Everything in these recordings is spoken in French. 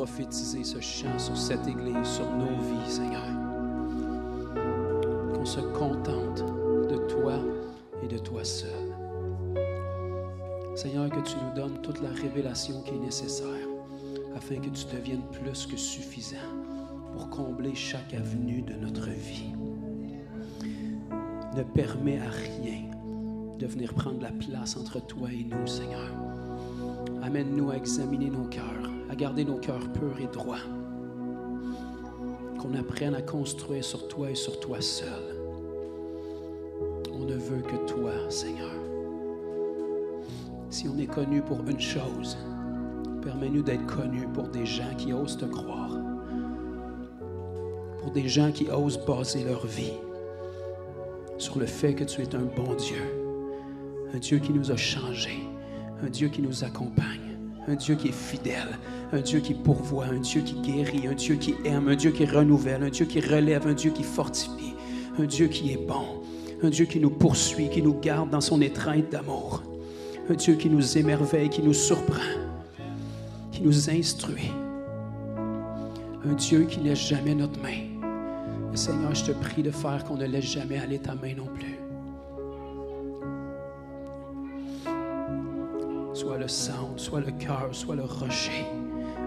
prophétiser ce chant sur cette Église, sur nos vies, Seigneur. Qu'on se contente de toi et de toi seul. Seigneur, que tu nous donnes toute la révélation qui est nécessaire afin que tu deviennes plus que suffisant pour combler chaque avenue de notre vie. Ne permets à rien de venir prendre la place entre toi et nous, Seigneur. Amène-nous à examiner nos cœurs, à garder nos cœurs purs et droits. Qu'on apprenne à construire sur toi et sur toi seul. On ne veut que toi, Seigneur. Si on est connu pour une chose, permets-nous d'être connus pour des gens qui osent te croire. Pour des gens qui osent baser leur vie sur le fait que tu es un bon Dieu. Un Dieu qui nous a changés. Un Dieu qui nous accompagne. Un Dieu qui est fidèle. Un Dieu qui pourvoit. Un Dieu qui guérit. Un Dieu qui aime. Un Dieu qui renouvelle. Un Dieu qui relève. Un Dieu qui fortifie. Un Dieu qui est bon. Un Dieu qui nous poursuit, qui nous garde dans son étreinte d'amour. Un Dieu qui nous émerveille, qui nous surprend, qui nous instruit. Un Dieu qui ne laisse jamais notre main. Et Seigneur, je te prie de faire qu'on ne laisse jamais aller ta main non plus. Soit le centre, soit le cœur, soit le rocher,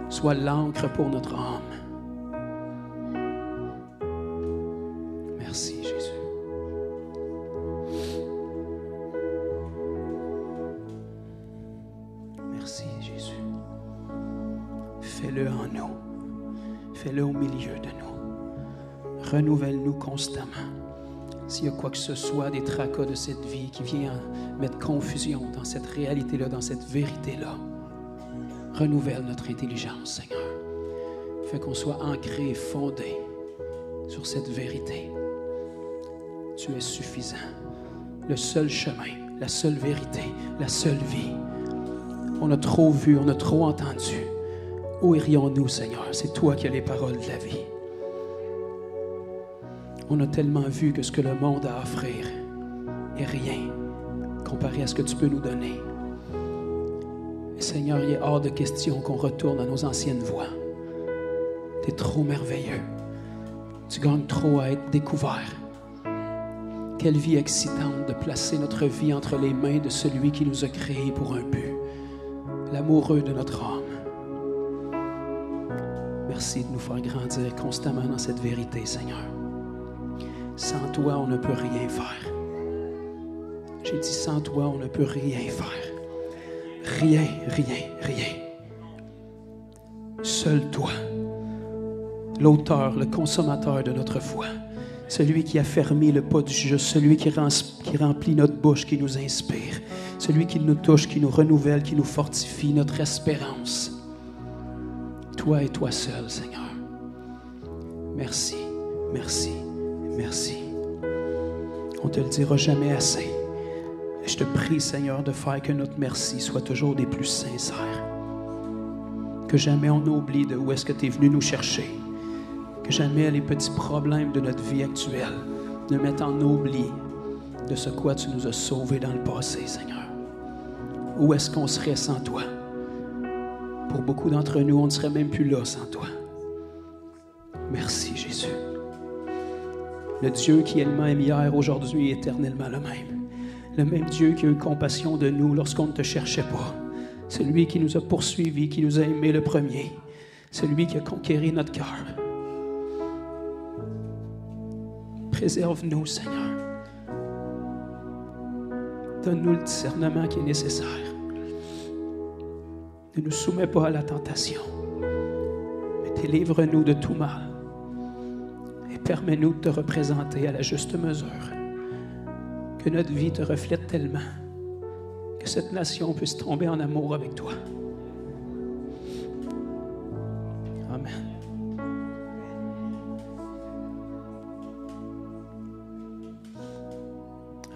soit l'encre pour notre âme. Merci, Jésus. Merci, Jésus. Fais-le en nous. Fais-le au milieu de nous. Renouvelle-nous constamment. S'il y a quoi que ce soit, des tracas de cette vie qui vient mettre confusion dans cette réalité-là, dans cette vérité-là, renouvelle notre intelligence, Seigneur. Fais qu'on soit ancré et fondé sur cette vérité. Tu es suffisant. Le seul chemin, la seule vérité, la seule vie. On a trop vu, on a trop entendu. Où irions-nous, Seigneur? C'est toi qui as les paroles de la vie. On a tellement vu que ce que le monde a à offrir est rien comparé à ce que tu peux nous donner. Et Seigneur, il est hors de question qu'on retourne à nos anciennes voies. Tu es trop merveilleux. Tu gagnes trop à être découvert. Quelle vie excitante de placer notre vie entre les mains de celui qui nous a créés pour un but, l'amoureux de notre âme. Merci de nous faire grandir constamment dans cette vérité, Seigneur. Sans toi, on ne peut rien faire. J'ai dit, sans toi, on ne peut rien faire. Rien, rien, rien. Seul toi, l'auteur, le consommateur de notre foi, celui qui a fermé le pas du juste, celui qui remplit notre bouche, qui nous inspire, celui qui nous touche, qui nous renouvelle, qui nous fortifie, notre espérance. Toi et toi seul, Seigneur. Merci, merci, merci. On ne te le dira jamais assez. Je te prie, Seigneur, de faire que notre merci soit toujours des plus sincères. Que jamais on oublie de où est-ce que tu es venu nous chercher. Que jamais les petits problèmes de notre vie actuelle ne mettent en oubli de ce quoi tu nous as sauvés dans le passé, Seigneur. Où est-ce qu'on serait sans toi? Pour beaucoup d'entre nous, on ne serait même plus là sans toi. Merci, Jésus. Le Dieu qui est le même hier, aujourd'hui et éternellement le même. Le même Dieu qui a eu compassion de nous lorsqu'on ne te cherchait pas. Celui qui nous a poursuivis, qui nous a aimés le premier. Celui qui a conquéri notre cœur. Préserve-nous, Seigneur. Donne-nous le discernement qui est nécessaire. Ne nous soumets pas à la tentation, mais délivre-nous de tout mal et permets-nous de te représenter à la juste mesure. Que notre vie te reflète tellement que cette nation puisse tomber en amour avec toi. Amen.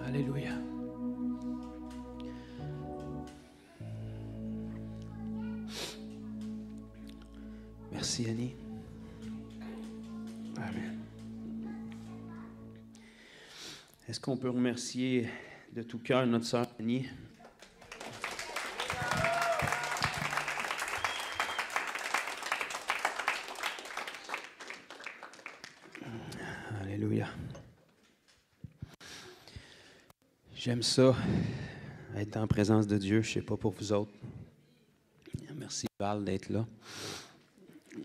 Alléluia. Merci Annie. Amen. Est-ce qu'on peut remercier de tout cœur notre sœur Annie? Alléluia. J'aime ça, être en présence de Dieu. Je ne sais pas pour vous autres. Merci, Val, d'être là. Vous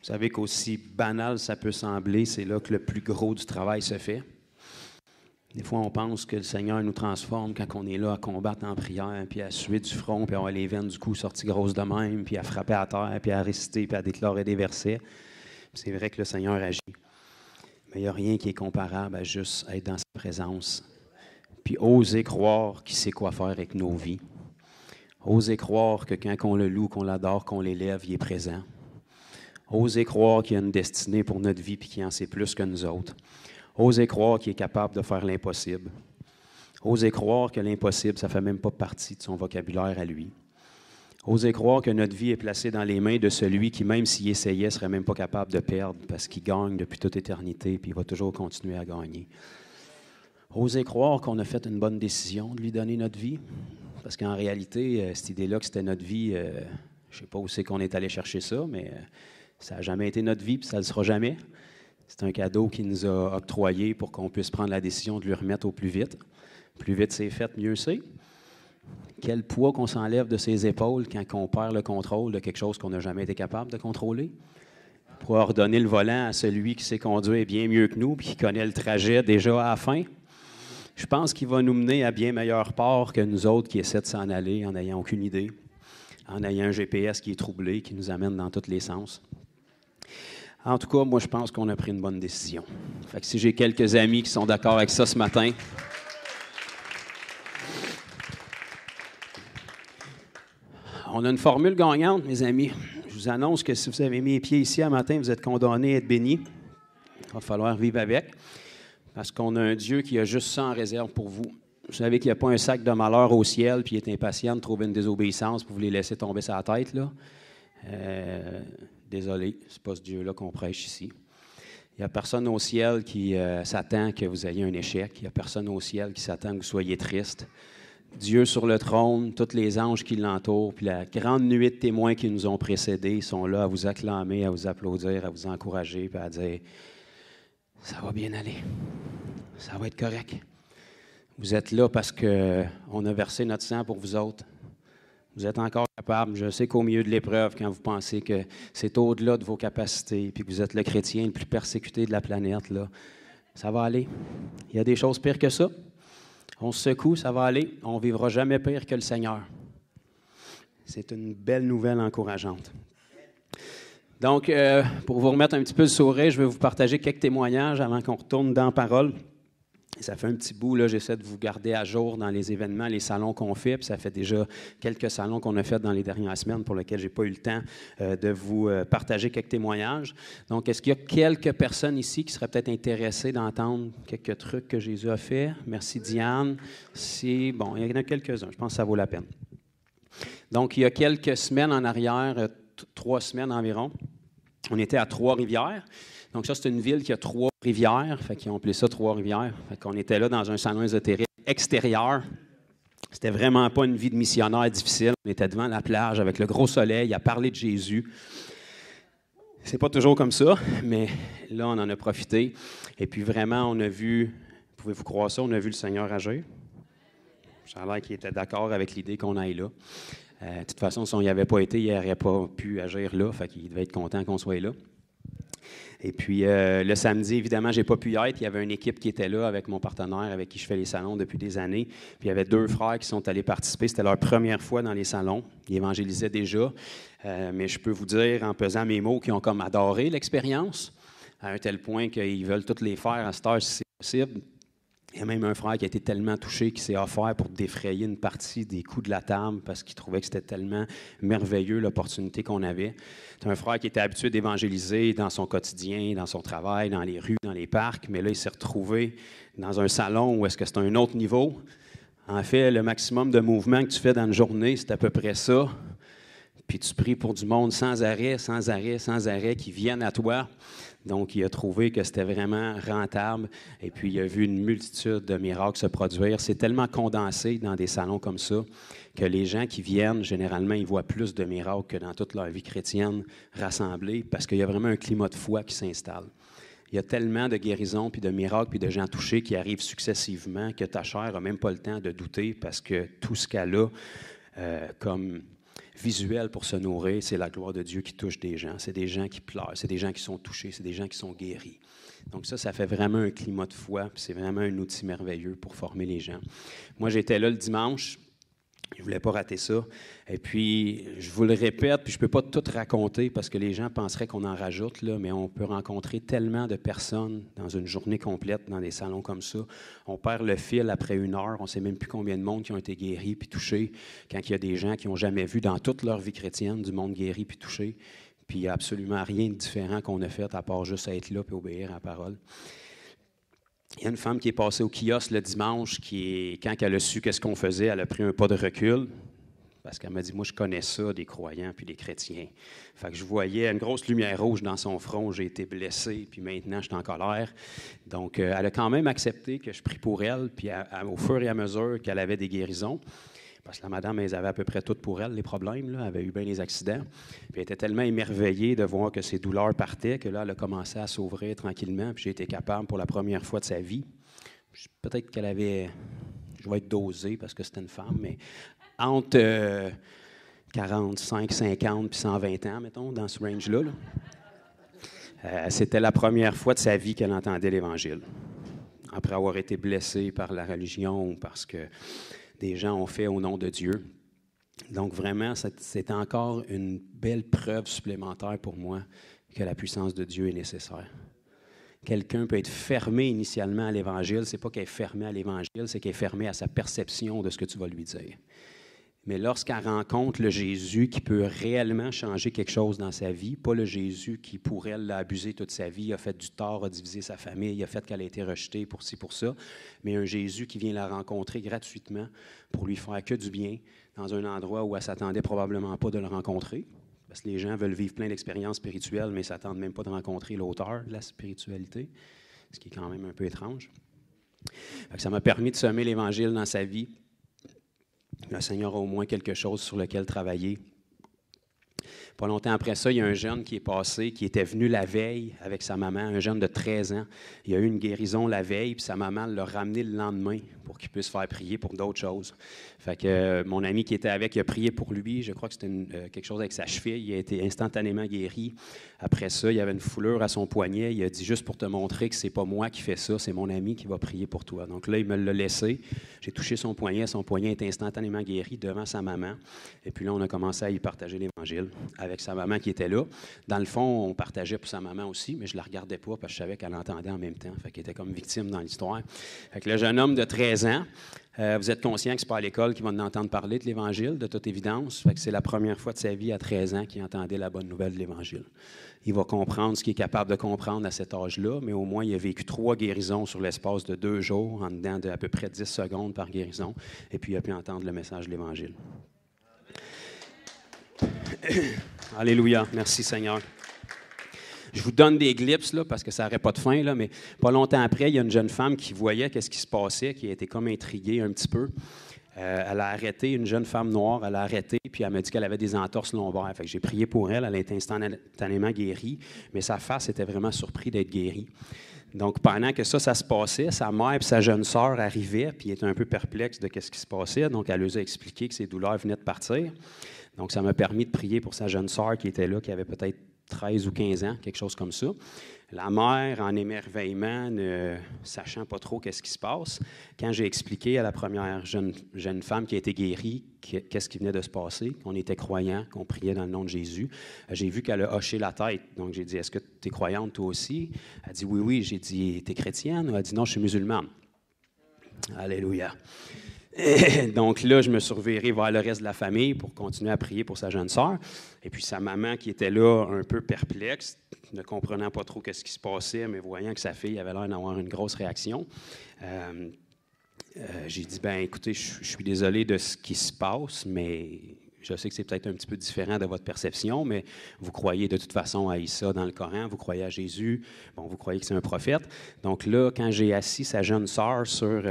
savez qu'aussi banal ça peut sembler, c'est là que le plus gros du travail se fait. Des fois, on pense que le Seigneur nous transforme quand on est là à combattre en prière, puis à suer du front, puis à avoir les veines du cou sorties grosses de même, puis à frapper à terre, puis à réciter, puis à déclarer des versets. Puis c'est vrai que le Seigneur agit. Mais il n'y a rien qui est comparable à juste être dans sa présence. Puis oser croire qu'il sait quoi faire avec nos vies. Oser croire que quand on le loue, qu'on l'adore, qu'on l'élève, il est présent. Oser croire qu'il y a une destinée pour notre vie, puis qu'il en sait plus que nous autres. Osez croire qu'il est capable de faire l'impossible. Osez croire que l'impossible, ça ne fait même pas partie de son vocabulaire à lui. Osez croire que notre vie est placée dans les mains de celui qui, même s'il essayait, ne serait même pas capable de perdre parce qu'il gagne depuis toute éternité puis il va toujours continuer à gagner. Osez croire qu'on a fait une bonne décision de lui donner notre vie parce qu'en réalité, cette idée-là que c'était notre vie, je ne sais pas où c'est qu'on est allé chercher ça, mais ça n'a jamais été notre vie puis ça ne le sera jamais. C'est un cadeau qu'il nous a octroyé pour qu'on puisse prendre la décision de lui remettre au plus vite. Plus vite c'est fait, mieux c'est. Quel poids qu'on s'enlève de ses épaules quand on perd le contrôle de quelque chose qu'on n'a jamais été capable de contrôler. Pour ordonner le volant à celui qui sait conduire bien mieux que nous et qui connaît le trajet déjà à la fin. Je pense qu'il va nous mener à bien meilleur port que nous autres qui essaient de s'en aller en n'ayant aucune idée, en ayant un GPS qui est troublé, qui nous amène dans tous les sens. En tout cas, moi, je pense qu'on a pris une bonne décision. Fait que si j'ai quelques amis qui sont d'accord avec ça ce matin, on a une formule gagnante, mes amis. Je vous annonce que si vous avez mis les pieds ici un matin, vous êtes condamnés à être bénis. Il va falloir vivre avec, parce qu'on a un Dieu qui a juste ça en réserve pour vous. Vous savez qu'il n'y a pas un sac de malheur au ciel, puis il est impatient de trouver une désobéissance pour vous les laisser tomber sur la tête, là. Désolé, ce n'est pas ce Dieu-là qu'on prêche ici. Il n'y a personne au ciel qui s'attend que vous ayez un échec. Il n'y a personne au ciel qui s'attend que vous soyez triste. Dieu sur le trône, tous les anges qui l'entourent, puis la grande nuée de témoins qui nous ont précédés sont là à vous acclamer, à vous applaudir, à vous encourager, puis à dire « Ça va bien aller. Ça va être correct. » Vous êtes là parce qu'on a versé notre sang pour vous autres. Vous êtes encore capable. Je sais qu'au milieu de l'épreuve, quand vous pensez que c'est au-delà de vos capacités, puis que vous êtes le chrétien le plus persécuté de la planète, là, ça va aller. Il y a des choses pires que ça. On se secoue, ça va aller. On ne vivra jamais pire que le Seigneur. C'est une belle nouvelle encourageante. Donc, pour vous remettre un petit peu le sourire, je vais vous partager quelques témoignages avant qu'on retourne dans la parole. Ça fait un petit bout, là, j'essaie de vous garder à jour dans les événements, les salons qu'on fait. Puis ça fait déjà quelques salons qu'on a fait dans les dernières semaines pour lesquels je n'ai pas eu le temps de vous partager quelques témoignages. Donc, est-ce qu'il y a quelques personnes ici qui seraient peut-être intéressées d'entendre quelques trucs que Jésus a fait? Merci, Diane. Bon, il y en a quelques-uns. Je pense que ça vaut la peine. Donc, il y a quelques semaines en arrière, 3 semaines environ, on était à Trois-Rivières. Donc ça, c'est une ville qui a 3 rivières, fait qu'ils ont appelé ça Trois-Rivières. Fait qu'on était là dans un salon ésotérique extérieur. C'était vraiment pas une vie de missionnaire difficile. On était devant la plage avec le gros soleil à parler de Jésus. C'est pas toujours comme ça, mais là, on en a profité. Et puis vraiment, on a vu, pouvez-vous croire ça, on a vu le Seigneur agir. Ça a l'air qu'il était d'accord avec l'idée qu'on aille là. De toute façon, si on n'y avait pas été, il n'aurait pas pu agir là, fait qu'il devait être content qu'on soit là. Et puis, le samedi, évidemment, je n'ai pas pu y être. Il y avait une équipe qui était là avec mon partenaire avec qui je fais les salons depuis des années. Puis, il y avait 2 frères qui sont allés participer. C'était leur première fois dans les salons. Ils évangélisaient déjà. Mais je peux vous dire, en pesant mes mots, qu'ils ont comme adoré l'expérience, à un tel point qu'ils veulent toutes les faire à cette heure si c'est possible. Il y a même un frère qui a été tellement touché qu'il s'est offert pour défrayer une partie des coûts de la table parce qu'il trouvait que c'était tellement merveilleux l'opportunité qu'on avait. C'est un frère qui était habitué d'évangéliser dans son quotidien, dans son travail, dans les rues, dans les parcs, mais là, il s'est retrouvé dans un salon où est-ce que c'est un autre niveau. En fait, le maximum de mouvement que tu fais dans une journée, c'est à peu près ça. Puis tu pries pour du monde sans arrêt, sans arrêt, sans arrêt, qui viennent à toi. Donc, il a trouvé que c'était vraiment rentable et puis il a vu une multitude de miracles se produire. C'est tellement condensé dans des salons comme ça que les gens qui viennent, généralement, ils voient plus de miracles que dans toute leur vie chrétienne rassemblés parce qu'il y a vraiment un climat de foi qui s'installe. Il y a tellement de guérisons, puis de miracles, puis de gens touchés qui arrivent successivement que ta chair n'a même pas le temps de douter parce que tout ce qu'elle a comme visuel pour se nourrir, c'est la gloire de Dieu qui touche des gens. C'est des gens qui pleurent, c'est des gens qui sont touchés, c'est des gens qui sont guéris. Donc ça fait vraiment un climat de foi, puis c'est vraiment un outil merveilleux pour former les gens. Moi, j'étais là le dimanche. Je ne voulais pas rater ça. Et puis, je vous le répète, puis je ne peux pas tout raconter parce que les gens penseraient qu'on en rajoute, là, mais on peut rencontrer tellement de personnes dans une journée complète, dans des salons comme ça. On perd le fil après 1 heure. On ne sait même plus combien de monde qui ont été guéris puis touchés quand il y a des gens qui n'ont jamais vu dans toute leur vie chrétienne du monde guéri puis touché. Puis, il n'y a absolument rien de différent qu'on a fait à part juste être là et obéir à la parole. Il y a une femme qui est passée au kiosque le dimanche, quand elle a su qu'est-ce qu'on faisait, elle a pris un pas de recul, parce qu'elle m'a dit, moi, je connais ça, des croyants puis des chrétiens. Fait que je voyais une grosse lumière rouge dans son front, j'ai été blessé, puis maintenant, je suis en colère. Donc, elle a quand même accepté que je prie pour elle, puis au fur et à mesure qu'elle avait des guérisons, parce que la madame, elle avait à peu près tout pour elle, les problèmes, là. Elle avait eu bien des accidents. Puis elle était tellement émerveillée de voir que ses douleurs partaient que là, elle a commencé à s'ouvrir tranquillement. Puis j'ai été capable, pour la première fois de sa vie, peut-être qu'elle avait, je vais être dosé parce que c'était une femme, mais entre 45, 50 puis 120 ans, mettons, dans ce range-là, c'était la première fois de sa vie qu'elle entendait l'Évangile. Après avoir été blessée par la religion ou parce que des gens ont fait au nom de Dieu. Donc vraiment, c'est encore une belle preuve supplémentaire pour moi que la puissance de Dieu est nécessaire. Quelqu'un peut être fermé initialement à l'Évangile, c'est pas qu'elle est fermée à l'Évangile, c'est qu'elle est fermée à sa perception de ce que tu vas lui dire. Mais lorsqu'elle rencontre le Jésus qui peut réellement changer quelque chose dans sa vie, pas le Jésus qui, pour elle, l'a abusé toute sa vie, a fait du tort, a divisé sa famille, a fait qu'elle a été rejetée pour ci, pour ça, mais un Jésus qui vient la rencontrer gratuitement pour lui faire que du bien dans un endroit où elle ne s'attendait probablement pas de le rencontrer, parce que les gens veulent vivre plein d'expériences spirituelles, mais ne s'attendent même pas de rencontrer l'auteur de la spiritualité, ce qui est quand même un peu étrange. Ça m'a permis de semer l'Évangile dans sa vie. Le Seigneur a au moins quelque chose sur lequel travailler. Pas longtemps après ça, il y a un jeune qui est passé, qui était venu la veille avec sa maman, un jeune de 13 ans. Il a eu une guérison la veille, puis sa maman l'a ramené le lendemain pour qu'il puisse faire prier pour d'autres choses. Fait que mon ami qui était avec, il a prié pour lui. Je crois que c'était quelque chose avec sa cheville. Il a été instantanément guéri. Après ça, il y avait une foulure à son poignet. Il a dit, juste pour te montrer que c'est pas moi qui fais ça, c'est mon ami qui va prier pour toi. Donc là, il me l'a laissé. J'ai touché son poignet est instantanément guéri devant sa maman. Et puis là, on a commencé à y partager l'Évangile avec sa maman qui était là. Dans le fond, on partageait pour sa maman aussi, mais je ne la regardais pas parce que je savais qu'elle entendait en même temps. Fait qu'elle était comme victime dans l'histoire. Fait que le jeune homme de 13 ans, vous êtes conscient que ce n'est pas à l'école qu'il va en entendre parler de l'Évangile, de toute évidence. Fait que c'est la première fois de sa vie à 13 ans qu'il entendait la bonne nouvelle de l'Évangile. Il va comprendre ce qu'il est capable de comprendre à cet âge-là, mais au moins, il a vécu 3 guérisons sur l'espace de 2 jours, en dedans d'à peu près 10 secondes par guérison, et puis il a pu entendre le message de l'Évangile. Alléluia. Merci, Seigneur. Je vous donne des glimpses, là, parce que ça n'aurait pas de fin, là, mais pas longtemps après, il y a une jeune femme qui voyait ce qui se passait, qui a été comme intriguée un petit peu. Elle a arrêté, une jeune femme noire, elle a arrêté, puis elle m'a dit qu'elle avait des entorses lombaires. Fait que j'ai prié pour elle, elle a été instantanément guérie, mais sa face était vraiment surprise d'être guérie. Donc, pendant que ça se passait, sa mère et sa jeune sœur arrivaient, puis elle était un peu perplexe de ce qui se passait. Donc, elle leur a expliqué que ses douleurs venaient de partir. Donc, ça m'a permis de prier pour sa jeune sœur qui était là, qui avait peut-être 13 ou 15 ans, quelque chose comme ça. La mère, en émerveillement, ne sachant pas trop qu'est-ce qui se passe, quand j'ai expliqué à la première jeune femme qui a été guérie qu'est-ce qui venait de se passer, qu'on était croyants, qu'on priait dans le nom de Jésus, j'ai vu qu'elle a hoché la tête. Donc, j'ai dit, est-ce que tu es croyante toi aussi? Elle a dit, oui, oui. J'ai dit, tu es chrétienne? Elle a dit, non, je suis musulmane. Alléluia. Et donc là, je me suis reviré vers le reste de la famille pour continuer à prier pour sa jeune sœur. Et puis sa maman qui était là, un peu perplexe, ne comprenant pas trop ce qui se passait, mais voyant que sa fille avait l'air d'avoir une grosse réaction. J'ai dit, écoutez, je suis désolé de ce qui se passe, mais Je sais que c'est peut-être un petit peu différent de votre perception, mais vous croyez de toute façon à Issa dans le Coran, vous croyez à Jésus, bon, vous croyez que c'est un prophète. Donc là, quand j'ai assis sa jeune sœur sur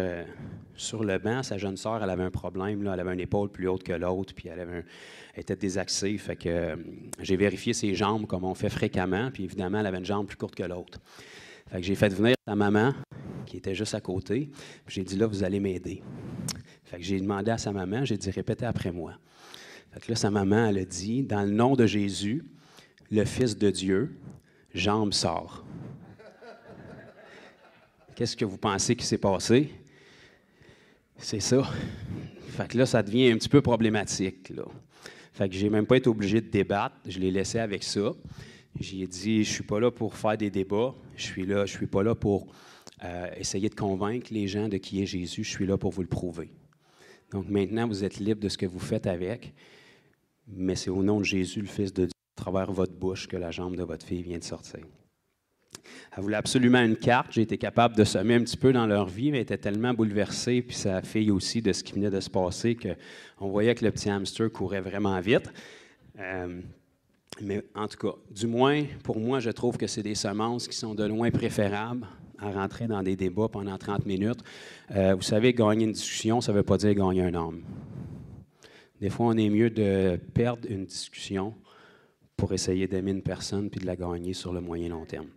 le banc, sa jeune sœur, elle avait un problème, là, elle avait une épaule plus haute que l'autre, puis elle était désaxée, fait que j'ai vérifié ses jambes comme on fait fréquemment, puis évidemment, elle avait une jambe plus courte que l'autre. Fait que j'ai fait venir sa maman, qui était juste à côté, puis j'ai dit, là, vous allez m'aider. Fait que j'ai demandé à sa maman, j'ai dit, répétez après moi. Fait que là, sa maman, elle a dit, dans le nom de Jésus, le Fils de Dieu, jambe sort. Qu'est-ce que vous pensez qui s'est passé? C'est ça. Fait que là, ça devient un petit peu problématique, là. Fait que j'ai même pas été obligé de débattre, je l'ai laissé avec ça. J'ai dit, je suis pas là pour faire des débats, je suis pas là pour essayer de convaincre les gens de qui est Jésus, je suis là pour vous le prouver. Donc maintenant, vous êtes libre de ce que vous faites avec. Mais c'est au nom de Jésus, le Fils de Dieu, à travers votre bouche, que la jambe de votre fille vient de sortir. Elle voulait absolument une carte. J'ai été capable de semer un petit peu dans leur vie, mais elle était tellement bouleversée, puis sa fille aussi, de ce qui venait de se passer, qu'on voyait que le petit hamster courait vraiment vite. Mais en tout cas, du moins, pour moi, je trouve que c'est des semences qui sont de loin préférables à rentrer dans des débats pendant 30 minutes. Vous savez, gagner une discussion, ça ne veut pas dire gagner un homme. Des fois, on est mieux de perdre une discussion pour essayer d'aimer une personne puis de la gagner sur le moyen long terme.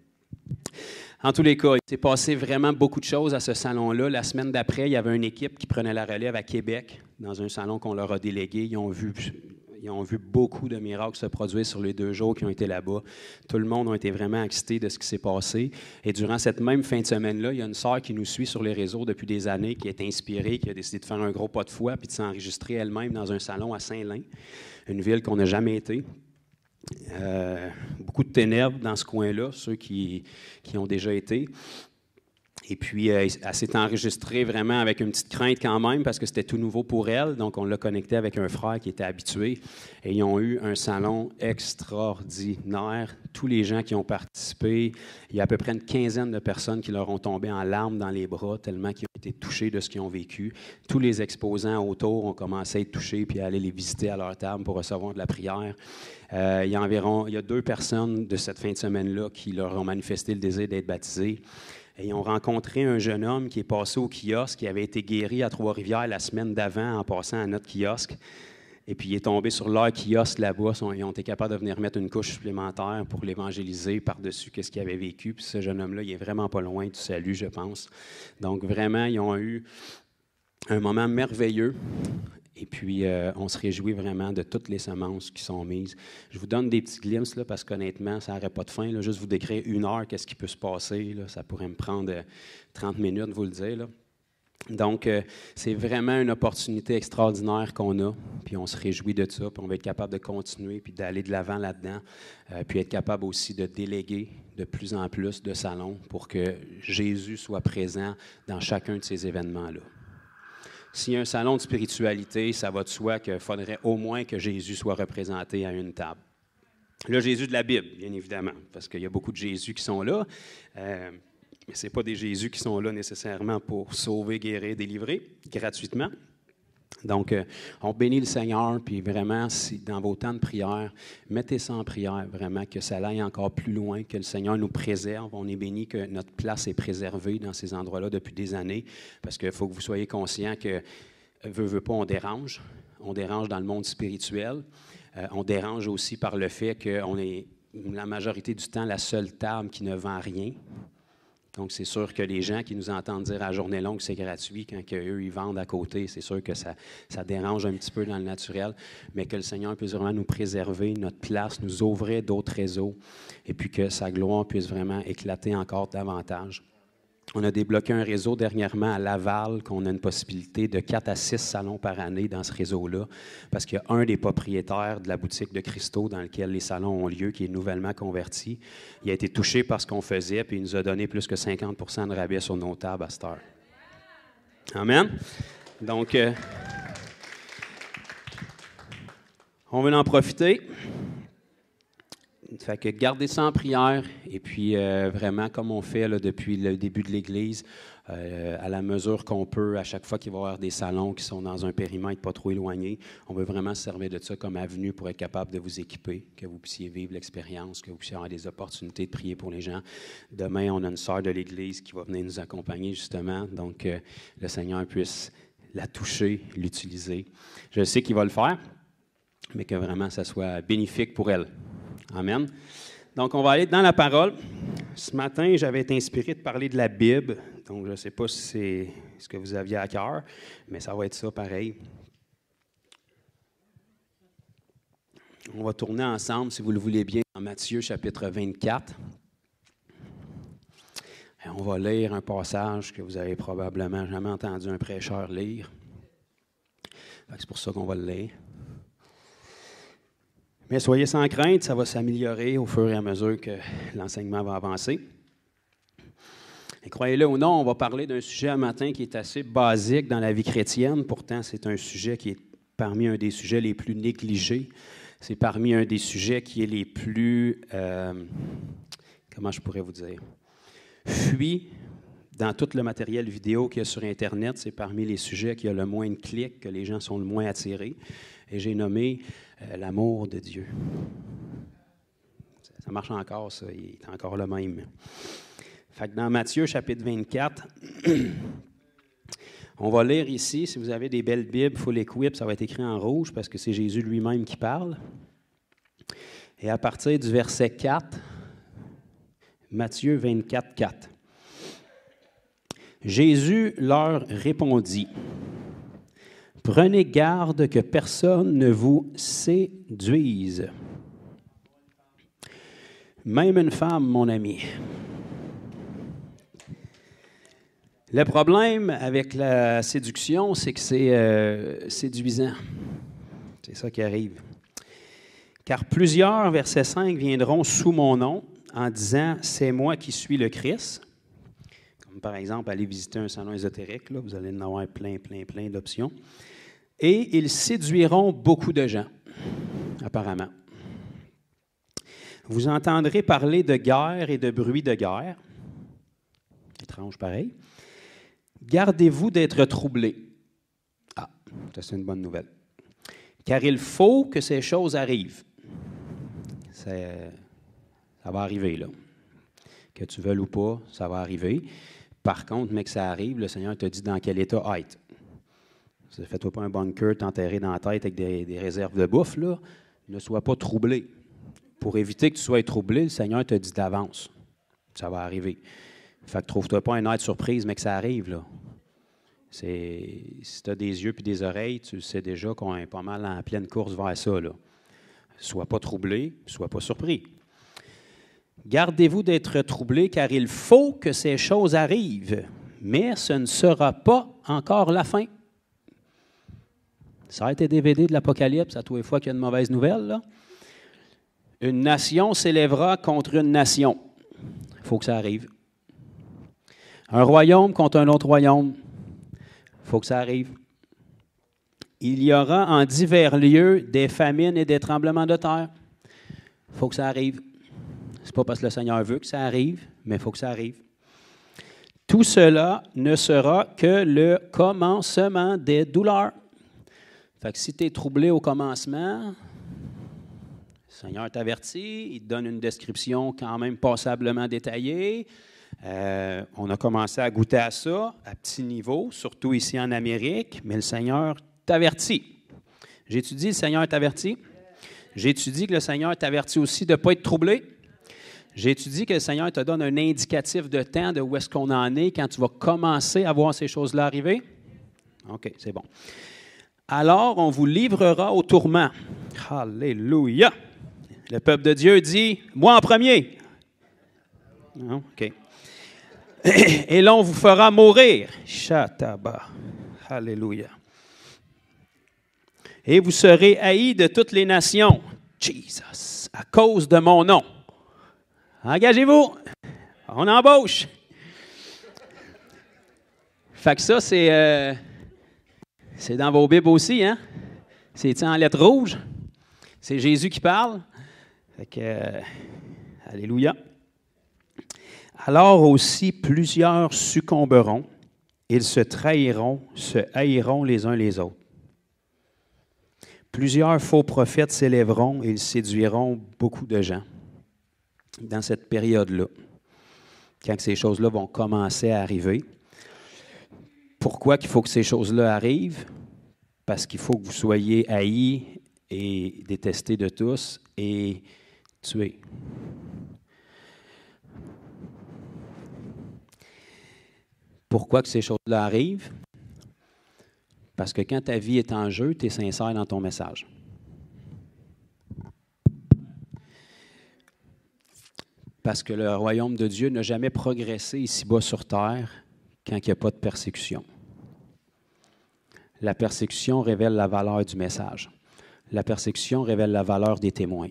En tous les cas, il s'est passé vraiment beaucoup de choses à ce salon-là. La semaine d'après, il y avait une équipe qui prenait la relève à Québec, dans un salon qu'on leur a délégué. Ils ont vu beaucoup de miracles se produire sur les 2 jours qui ont été là-bas. Tout le monde a été vraiment excité de ce qui s'est passé. Et durant cette même fin de semaine-là, il y a une sœur qui nous suit sur les réseaux depuis des années, qui est inspirée, qui a décidé de faire un gros pas de foi puis de s'enregistrer elle-même dans un salon à Saint-Lin, une ville qu'on n'a jamais été. Beaucoup de ténèbres dans ce coin-là, ceux qui ont déjà été. Et puis, elle s'est enregistrée vraiment avec une petite crainte quand même parce que c'était tout nouveau pour elle. Donc, on l'a connectée avec un frère qui était habitué. Et ils ont eu un salon extraordinaire. Tous les gens qui ont participé, il y a à peu près une quinzaine de personnes qui leur ont tombé en larmes dans les bras tellement qu'ils ont été touchés de ce qu'ils ont vécu. Tous les exposants autour ont commencé à être touchés puis à aller les visiter à leur table pour recevoir de la prière. Il y a 2 personnes de cette fin de semaine-là qui leur ont manifesté le désir d'être baptisés. Et ils ont rencontré un jeune homme qui est passé au kiosque, qui avait été guéri à Trois-Rivières la semaine d'avant en passant à notre kiosque. Et puis il est tombé sur leur kiosque là-bas. Ils ont été capables de venir mettre une couche supplémentaire pour l'évangéliser par-dessus ce qu'il avait vécu. Puis ce jeune homme-là, il est vraiment pas loin du salut, je pense. Donc vraiment, ils ont eu un moment merveilleux. Et puis, on se réjouit vraiment de toutes les semences qui sont mises. Je vous donne des petits glimpses, là, parce qu'honnêtement, ça n'aurait pas de fin. Là, juste vous décrire 1 heure, qu'est-ce qui peut se passer. Là, ça pourrait me prendre 30 minutes, vous le dire. Là. Donc, c'est vraiment une opportunité extraordinaire qu'on a. Puis, on se réjouit de ça. Puis, on va être capable de continuer, puis d'aller de l'avant là-dedans. Puis, être capable aussi de déléguer de plus en plus de salons pour que Jésus soit présent dans chacun de ces événements-là. S'il y a un salon de spiritualité, ça va de soi qu'il faudrait au moins que Jésus soit représenté à une table. Le Jésus de la Bible, bien évidemment, parce qu'il y a beaucoup de Jésus qui sont là, mais ce n'est pas des Jésus qui sont là nécessairement pour sauver, guérir, délivrer gratuitement. Donc, on bénit le Seigneur, puis vraiment, si dans vos temps de prière, mettez ça en prière, vraiment, que ça aille encore plus loin, que le Seigneur nous préserve. On est béni que notre place est préservée dans ces endroits-là depuis des années, parce qu'il faut que vous soyez conscients que, veut pas, on dérange. On dérange dans le monde spirituel. On dérange aussi par le fait qu'on est, la majorité du temps, la seule table qui ne vend rien. Donc, c'est sûr que les gens qui nous entendent dire à journée longue que c'est gratuit, quand eux, ils vendent à côté, c'est sûr que ça dérange un petit peu dans le naturel, mais que le Seigneur puisse vraiment nous préserver notre place, nous ouvrir d'autres réseaux, et puis que sa gloire puisse vraiment éclater encore davantage. On a débloqué un réseau dernièrement à Laval, qu'on a une possibilité de 4 à 6 salons par année dans ce réseau-là, parce qu'il y a un des propriétaires de la boutique de Christo dans lequel les salons ont lieu, qui est nouvellement converti. Il a été touché par ce qu'on faisait, puis il nous a donné plus que 50 % de rabais sur nos tables à cette heure. Amen. Donc, on veut en profiter. Fait que gardez ça en prière. Et puis, vraiment, comme on fait là, depuis le début de l'Église, à la mesure qu'on peut, à chaque fois qu'il va y avoir des salons qui sont dans un périmètre pas trop éloigné, on veut vraiment se servir de ça comme avenue pour être capable de vous équiper, que vous puissiez vivre l'expérience, que vous puissiez avoir des opportunités de prier pour les gens. Demain, on a une sœur de l'Église qui va venir nous accompagner, justement. Donc, le Seigneur puisse la toucher, l'utiliser. Je sais qu'il va le faire, mais que vraiment, ça soit bénéfique pour elle. Amen. Donc, on va aller dans la parole. Ce matin, j'avais été inspiré de parler de la Bible. Donc, je ne sais pas si c'est ce que vous aviez à cœur, mais ça va être ça pareil. On va tourner ensemble, si vous le voulez bien, dans Matthieu chapitre 24. Et on va lire un passage que vous avez probablement jamais entendu un prêcheur lire. C'est pour ça qu'on va le lire. Mais soyez sans crainte, ça va s'améliorer au fur et à mesure que l'enseignement va avancer. Et croyez-le ou non, on va parler d'un sujet un matin qui est assez basique dans la vie chrétienne. Pourtant, c'est un sujet qui est parmi un des sujets les plus négligés. C'est parmi un des sujets qui est les plus, comment je pourrais vous dire, fui dans tout le matériel vidéo qu'il y a sur Internet. C'est parmi les sujets qui a le moins de clics, que les gens sont le moins attirés. Et j'ai nommé l'amour de Dieu. Ça marche encore, ça. Il est encore le même. Fait que dans Matthieu, chapitre 24, on va lire ici. Si vous avez des belles Bibles, full equip, ça va être écrit en rouge parce que c'est Jésus lui-même qui parle. Et à partir du verset 4, Matthieu 24, 4. Jésus leur répondit: prenez garde que personne ne vous séduise. Même une femme, mon ami. Le problème avec la séduction, c'est que c'est séduisant. C'est ça qui arrive. Car plusieurs, verset 5, viendront sous mon nom en disant « C'est moi qui suis le Christ ». Comme par exemple, aller visiter un salon ésotérique, là, vous allez en avoir plein d'options. Et ils séduiront beaucoup de gens, apparemment. Vous entendrez parler de guerre et de bruit de guerre. Étrange pareil. Gardez-vous d'être troublés. Ah, ça c'est une bonne nouvelle. Car il faut que ces choses arrivent. Ça va arriver, là. Que tu veuilles ou pas, ça va arriver. Par contre, mais que ça arrive, le Seigneur te dit dans quel état être. Fais-toi pas un bunker t'enterrer dans la tête avec des réserves de bouffe, là. Ne sois pas troublé. Pour éviter que tu sois troublé, le Seigneur te dit d'avance. Ça va arriver. Fait que trouve-toi pas un être surprise, mais que ça arrive, là. Si tu as des yeux puis des oreilles, tu sais déjà qu'on est pas mal en pleine course vers ça, là. Sois pas troublé, sois pas surpris. Gardez-vous d'être troublé, car il faut que ces choses arrivent, mais ce ne sera pas encore la fin. Ça a été DVD de l'Apocalypse à tous les fois qu'il y a une mauvaise nouvelle, là. Une nation s'élèvera contre une nation. Il faut que ça arrive. Un royaume contre un autre royaume. Il faut que ça arrive. Il y aura en divers lieux des famines et des tremblements de terre. Il faut que ça arrive. Ce n'est pas parce que le Seigneur veut que ça arrive, mais il faut que ça arrive. Tout cela ne sera que le commencement des douleurs. Fait que si tu es troublé au commencement, le Seigneur t'avertit, il te donne une description quand même passablement détaillée. On a commencé à goûter à ça, à petit niveau, surtout ici en Amérique, mais le Seigneur t'avertit. J'ai-tu dit le Seigneur t'avertit? J'ai-tu dit que le Seigneur t'avertit aussi de ne pas être troublé? J'ai-tu dit que le Seigneur te donne un indicatif de temps de où est-ce qu'on en est quand tu vas commencer à voir ces choses-là arriver? OK, c'est bon. Alors, on vous livrera au tourment. Alléluia! Le peuple de Dieu dit, moi en premier. Non? OK. Et l'on vous fera mourir. Shataba. Alléluia. Et vous serez haïs de toutes les nations. Jesus, à cause de mon nom. Engagez-vous. On embauche. Fait que ça, c'est dans vos Bibles aussi, hein? C'est en lettres rouges. C'est Jésus qui parle. Fait que, alléluia. Alors aussi, plusieurs succomberont, ils se trahiront, se haïront les uns les autres. Plusieurs faux prophètes s'élèveront et ils séduiront beaucoup de gens dans cette période-là, quand ces choses-là vont commencer à arriver. Pourquoi qu'il faut que ces choses-là arrivent? Parce qu'il faut que vous soyez haïs et détestés de tous et tués. Pourquoi que ces choses-là arrivent? Parce que quand ta vie est en jeu, tu es sincère dans ton message. Parce que le royaume de Dieu n'a jamais progressé ici-bas sur terre quand il n'y a pas de persécution. La persécution révèle la valeur du message. La persécution révèle la valeur des témoins.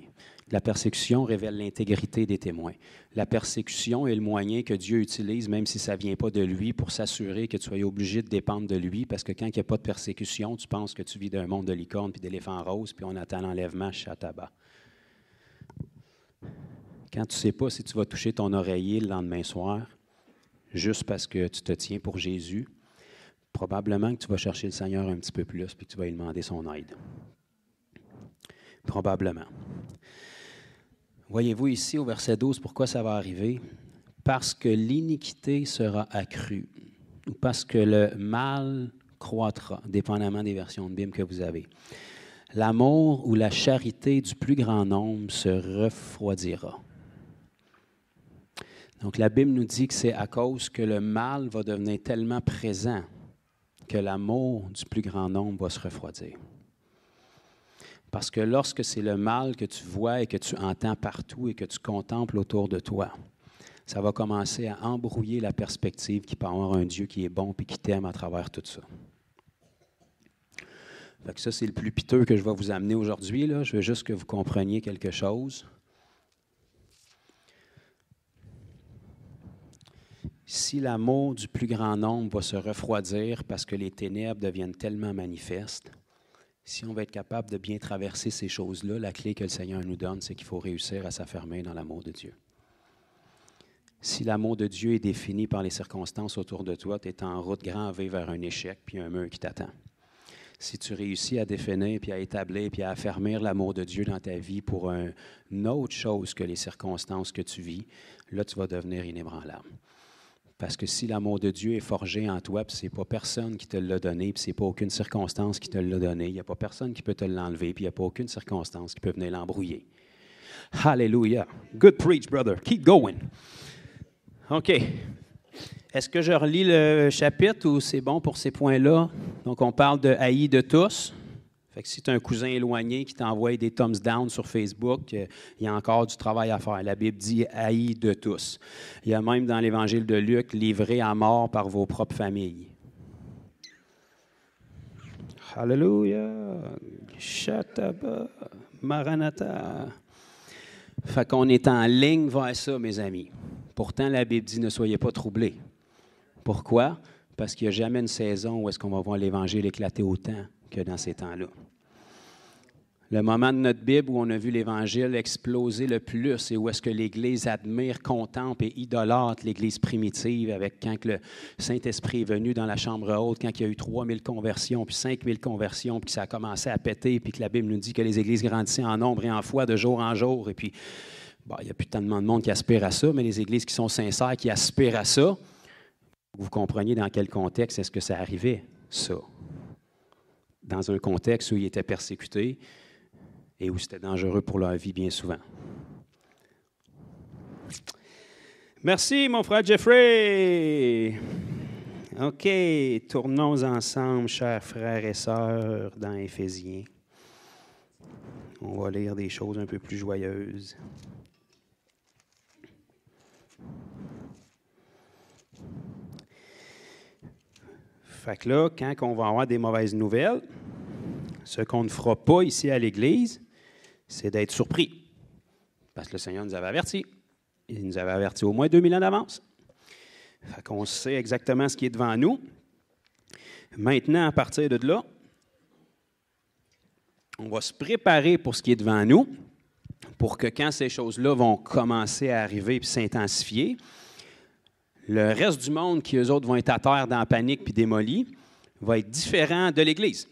La persécution révèle l'intégrité des témoins. La persécution est le moyen que Dieu utilise, même si ça ne vient pas de lui, pour s'assurer que tu sois obligé de dépendre de lui, parce que quand il n'y a pas de persécution, tu penses que tu vis d'un monde de licorne puis d'éléphants roses, puis on attend l'enlèvement chez tabac. Quand tu ne sais pas si tu vas toucher ton oreiller le lendemain soir, juste parce que tu te tiens pour Jésus, probablement que tu vas chercher le Seigneur un petit peu plus, puis que tu vas lui demander son aide. Probablement. Voyez-vous ici au verset 12 pourquoi ça va arriver? Parce que l'iniquité sera accrue, ou parce que le mal croîtra, dépendamment des versions de Bible que vous avez. L'amour ou la charité du plus grand nombre se refroidira. Donc la Bible nous dit que c'est à cause que le mal va devenir tellement présent que l'amour du plus grand nombre va se refroidir. Parce que lorsque c'est le mal que tu vois et que tu entends partout et que tu contemples autour de toi, ça va commencer à embrouiller la perspective qu'il peut avoir un Dieu qui est bon et qui t'aime à travers tout ça. Fait que ça, c'est le plus piteux que je vais vous amener aujourd'hui. Là. Je veux juste que vous compreniez quelque chose. Si l'amour du plus grand nombre va se refroidir parce que les ténèbres deviennent tellement manifestes, si on va être capable de bien traverser ces choses-là, la clé que le Seigneur nous donne, c'est qu'il faut réussir à s'affermer dans l'amour de Dieu. Si l'amour de Dieu est défini par les circonstances autour de toi, tu es en route grand V vers un échec puis un mur qui t'attend. Si tu réussis à définir, puis à établir, puis à affermir l'amour de Dieu dans ta vie pour une autre chose que les circonstances que tu vis, là, tu vas devenir inébranlable. Parce que si l'amour de Dieu est forgé en toi, puis ce n'est pas personne qui te l'a donné, puis ce n'est pas aucune circonstance qui te l'a donné, il n'y a pas personne qui peut te l'enlever, puis il n'y a pas aucune circonstance qui peut venir l'embrouiller. Hallelujah. Good preach, brother. Keep going. OK. Est-ce que je relis le chapitre ou c'est bon pour ces points-là? Donc, on parle de haï de tous. Fait que si tu as un cousin éloigné qui t'envoie des thumbs down sur Facebook, il y a encore du travail à faire. La Bible dit « haï de tous ». Il y a même dans l'Évangile de Luc « livré à mort par vos propres familles ». Alléluia! Shataba! Maranatha! Fait qu'on est en ligne vers ça, mes amis. Pourtant, la Bible dit « ne soyez pas troublés ». Pourquoi? Parce qu'il n'y a jamais une saison où est-ce qu'on va voir l'Évangile éclater autant que dans ces temps-là. Le moment de notre Bible où on a vu l'Évangile exploser le plus et où est-ce que l'Église admire, contemple et idolâtre l'Église primitive avec quand le Saint-Esprit est venu dans la chambre haute, quand il y a eu 3000 conversions, puis 5000 conversions, puis que ça a commencé à péter, puis que la Bible nous dit que les Églises grandissaient en nombre et en foi de jour en jour. Et puis, bon, il n'y a plus tellement de monde qui aspire à ça, mais les Églises qui sont sincères, qui aspirent à ça, vous compreniez dans quel contexte est-ce que ça arrivait, ça? Dans un contexte où ils étaient persécutés et où c'était dangereux pour leur vie bien souvent. Merci, mon frère Jeffrey. OK, tournons ensemble, chers frères et sœurs, dans Éphésiens. On va lire des choses un peu plus joyeuses. Fait que là, quand on va avoir des mauvaises nouvelles, ce qu'on ne fera pas ici à l'Église, c'est d'être surpris. Parce que le Seigneur nous avait avertis. Il nous avait avertis au moins 2000 ans d'avance. Fait qu'on sait exactement ce qui est devant nous. Maintenant, à partir de là, on va se préparer pour ce qui est devant nous, pour que quand ces choses-là vont commencer à arriver et s'intensifier, le reste du monde qui, eux autres, vont être à terre dans la panique puis démolis, va être différent de l'Église.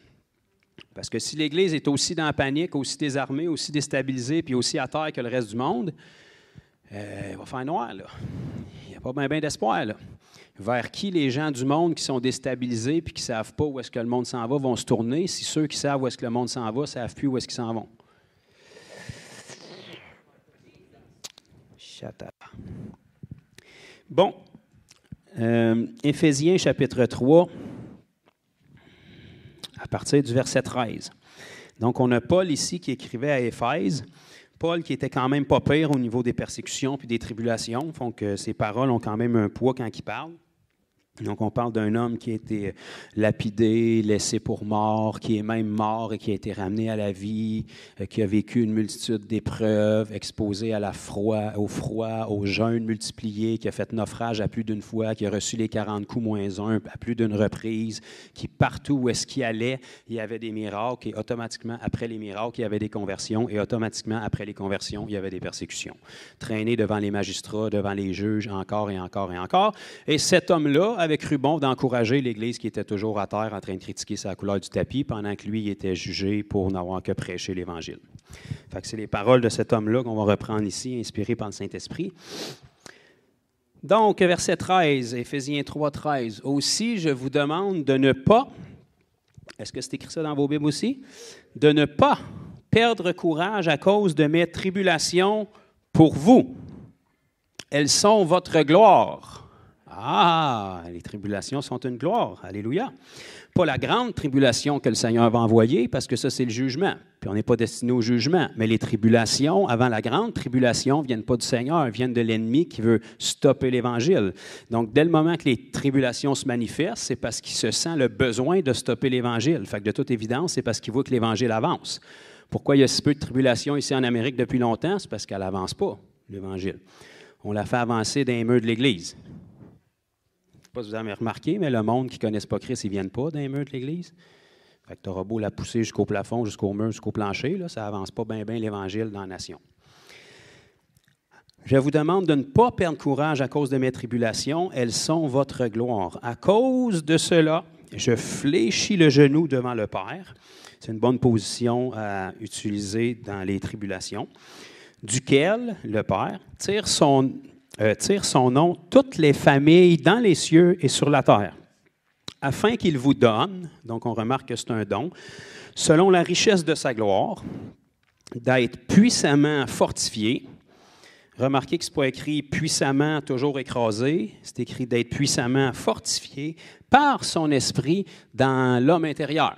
Parce que si l'Église est aussi dans la panique, aussi désarmée, aussi déstabilisée, puis aussi à terre que le reste du monde, il va faire noir, là. Il n'y a pas bien d'espoir, là. Vers qui les gens du monde qui sont déstabilisés puis qui ne savent pas où est-ce que le monde s'en va vont se tourner, si ceux qui savent où est-ce que le monde s'en va ne savent plus où est-ce qu'ils s'en vont. Shut up. Bon. Éphésiens chapitre 3, à partir du verset 13. Donc, on a Paul ici qui écrivait à Éphèse. Paul qui était quand même pas pire au niveau des persécutions puis des tribulations. Donc, ses paroles ont quand même un poids quand il parle. Donc, on parle d'un homme qui a été lapidé, laissé pour mort, qui est même mort et qui a été ramené à la vie, qui a vécu une multitude d'épreuves, exposé au froid, au jeûne multiplié, qui a fait naufrage à plus d'une fois, qui a reçu les 40 coups moins 1 à plus d'une reprise, qui partout où est-ce qu'il allait, il y avait des miracles et automatiquement, après les miracles, il y avait des conversions et automatiquement, après les conversions, il y avait des persécutions. Traîné devant les magistrats, devant les juges, encore et encore et encore. Et cet homme-là avait cru bon d'encourager l'Église qui était toujours à terre en train de critiquer sa couleur du tapis pendant que lui il était jugé pour n'avoir que prêché l'Évangile. Fait que c'est les paroles de cet homme-là qu'on va reprendre ici, inspirées par le Saint-Esprit. Donc, verset 13, Éphésiens 3, 13. « Aussi, je vous demande de ne pas, est-ce que c'est écrit ça dans vos Bibles aussi? De ne pas perdre courage à cause de mes tribulations pour vous. Elles sont votre gloire. » Ah, les tribulations sont une gloire. Alléluia. Pas la grande tribulation que le Seigneur va envoyer, parce que ça, c'est le jugement. Puis on n'est pas destiné au jugement. Mais les tribulations, avant la grande tribulation, ne viennent pas du Seigneur, viennent de l'ennemi qui veut stopper l'Évangile. Donc, dès le moment que les tribulations se manifestent, c'est parce qu'il se sent le besoin de stopper l'Évangile. Fait que de toute évidence, c'est parce qu'il voit que l'Évangile avance. Pourquoi il y a si peu de tribulations ici en Amérique depuis longtemps? C'est parce qu'elle n'avance pas, l'Évangile. On la fait avancer dans les murs de l'Église. Je ne sais pas si vous avez remarqué, mais le monde qui ne connaisse pas Christ, ils ne viennent pas dans les murs de l'Église. Fait que tu auras beau la pousser jusqu'au plafond, jusqu'au mur, jusqu'au plancher, là, ça n'avance pas bien l'Évangile dans la nation. Je vous demande de ne pas perdre courage à cause de mes tribulations, elles sont votre gloire. À cause de cela, je fléchis le genou devant le Père. C'est une bonne position à utiliser dans les tribulations. Duquel, le Père, tire son nom toutes les familles dans les cieux et sur la terre, afin qu'il vous donne, donc on remarque que c'est un don, selon la richesse de sa gloire, d'être puissamment fortifié. Remarquez que ce n'est pas écrit puissamment toujours écrasé, c'est écrit d'être puissamment fortifié par son esprit dans l'homme intérieur.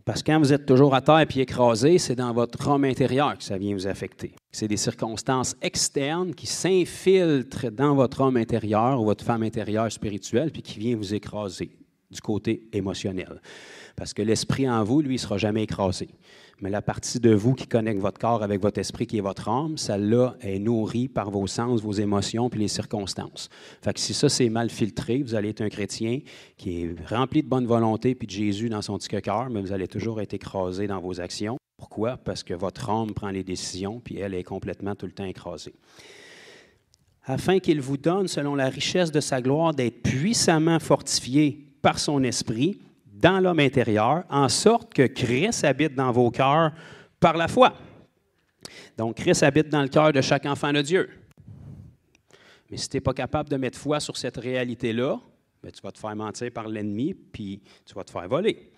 Parce que quand vous êtes toujours à terre et écrasé, c'est dans votre homme intérieur que ça vient vous affecter. C'est des circonstances externes qui s'infiltrent dans votre homme intérieur ou votre femme intérieure spirituelle puis qui vient vous écraser du côté émotionnel. Parce que l'esprit en vous, lui, ne sera jamais écrasé. Mais la partie de vous qui connecte votre corps avec votre esprit, qui est votre âme, celle-là est nourrie par vos sens, vos émotions puis les circonstances. Fait que si ça, c'est mal filtré, vous allez être un chrétien qui est rempli de bonne volonté puis de Jésus dans son petit cœur, mais vous allez toujours être écrasé dans vos actions. Pourquoi? Parce que votre âme prend les décisions puis elle est complètement tout le temps écrasée. Afin qu'il vous donne, selon la richesse de sa gloire, d'être puissamment fortifié par son esprit dans l'homme intérieur, en sorte que Christ habite dans vos cœurs par la foi. Donc, Christ habite dans le cœur de chaque enfant de Dieu. Mais si tu n'es pas capable de mettre foi sur cette réalité-là, bien, tu vas te faire mentir par l'ennemi, puis tu vas te faire voler.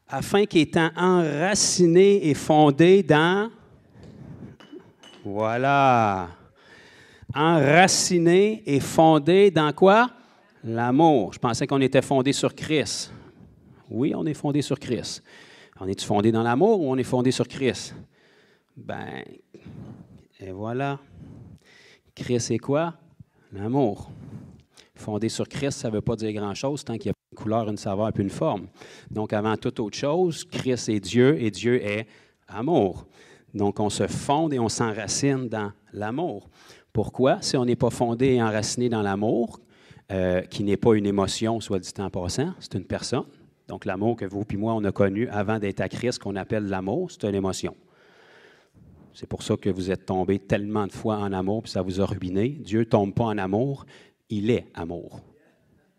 Afin qu'étant enraciné et fondé dans... Voilà. Enraciné et fondé dans quoi? L'amour. Je pensais qu'on était fondé sur Christ. Oui, on est fondé sur Christ. On est-tu fondé dans l'amour ou on est fondé sur Christ? Ben, et voilà. Christ, c'est quoi? L'amour. Fondé sur Christ, ça ne veut pas dire grand-chose tant qu'il y a une couleur, une saveur et une forme. Donc, avant toute autre chose, Christ est Dieu et Dieu est amour. Donc, on se fonde et on s'enracine dans l'amour. Pourquoi? Si on n'est pas fondé et enraciné dans l'amour, qui n'est pas une émotion, soit dit en passant, c'est une personne. Donc, l'amour que vous et moi, on a connu avant d'être à Christ, qu'on appelle l'amour, c'est une émotion. C'est pour ça que vous êtes tombés tellement de fois en amour, puis ça vous a ruiné. Dieu ne tombe pas en amour, il est amour.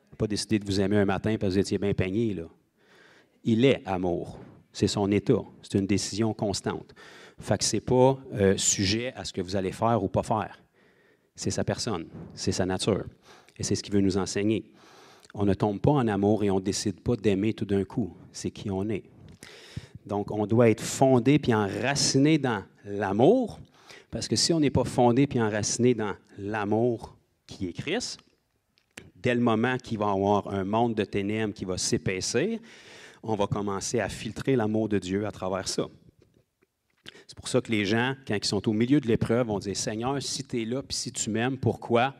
Il n'a pas décidé de vous aimer un matin parce que vous étiez bien peigné, là. Il est amour. C'est son état. C'est une décision constante. Fait que ce n'est pas sujet à ce que vous allez faire ou pas faire. C'est sa personne, c'est sa nature. Et c'est ce qu'il veut nous enseigner. On ne tombe pas en amour et on ne décide pas d'aimer tout d'un coup. C'est qui on est. Donc, on doit être fondé puis enraciné dans l'amour, parce que si on n'est pas fondé puis enraciné dans l'amour qui est Christ, dès le moment qu'il va y avoir un monde de ténèbres qui va s'épaissir, on va commencer à filtrer l'amour de Dieu à travers ça. C'est pour ça que les gens, quand ils sont au milieu de l'épreuve, vont dire « Seigneur, si tu es là puis si tu m'aimes, pourquoi? »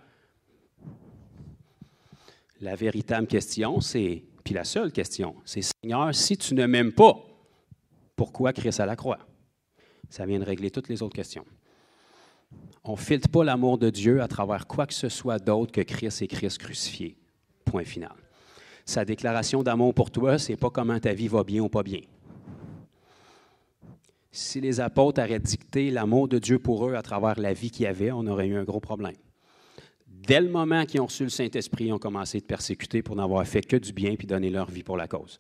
La véritable question, c'est, puis la seule question, c'est « Seigneur, si tu ne m'aimes pas, pourquoi Christ à la croix? » Ça vient de régler toutes les autres questions. On ne filtre pas l'amour de Dieu à travers quoi que ce soit d'autre que Christ et Christ crucifié. Point final. Sa déclaration d'amour pour toi, ce n'est pas comment ta vie va bien ou pas bien. Si les apôtres auraient dicté l'amour de Dieu pour eux à travers la vie qu'ils avaient, on aurait eu un gros problème. Dès le moment qu'ils ont reçu le Saint-Esprit, ils ont commencé à être persécutés pour n'avoir fait que du bien puis donner leur vie pour la cause.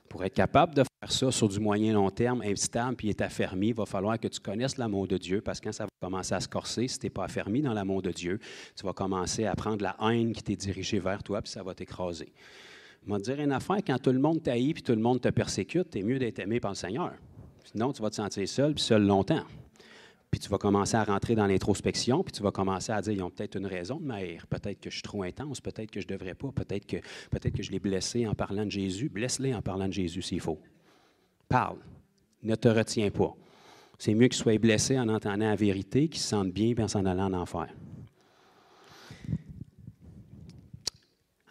Pour être capable de faire ça sur du moyen long terme, instable puis être affermi, il va falloir que tu connaisses l'amour de Dieu, parce que quand ça va commencer à se corser, si tu n'es pas affermi dans l'amour de Dieu, tu vas commencer à prendre la haine qui t'est dirigée vers toi, puis ça va t'écraser. Je vais te dire une affaire, quand tout le monde t'haït puis tout le monde te persécute, tu es mieux d'être aimé par le Seigneur. Sinon, tu vas te sentir seul, puis seul longtemps. Puis tu vas commencer à rentrer dans l'introspection, puis tu vas commencer à dire, ils ont peut-être une raison de m'haïr. Peut-être que je suis trop intense, peut-être que je ne devrais pas, peut-être que je l'ai blessé en parlant de Jésus. Blesse-les en parlant de Jésus s'il faut. Parle. Ne te retiens pas. C'est mieux qu'ils soient blessés en entendant la vérité, qu'ils se sentent bien, puis en s'en allant en enfer.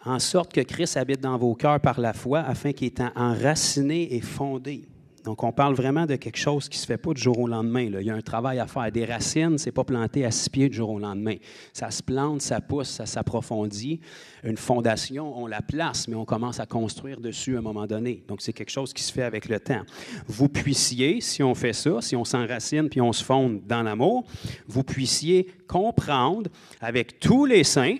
En sorte que Christ habite dans vos cœurs par la foi, afin qu'il est enraciné et fondé. Donc, on parle vraiment de quelque chose qui ne se fait pas du jour au lendemain, là. Il y a un travail à faire. Des racines, ce n'est pas planté à 6 pieds du jour au lendemain. Ça se plante, ça pousse, ça s'approfondit. Une fondation, on la place, mais on commence à construire dessus à un moment donné. Donc, c'est quelque chose qui se fait avec le temps. Vous puissiez, si on fait ça, si on s'enracine puis on se fonde dans l'amour, vous puissiez comprendre avec tous les saints.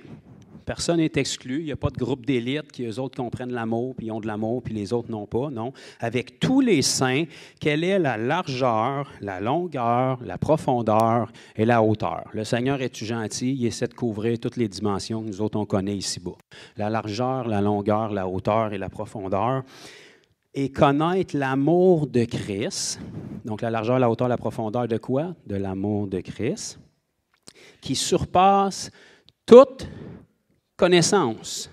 Personne n'est exclu. Il n'y a pas de groupe d'élite qui, eux autres, comprennent l'amour, puis ils ont de l'amour, puis les autres n'ont pas. Non. Avec tous les saints, quelle est la largeur, la longueur, la profondeur et la hauteur? Le Seigneur est-tu gentil? Il essaie de couvrir toutes les dimensions que nous autres, on connaît ici-bas. La largeur, la longueur, la hauteur et la profondeur. Et connaître l'amour de Christ. Donc, la largeur, la hauteur, la profondeur de quoi? De l'amour de Christ. Qui surpasse toute connaissance,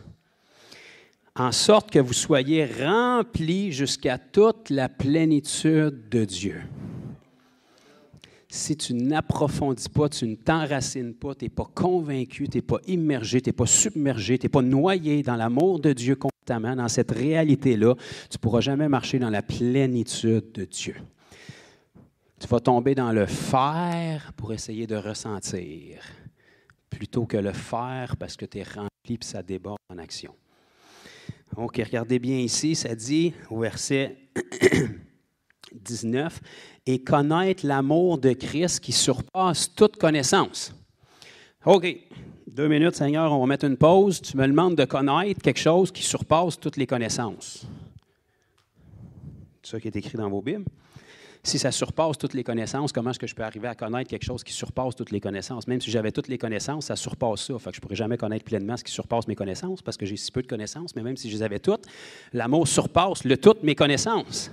en sorte que vous soyez remplis jusqu'à toute la plénitude de Dieu. Si tu n'approfondis pas, tu ne t'enracines pas, tu n'es pas convaincu, tu n'es pas immergé, tu n'es pas submergé, tu n'es pas noyé dans l'amour de Dieu constamment, dans cette réalité-là, tu ne pourras jamais marcher dans la plénitude de Dieu. Tu vas tomber dans le faire pour essayer de ressentir, plutôt que le faire parce que tu es rempli et ça déborde en action. OK, regardez bien ici, ça dit au verset 19, « Et connaître l'amour de Christ qui surpasse toute connaissance. » OK, 2 minutes, Seigneur, on va mettre une pause. Tu me demandes de connaître quelque chose qui surpasse toutes les connaissances. C'est ça qui est écrit dans vos Bibles. Si ça surpasse toutes les connaissances, comment est-ce que je peux arriver à connaître quelque chose qui surpasse toutes les connaissances? Même si j'avais toutes les connaissances, ça surpasse ça. Fait que je ne pourrais jamais connaître pleinement ce qui surpasse mes connaissances parce que j'ai si peu de connaissances, mais même si je les avais toutes, l'amour surpasse toutes mes connaissances.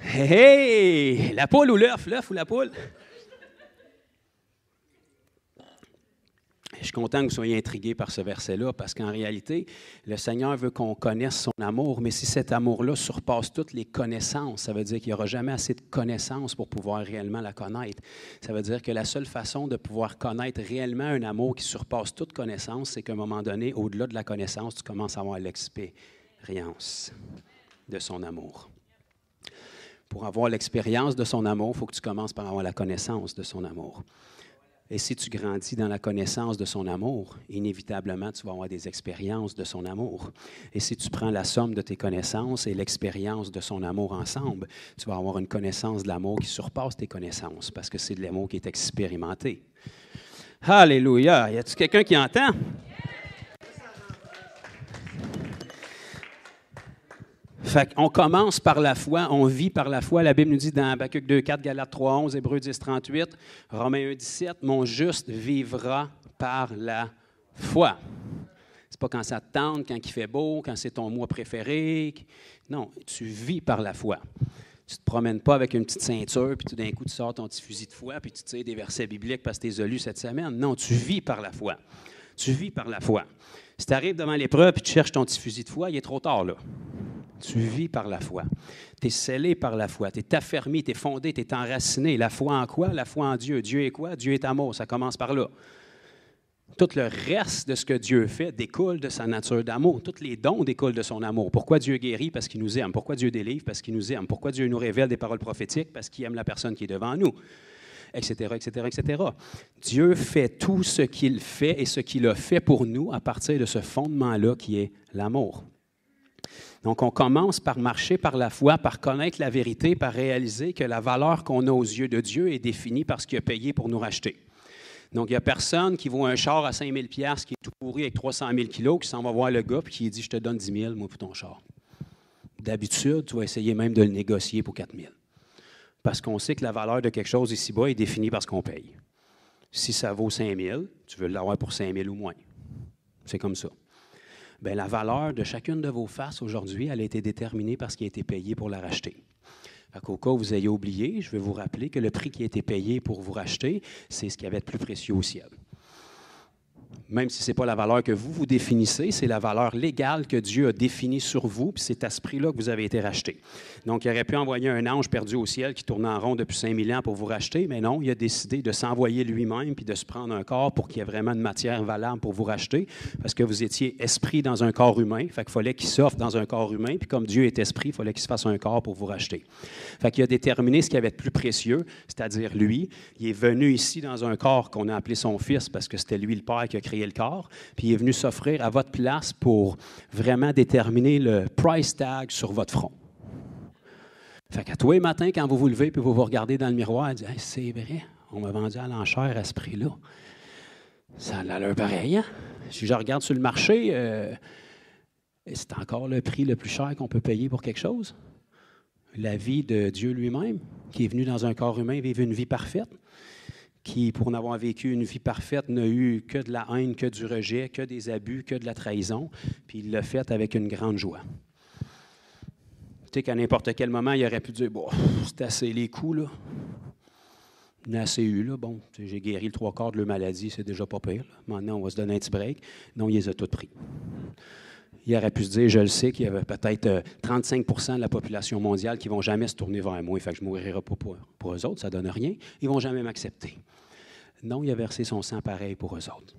Hey! La poule ou l'œuf? L'œuf ou la poule? Je suis content que vous soyez intrigués par ce verset-là, parce qu'en réalité, le Seigneur veut qu'on connaisse son amour, mais si cet amour-là surpasse toutes les connaissances, ça veut dire qu'il n'y aura jamais assez de connaissances pour pouvoir réellement la connaître. Ça veut dire que la seule façon de pouvoir connaître réellement un amour qui surpasse toute connaissance, c'est qu'à un moment donné, au-delà de la connaissance, tu commences à avoir l'expérience de son amour. Pour avoir l'expérience de son amour, il faut que tu commences par avoir la connaissance de son amour. Et si tu grandis dans la connaissance de son amour, inévitablement, tu vas avoir des expériences de son amour. Et si tu prends la somme de tes connaissances et l'expérience de son amour ensemble, tu vas avoir une connaissance de l'amour qui surpasse tes connaissances, parce que c'est de l'amour qui est expérimenté. Alléluia! Y a-t-il quelqu'un qui entend? Fait qu'on commence par la foi, on vit par la foi. La Bible nous dit dans Habakkuk 2,4, Galates 3,11, Hébreux 10,38, Romains 1,17, mon juste vivra par la foi. C'est pas quand ça te tente, quand il fait beau, quand c'est ton mois préféré. Non, tu vis par la foi. Tu ne te promènes pas avec une petite ceinture, puis tout d'un coup, tu sors ton petit fusil de foi, puis tu tires des versets bibliques parce que tu les as lus cette semaine. Non, tu vis par la foi. Tu vis par la foi. Si tu arrives devant l'épreuve et tu cherches ton petit fusil de foi, il est trop tard, là. Tu vis par la foi. Tu es scellé par la foi. Tu es affermi, tu es fondé, tu es enraciné. La foi en quoi? La foi en Dieu. Dieu est quoi? Dieu est amour. Ça commence par là. Tout le reste de ce que Dieu fait découle de sa nature d'amour. Tous les dons découlent de son amour. Pourquoi Dieu guérit? Parce qu'il nous aime. Pourquoi Dieu délivre? Parce qu'il nous aime. Pourquoi Dieu nous révèle des paroles prophétiques? Parce qu'il aime la personne qui est devant nous. Etc., etc., etc. Dieu fait tout ce qu'il fait et ce qu'il a fait pour nous à partir de ce fondement-là qui est l'amour. Donc, on commence par marcher par la foi, par connaître la vérité, par réaliser que la valeur qu'on a aux yeux de Dieu est définie par ce qu'il a payé pour nous racheter. Donc, il n'y a personne qui voit un char à 5 000 $ qui est tout pourri avec 300 000 kilos, qui s'en va voir le gars et qui dit « Je te donne 10 000 moi, pour ton char. » D'habitude, tu vas essayer même de le négocier pour 4 000. Parce qu'on sait que la valeur de quelque chose ici-bas est définie par ce qu'on paye. Si ça vaut 5 000, tu veux l'avoir pour 5 000 ou moins. C'est comme ça. Bien, la valeur de chacune de vos faces aujourd'hui, elle a été déterminée par ce qui a été payé pour la racheter. Au cas où vous ayez oublié, je vais vous rappeler que le prix qui a été payé pour vous racheter, c'est ce qu'il y avait de plus précieux au ciel. Même si ce n'est pas la valeur que vous définissez, c'est la valeur légale que Dieu a définie sur vous, puis c'est à ce prix-là que vous avez été racheté. Donc, il aurait pu envoyer un ange perdu au ciel qui tournait en rond depuis 5000 ans pour vous racheter, mais non, il a décidé de s'envoyer lui-même puis de se prendre un corps pour qu'il y ait vraiment une matière valable pour vous racheter, parce que vous étiez esprit dans un corps humain, fait qu'il fallait qu'il s'offre dans un corps humain, puis comme Dieu est esprit, il fallait qu'il se fasse un corps pour vous racheter. Fait qu'il a déterminé ce qu'il y avait de plus précieux, c'est-à-dire lui. Il est venu ici dans un corps qu'on a appelé son fils, parce que c'était lui le Père qui a créé le corps, puis il est venu s'offrir à votre place pour vraiment déterminer le price tag sur votre front. Fait qu'à tous les matins, quand vous vous levez puis vous vous regardez dans le miroir, vous dites hey, « c'est vrai, on m'a vendu à l'enchère à ce prix-là. » Ça a l'air pareil, hein? Si je regarde sur le marché, c'est encore le prix le plus cher qu'on peut payer pour quelque chose. La vie de Dieu lui-même, qui est venu dans un corps humain vivre une vie parfaite, qui, pour n'avoir vécu une vie parfaite, n'a eu que de la haine, que du rejet, que des abus, que de la trahison, puis il l'a fait avec une grande joie. Tu sais qu'à n'importe quel moment, il aurait pu dire « Bon, c'est assez les coups, là. On a assez eu, là. Bon, j'ai guéri le 3/4 de leur maladie, c'est déjà pas pire. Là. Maintenant, on va se donner un petit break. » Non, il les a tous pris. Il aurait pu se dire, je le sais, qu'il y avait peut-être 35 % de la population mondiale qui ne vont jamais se tourner vers moi. Fait que je ne mourirai pas pour eux autres, ça ne donne rien. Ils ne vont jamais m'accepter. Non, il a versé son sang pareil pour eux autres.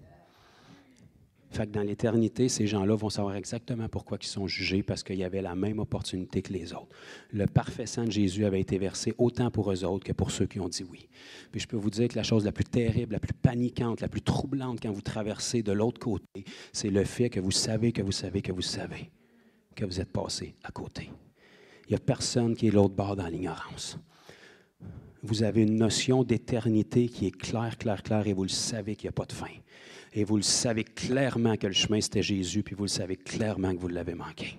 Fait que dans l'éternité, ces gens-là vont savoir exactement pourquoi ils sont jugés, parce qu'il y avait la même opportunité que les autres. Le parfait sang de Jésus avait été versé autant pour eux autres que pour ceux qui ont dit oui. Puis je peux vous dire que la chose la plus terrible, la plus paniquante, la plus troublante quand vous traversez de l'autre côté, c'est le fait que vous savez que vous êtes passé à côté. Il n'y a personne qui est l'autre bord dans l'ignorance. Vous avez une notion d'éternité qui est claire, et vous le savez qu'il n'y a pas de fin. Et vous le savez clairement que le chemin, c'était Jésus, puis vous le savez clairement que vous l'avez manqué.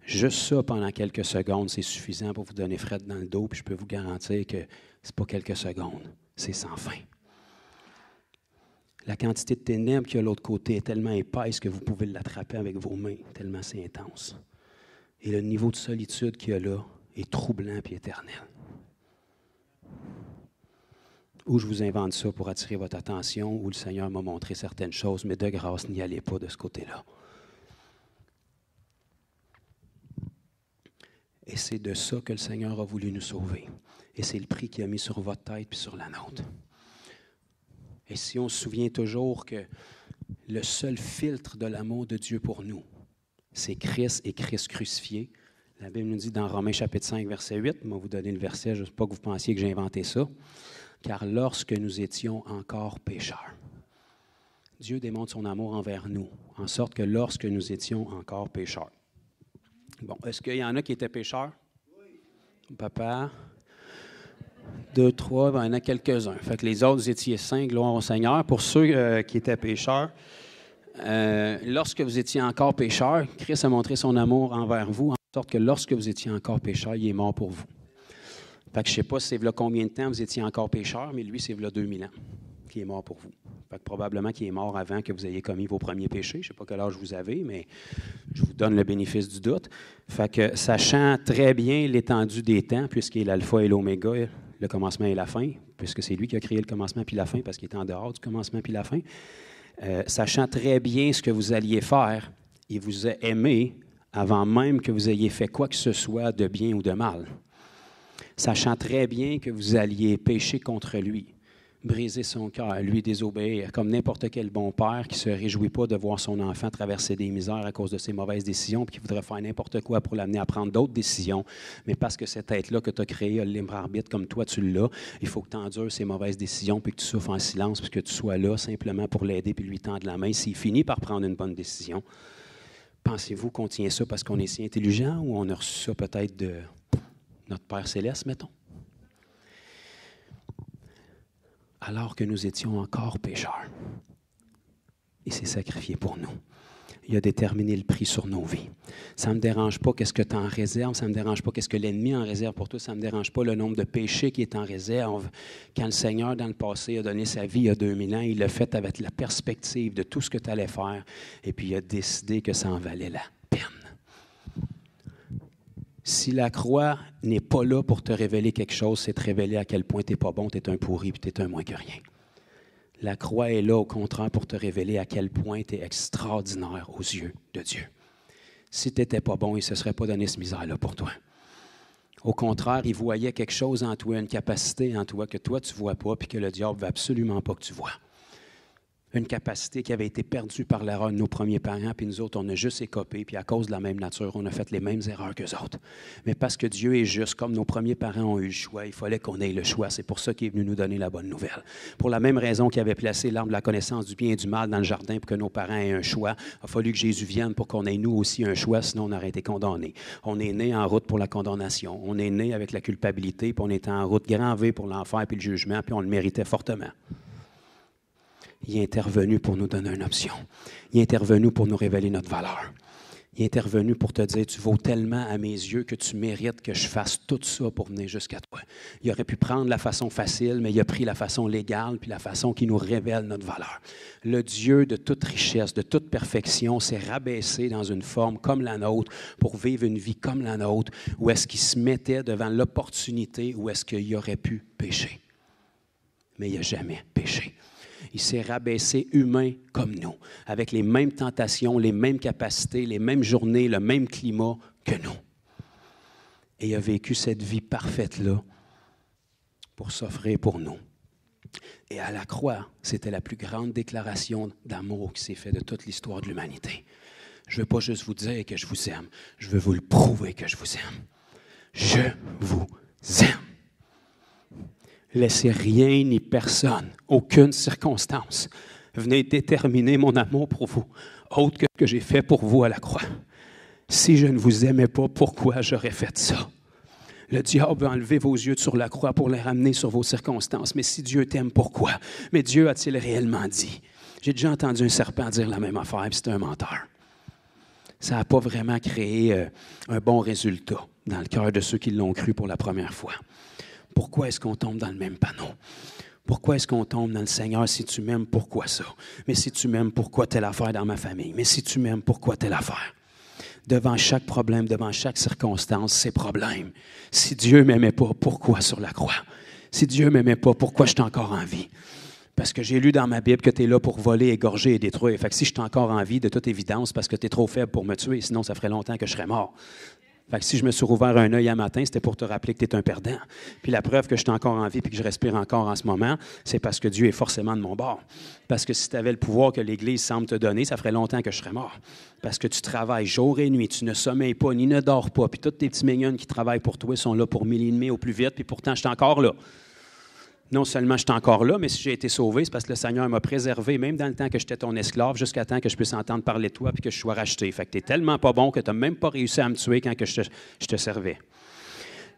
Juste ça, pendant quelques secondes, c'est suffisant pour vous donner frette dans le dos, puis je peux vous garantir que ce n'est pas quelques secondes, c'est sans fin. La quantité de ténèbres qu'il y a de l'autre côté est tellement épaisse que vous pouvez l'attraper avec vos mains, tellement c'est intense. Et le niveau de solitude qu'il y a là est troublant et éternel. Ou je vous invente ça pour attirer votre attention, ou le Seigneur m'a montré certaines choses, mais de grâce, n'y allez pas de ce côté-là. Et c'est de ça que le Seigneur a voulu nous sauver. Et c'est le prix qu'il a mis sur votre tête et sur la nôtre. Et si on se souvient toujours que le seul filtre de l'amour de Dieu pour nous, c'est Christ et Christ crucifié. La Bible nous dit dans Romains chapitre 5, verset 8, je vais vous donner le verset, je ne sais pas que vous pensiez que j'ai inventé ça. car lorsque nous étions encore pécheurs. Dieu démontre son amour envers nous, en sorte que lorsque nous étions encore pécheurs. Bon, est-ce qu'il y en a qui étaient pécheurs? Oui. Papa? 2, 3, il y en a quelques-uns. Fait que les autres, vous étiez saints, gloire au Seigneur. Pour ceux qui étaient pécheurs, lorsque vous étiez encore pécheurs, Christ a montré son amour envers vous, en sorte que lorsque vous étiez encore pécheurs, il est mort pour vous. Fait que je ne sais pas si c'est là combien de temps vous étiez encore pécheurs, mais lui, c'est là 2000 ans qu'il est mort pour vous. Fait que probablement qu'il est mort avant que vous ayez commis vos premiers péchés. Je ne sais pas quel âge vous avez, mais je vous donne le bénéfice du doute. Fait que sachant très bien l'étendue des temps, puisqu'il est l'alpha et l'oméga, le commencement et la fin, puisque c'est lui qui a créé le commencement puis la fin, parce qu'il est en dehors du commencement puis la fin, sachant très bien ce que vous alliez faire, il vous a aimé avant même que vous ayez fait quoi que ce soit de bien ou de mal. Sachant très bien que vous alliez pécher contre lui, briser son cœur, lui désobéir, comme n'importe quel bon père qui ne se réjouit pas de voir son enfant traverser des misères à cause de ses mauvaises décisions, puis qui voudrait faire n'importe quoi pour l'amener à prendre d'autres décisions, mais parce que cet être-là que tu as créé a le libre arbitre comme toi tu l'as, il faut que tu endures ses mauvaises décisions, puis que tu souffres en silence, puis que tu sois là simplement pour l'aider, puis lui tendre la main s'il finit par prendre une bonne décision. Pensez-vous qu'on tient ça parce qu'on est si intelligent, ou on a reçu ça peut-être de notre Père Céleste, mettons? Alors que nous étions encore pécheurs, il s'est sacrifié pour nous. Il a déterminé le prix sur nos vies. Ça ne me dérange pas qu'est-ce que tu en réserves, ça ne me dérange pas qu'est-ce que l'ennemi en réserve pour toi, ça ne me dérange pas le nombre de péchés qui est en réserve. Quand le Seigneur, dans le passé, a donné sa vie il y a 2000 ans, il l'a fait avec la perspective de tout ce que tu allais faire, et puis il a décidé que ça en valait la peine. Si la croix n'est pas là pour te révéler quelque chose, c'est te révéler à quel point tu n'es pas bon, tu es un pourri, puis tu es un moins que rien. La croix est là, au contraire, pour te révéler à quel point tu es extraordinaire aux yeux de Dieu. Si tu n'étais pas bon, il ne se serait pas donné ce misère-là pour toi. Au contraire, il voyait quelque chose en toi, une capacité en toi que toi, tu ne vois pas, puis que le diable ne veut absolument pas que tu vois. Une capacité qui avait été perdue par l'erreur de nos premiers parents, puis nous autres, on a juste écopé, puis à cause de la même nature, on a fait les mêmes erreurs qu'eux autres. Mais parce que Dieu est juste, comme nos premiers parents ont eu le choix, il fallait qu'on ait le choix. C'est pour ça qu'il est venu nous donner la bonne nouvelle. Pour la même raison qu'il avait placé l'arbre de la connaissance du bien et du mal dans le jardin pour que nos parents aient un choix, il a fallu que Jésus vienne pour qu'on ait nous aussi un choix, sinon on aurait été condamnés. On est né en route pour la condamnation. On est né avec la culpabilité, puis on était en route grand V pour l'enfer puis le jugement, puis on le méritait fortement. Il est intervenu pour nous donner une option. Il est intervenu pour nous révéler notre valeur. Il est intervenu pour te dire, tu vaux tellement à mes yeux que tu mérites que je fasse tout ça pour venir jusqu'à toi. Il aurait pu prendre la façon facile, mais il a pris la façon légale, puis la façon qui nous révèle notre valeur. Le Dieu de toute richesse, de toute perfection, s'est rabaissé dans une forme comme la nôtre pour vivre une vie comme la nôtre, où est-ce qu'il se mettait devant l'opportunité, où est-ce qu'il aurait pu pécher. Mais il n'a jamais péché. Il s'est rabaissé humain comme nous, avec les mêmes tentations, les mêmes capacités, les mêmes journées, le même climat que nous. Et il a vécu cette vie parfaite-là pour s'offrir pour nous. Et à la croix, c'était la plus grande déclaration d'amour qui s'est faite de toute l'histoire de l'humanité. Je ne veux pas juste vous dire que je vous aime, je veux vous le prouver que je vous aime. Je vous aime. Laissez rien ni personne, aucune circonstance, venez déterminer mon amour pour vous, autre que ce que j'ai fait pour vous à la croix. Si je ne vous aimais pas, pourquoi j'aurais fait ça? Le diable veut enlever vos yeux sur la croix pour les ramener sur vos circonstances. Mais si Dieu t'aime, pourquoi? Mais Dieu a-t-il réellement dit? J'ai déjà entendu un serpent dire la même affaire, puis c'était un menteur. Ça n'a pas vraiment créé un bon résultat dans le cœur de ceux qui l'ont cru pour la première fois. Pourquoi est-ce qu'on tombe dans le même panneau? Pourquoi est-ce qu'on tombe dans le Seigneur? Si tu m'aimes, pourquoi ça? Mais si tu m'aimes, pourquoi telle affaire dans ma famille? Mais si tu m'aimes, pourquoi telle affaire? Devant chaque problème, devant chaque circonstance, c'est problème. Si Dieu ne m'aimait pas, pourquoi sur la croix? Si Dieu ne m'aimait pas, pourquoi je suis encore en vie? Parce que j'ai lu dans ma Bible que tu es là pour voler, égorger et détruire. Fait que si je suis encore en vie, de toute évidence, parce que tu es trop faible pour me tuer, sinon ça ferait longtemps que je serais mort. Fait que si je me suis rouvert un œil un matin, c'était pour te rappeler que tu es un perdant. Puis la preuve que je suis encore en vie et que je respire encore en ce moment, c'est parce que Dieu est forcément de mon bord. Parce que si tu avais le pouvoir que l'Église semble te donner, ça ferait longtemps que je serais mort. Parce que tu travailles jour et nuit, tu ne sommeilles pas ni ne dors pas, puis toutes tes petits mignonnes qui travaillent pour toi sont là pour m'éliminer au plus vite, puis pourtant je suis encore là. non seulement je suis encore là, mais si j'ai été sauvé, c'est parce que le Seigneur m'a préservé, même dans le temps que j'étais ton esclave, jusqu'à temps que je puisse entendre parler de toi et que je sois racheté. Fait que tu n'es tellement pas bon que tu n'as même pas réussi à me tuer quand que je te servais.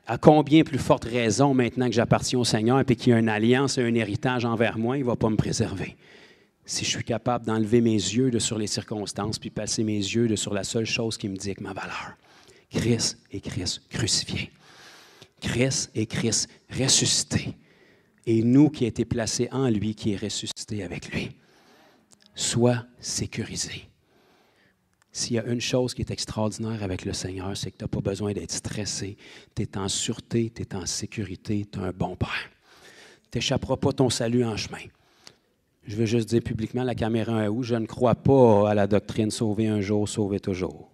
À combien plus forte raison, maintenant que j'appartiens au Seigneur et qu'il y a une alliance et un héritage envers moi, il ne va pas me préserver. Si je suis capable d'enlever mes yeux de sur les circonstances puis passer mes yeux de sur la seule chose qui me dit que ma valeur. Christ et Christ crucifié. Christ et Christ ressuscité. Et nous qui avons été placés en lui, qui est ressuscité avec lui. Sois sécurisé. S'il y a une chose qui est extraordinaire avec le Seigneur, c'est que tu n'as pas besoin d'être stressé. Tu es en sûreté, tu es en sécurité, tu as un bon Père. Tu n'échapperas pas ton salut en chemin. Je veux juste dire publiquement, la caméra est où? Je ne crois pas à la doctrine « sauver un jour, sauver toujours ».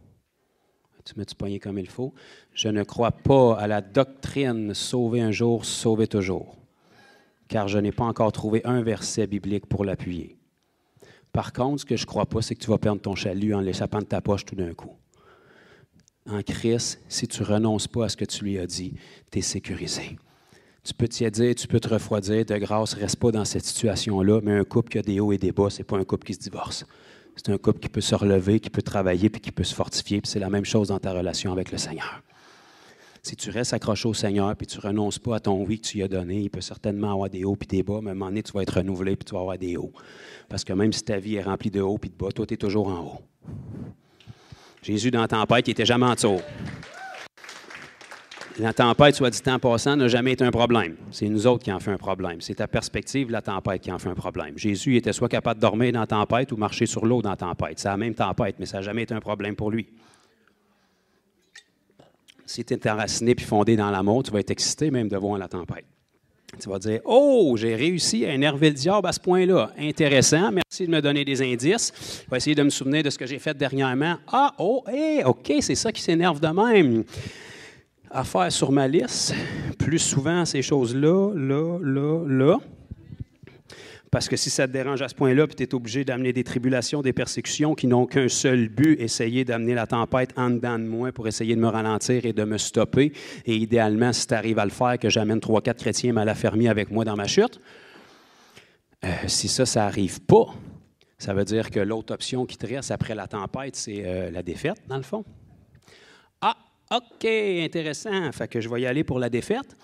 Tu mets-tu poignet comme il faut? Je ne crois pas à la doctrine « sauver un jour, sauver toujours », car je n'ai pas encore trouvé un verset biblique pour l'appuyer. Par contre, ce que je ne crois pas, c'est que tu vas perdre ton chalut en l'échappant de ta poche tout d'un coup. En Christ, si tu ne renonces pas à ce que tu lui as dit, tu es sécurisé. Tu peux t'y dire, tu peux te refroidir, de grâce, reste pas dans cette situation-là, mais un couple qui a des hauts et des bas, ce n'est pas un couple qui se divorce. C'est un couple qui peut se relever, qui peut travailler, puis qui peut se fortifier, puis c'est la même chose dans ta relation avec le Seigneur. Si tu restes accroché au Seigneur, puis tu ne renonces pas à ton oui que tu lui as donné, il peut certainement avoir des hauts puis des bas, mais à un moment donné, tu vas être renouvelé, puis tu vas avoir des hauts. Parce que même si ta vie est remplie de hauts puis de bas, toi, tu es toujours en haut. Jésus, dans la tempête, il n'était jamais en dessous. La tempête, soit dit en passant, n'a jamais été un problème. C'est nous autres qui en fait un problème. C'est ta perspective, la tempête, qui en fait un problème. Jésus était soit capable de dormir dans la tempête ou marcher sur l'eau dans la tempête. C'est la même tempête, mais ça n'a jamais été un problème pour lui. Si tu es enraciné puis fondé dans l'amour, tu vas être excité même de voir la tempête. Tu vas dire « Oh, j'ai réussi à énerver le diable à ce point-là. Intéressant, merci de me donner des indices. Je vais essayer de me souvenir de ce que j'ai fait dernièrement. Ah, oh, hey, OK, c'est ça qui s'énerve de même. » À faire sur ma liste, plus souvent ces choses-là, là. Parce que si ça te dérange à ce point-là, puis tu es obligé d'amener des tribulations, des persécutions qui n'ont qu'un seul but, essayer d'amener la tempête en dedans de moi pour essayer de me ralentir et de me stopper. Et idéalement, si tu arrives à le faire, que j'amène 3-4 chrétiens mal affermis avec moi dans ma chute. Si ça n'arrive pas, ça veut dire que l'autre option qui te reste après la tempête, c'est la défaite, dans le fond. Ah, OK, intéressant. Fait que je vais y aller pour la défaite.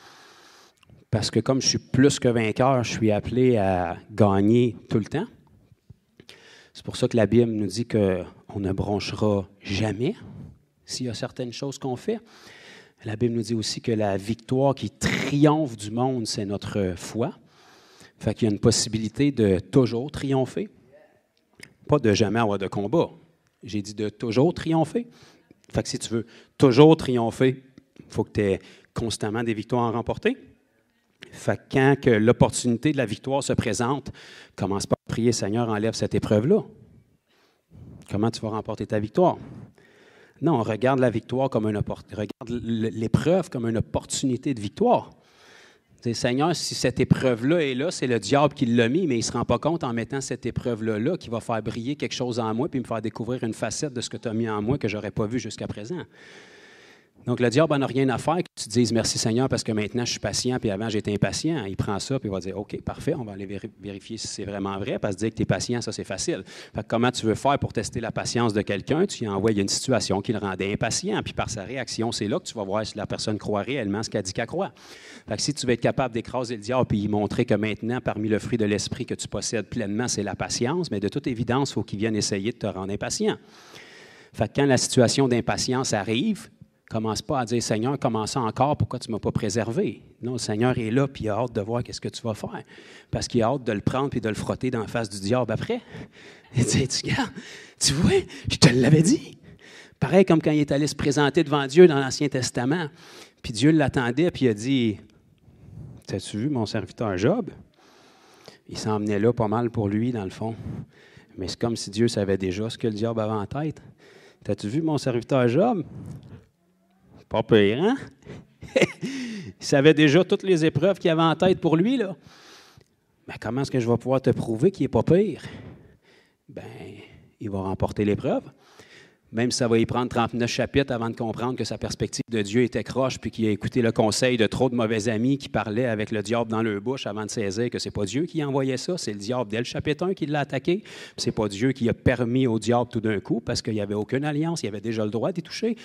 Parce que comme je suis plus que vainqueur, je suis appelé à gagner tout le temps. C'est pour ça que la Bible nous dit qu'on ne bronchera jamais s'il y a certaines choses qu'on fait. La Bible nous dit aussi que la victoire qui triomphe du monde, c'est notre foi. Fait qu'il y a une possibilité de toujours triompher. Pas de jamais avoir de combat. J'ai dit de toujours triompher. Fait que si tu veux toujours triompher, il faut que tu aies constamment des victoires à remporter. Fait que quand que l'opportunité de la victoire se présente, commence pas à prier, Seigneur, enlève cette épreuve-là. Comment tu vas remporter ta victoire? Non, regarde la victoire comme regarde l'épreuve comme une opportunité de victoire. Dis, Seigneur, si cette épreuve-là est là, c'est le diable qui l'a mis, mais il ne se rend pas compte en mettant cette épreuve-là qui va faire briller quelque chose en moi puis me faire découvrir une facette de ce que tu as mis en moi que je n'aurais pas vu jusqu'à présent. Donc, le diable n'a rien à faire que tu te dises merci Seigneur parce que maintenant je suis patient puis avant j'étais impatient. Il prend ça puis il va dire OK, parfait, on va aller vérifier si c'est vraiment vrai parce que dire que tu es patient, ça c'est facile. Fait que comment tu veux faire pour tester la patience de quelqu'un? Tu lui envoies une situation qui le rendait impatient puis par sa réaction, c'est là que tu vas voir si la personne croit réellement ce qu'elle dit qu'elle croit. Fait que si tu veux être capable d'écraser le diable puis lui montrer que maintenant, parmi le fruit de l'esprit que tu possèdes pleinement, c'est la patience, mais de toute évidence, il faut qu'il vienne essayer de te rendre impatient. Fait que quand la situation d'impatience arrive, commence pas à dire « Seigneur, comment ça encore? Pourquoi tu ne m'as pas préservé? » Non, le Seigneur est là, puis il a hâte de voir qu'est-ce que tu vas faire. Parce qu'il a hâte de le prendre et de le frotter dans la face du diable après. Il dit « Tu regardes, tu vois, je te l'avais dit. » Pareil comme quand il est allé se présenter devant Dieu dans l'Ancien Testament. Puis Dieu l'attendait, puis il a dit « T'as-tu vu mon serviteur Job? » Il s'en venait là pas mal pour lui, dans le fond. Mais c'est comme si Dieu savait déjà ce que le diable avait en tête. « T'as-tu vu mon serviteur Job? » Pas pire, hein? Il savait déjà toutes les épreuves qu'il avait en tête pour lui, là. Mais comment est-ce que je vais pouvoir te prouver qu'il n'est pas pire? Bien, il va remporter l'épreuve. Même si ça va y prendre 39 chapitres avant de comprendre que sa perspective de Dieu était croche, puis qu'il a écouté le conseil de trop de mauvais amis qui parlaient avec le diable dans leur bouche avant de saisir que c'est pas Dieu qui envoyait ça, c'est le diable dès le chapitre 1 qui l'a attaqué. Puis c'est pas Dieu qui a permis au diable tout d'un coup, parce qu'il n'y avait aucune alliance, il avait déjà le droit d'y toucher.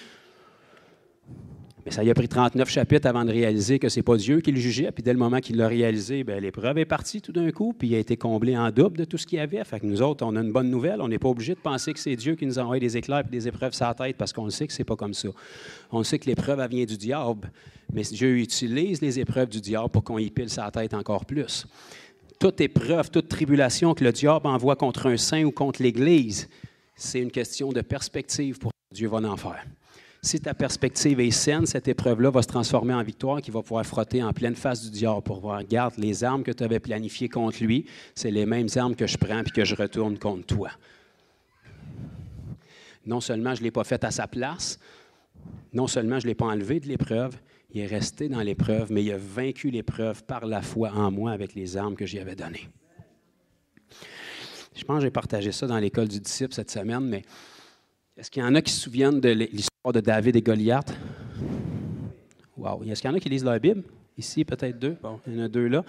Mais ça lui a pris 39 chapitres avant de réaliser que c'est pas Dieu qui le jugeait. Puis dès le moment qu'il l'a réalisé, bien, l'épreuve est partie tout d'un coup, puis il a été comblé en double de tout ce qu'il y avait. Fait que nous autres, on a une bonne nouvelle. On n'est pas obligé de penser que c'est Dieu qui nous envoie des éclairs et des épreuves sur la tête, parce qu'on le sait que c'est pas comme ça. On le sait que l'épreuve, elle vient du diable, mais Dieu utilise les épreuves du diable pour qu'on y pile sa tête encore plus. Toute épreuve, toute tribulation que le diable envoie contre un saint ou contre l'Église, c'est une question de perspective pour ce que Dieu va en faire. Si ta perspective est saine, cette épreuve-là va se transformer en victoire qui va pouvoir frotter en pleine face du diable pour voir, regarde, les armes que tu avais planifiées contre lui, c'est les mêmes armes que je prends et que je retourne contre toi. Non seulement je ne l'ai pas fait à sa place, non seulement je ne l'ai pas enlevé de l'épreuve, il est resté dans l'épreuve, mais il a vaincu l'épreuve par la foi en moi avec les armes que j'y avais données. Je pense que j'ai partagé ça dans l'école du disciple cette semaine, mais est-ce qu'il y en a qui se souviennent de l'histoire de David et Goliath? Wow! Est-ce qu'il y en a qui lisent la Bible? Ici, peut-être deux. Bon, il y en a deux là.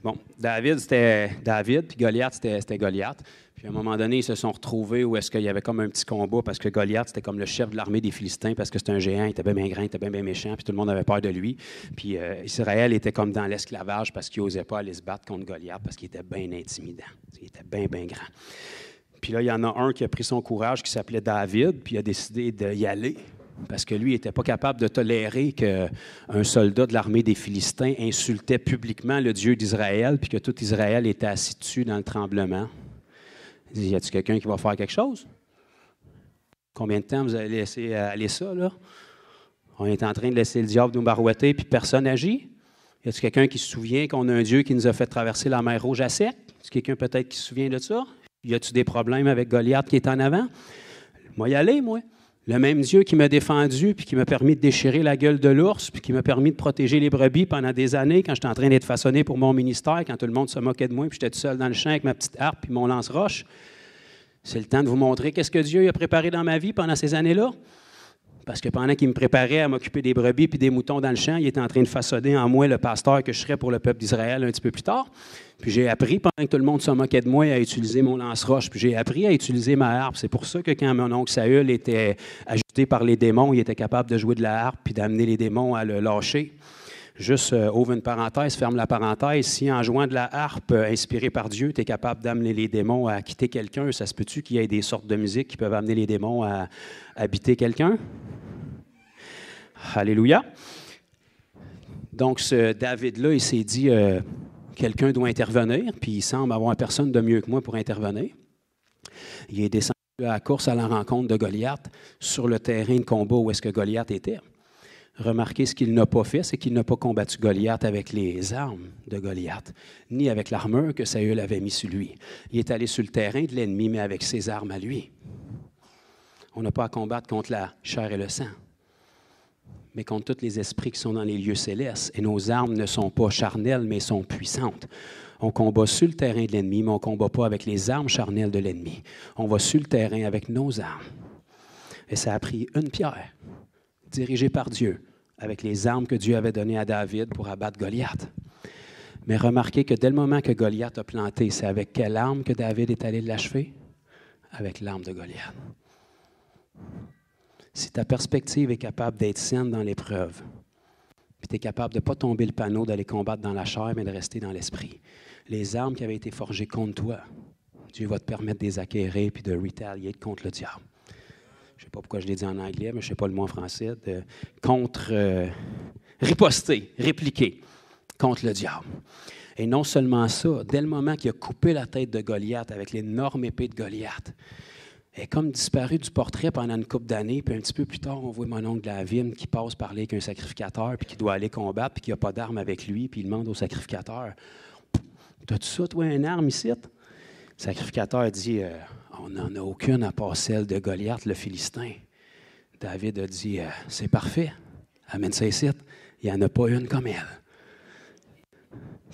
Bon, David, c'était David, puis Goliath, c'était Goliath. Puis à un moment donné, ils se sont retrouvés où est-ce qu'il y avait comme un petit combat, parce que Goliath, c'était comme le chef de l'armée des Philistins, parce que c'était un géant, il était bien grand, il était bien méchant, puis tout le monde avait peur de lui. Puis Israël était comme dans l'esclavage parce qu'il n'osait pas aller se battre contre Goliath, parce qu'il était bien intimidant. Il était bien grand. Puis là, il y en a un qui a pris son courage, qui s'appelait David, puis il a décidé d'y aller, parce que lui, il n'était pas capable de tolérer qu'un soldat de l'armée des Philistins insultait publiquement le Dieu d'Israël, puis que tout Israël était assis dessus dans le tremblement. Il dit, y a-t-il quelqu'un qui va faire quelque chose? Combien de temps vous allez laisser aller ça, là? On est en train de laisser le diable nous barouetter, puis personne n'agit. Y a-t-il quelqu'un qui se souvient qu'on a un Dieu qui nous a fait traverser la mer Rouge à sec? Y a-t-il quelqu'un peut-être qui se souvient de ça? Y a-t-il des problèmes avec Goliath qui est en avant? Moi, y aller, moi. Le même Dieu qui m'a défendu, puis qui m'a permis de déchirer la gueule de l'ours, puis qui m'a permis de protéger les brebis pendant des années, quand j'étais en train d'être façonné pour mon ministère, quand tout le monde se moquait de moi, puis j'étais tout seul dans le champ avec ma petite harpe puis mon lance-roche. C'est le temps de vous montrer qu'est-ce que Dieu a préparé dans ma vie pendant ces années-là. Parce que pendant qu'il me préparait à m'occuper des brebis puis des moutons dans le champ, il était en train de façonner en moi le pasteur que je serais pour le peuple d'Israël un petit peu plus tard. Puis j'ai appris, pendant que tout le monde se moquait de moi, à utiliser mon lance-roche. Puis j'ai appris à utiliser ma harpe. C'est pour ça que quand mon oncle Saül était agité par les démons, il était capable de jouer de la harpe puis d'amener les démons à le lâcher. Juste ouvre une parenthèse, ferme la parenthèse. Si en jouant de la harpe inspirée par Dieu, tu es capable d'amener les démons à quitter quelqu'un, ça se peut-tu qu'il y ait des sortes de musique qui peuvent amener les démons à habiter quelqu'un? Alléluia. Donc, ce David-là, il s'est dit, quelqu'un doit intervenir, puis il semble avoir personne de mieux que moi pour intervenir. Il est descendu à la course à la rencontre de Goliath sur le terrain de combat où est-ce que Goliath était. Remarquez ce qu'il n'a pas fait, c'est qu'il n'a pas combattu Goliath avec les armes de Goliath, ni avec l'armure que Saül avait mis sur lui. Il est allé sur le terrain de l'ennemi, mais avec ses armes à lui. On n'a pas à combattre contre la chair et le sang, mais contre tous les esprits qui sont dans les lieux célestes. Et nos armes ne sont pas charnelles, mais sont puissantes. On combat sur le terrain de l'ennemi, mais on ne combat pas avec les armes charnelles de l'ennemi. On va sur le terrain avec nos armes. Et ça a pris une pierre, dirigée par Dieu, avec les armes que Dieu avait données à David pour abattre Goliath. Mais remarquez que dès le moment que Goliath a planté, c'est avec quelle arme que David est allé l'achever? Avec l'arme de Goliath. Si ta perspective est capable d'être saine dans l'épreuve, puis tu es capable de ne pas tomber le panneau d'aller combattre dans la chair, mais de rester dans l'esprit, les armes qui avaient été forgées contre toi, Dieu va te permettre de les acquérir puis de retalier contre le diable. Je ne sais pas pourquoi je l'ai dit en anglais, mais je ne sais pas le mot en français. Riposter, répliquer contre le diable. Et non seulement ça, dès le moment qu'il a coupé la tête de Goliath avec l'énorme épée de Goliath, elle est comme disparue du portrait pendant une couple d'années, puis un petit peu plus tard, on voit mon oncle Glavine qui passe parler avec un sacrificateur, puis qui doit aller combattre, puis qui n'a pas d'arme avec lui, puis il demande au sacrificateur, « T'as-tu ça, toi, une arme ici? » Le sacrificateur dit, « On n'en a aucune à part celle de Goliath, le Philistin. » David a dit, « C'est parfait, amène ça ici, il n'y en a pas une comme elle. »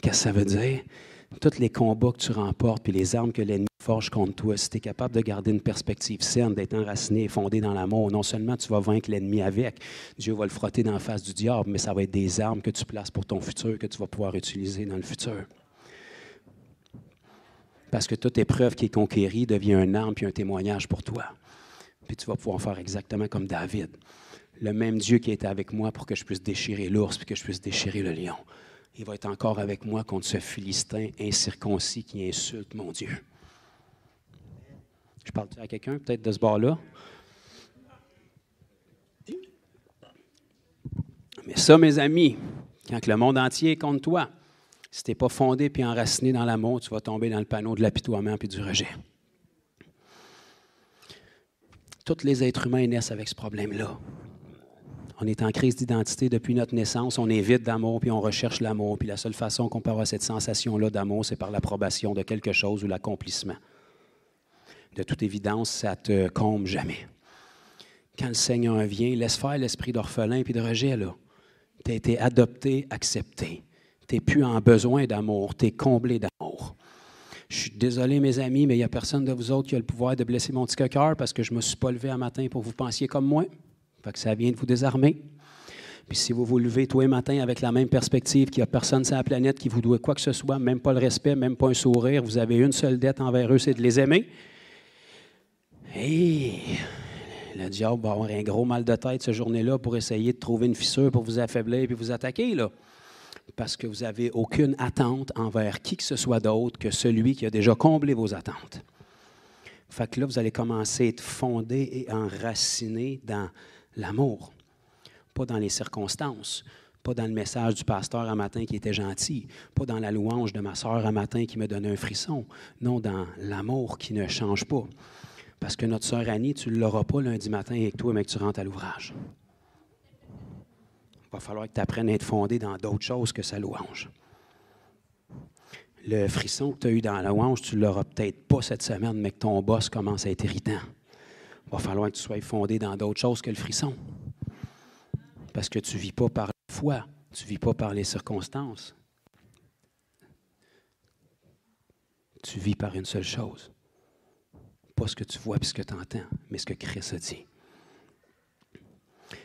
Qu'est-ce que ça veut dire? Tous les combats que tu remportes, puis les armes que l'ennemi forge contre toi, si tu es capable de garder une perspective saine, d'être enraciné et fondé dans l'amour, non seulement tu vas vaincre l'ennemi avec, Dieu va le frotter dans la face du diable, mais ça va être des armes que tu places pour ton futur, que tu vas pouvoir utiliser dans le futur. Parce que toute épreuve qui est conquérie devient une arme puis un témoignage pour toi. Puis tu vas pouvoir faire exactement comme David. Le même Dieu qui était avec moi pour que je puisse déchirer l'ours puis que je puisse déchirer le lion. Il va être encore avec moi contre ce Philistin incirconcis qui insulte mon Dieu. Je parle-tu à quelqu'un peut-être de ce bord-là? Mais ça, mes amis, quand le monde entier est contre toi, si tu n'es pas fondé et enraciné dans l'amour, tu vas tomber dans le panneau de l'apitoiement et du rejet. Tous les êtres humains naissent avec ce problème-là. On est en crise d'identité depuis notre naissance, on est vide d'amour, puis on recherche l'amour. Puis la seule façon qu'on peut avoir cette sensation-là d'amour, c'est par l'approbation de quelque chose ou l'accomplissement. De toute évidence, ça ne te comble jamais. Quand le Seigneur vient, laisse faire l'esprit d'orphelin et de rejet. Tu as été adopté, accepté. Tu n'es plus en besoin d'amour, tu es comblé d'amour. Je suis désolé, mes amis, mais il n'y a personne de vous autres qui a le pouvoir de blesser mon petit cœur parce que je ne me suis pas levé un matin pour que vous pensiez comme moi. Fait que ça vient de vous désarmer. Puis si vous vous levez tous les matins avec la même perspective qu'il n'y a personne sur la planète qui vous doit quoi que ce soit, même pas le respect, même pas un sourire, vous avez une seule dette envers eux, c'est de les aimer. Et le diable va avoir un gros mal de tête cette journée-là pour essayer de trouver une fissure pour vous affaiblir et vous attaquer, là. Parce que vous n'avez aucune attente envers qui que ce soit d'autre que celui qui a déjà comblé vos attentes. Fait que là, vous allez commencer à être fondé et enraciné dans l'amour, pas dans les circonstances, pas dans le message du pasteur un matin qui était gentil, pas dans la louange de ma sœur un matin qui me donnait un frisson, non, dans l'amour qui ne change pas. Parce que notre sœur Annie, tu ne l'auras pas lundi matin avec toi, mais que tu rentres à l'ouvrage. Il va falloir que tu apprennes à être fondé dans d'autres choses que sa louange. Le frisson que tu as eu dans la louange, tu ne l'auras peut-être pas cette semaine, mais que ton boss commence à être irritant. Il va falloir que tu sois fondé dans d'autres choses que le frisson. Parce que tu ne vis pas par la foi, tu ne vis pas par les circonstances. Tu vis par une seule chose. Pas ce que tu vois et ce que tu entends, mais ce que Christ a dit.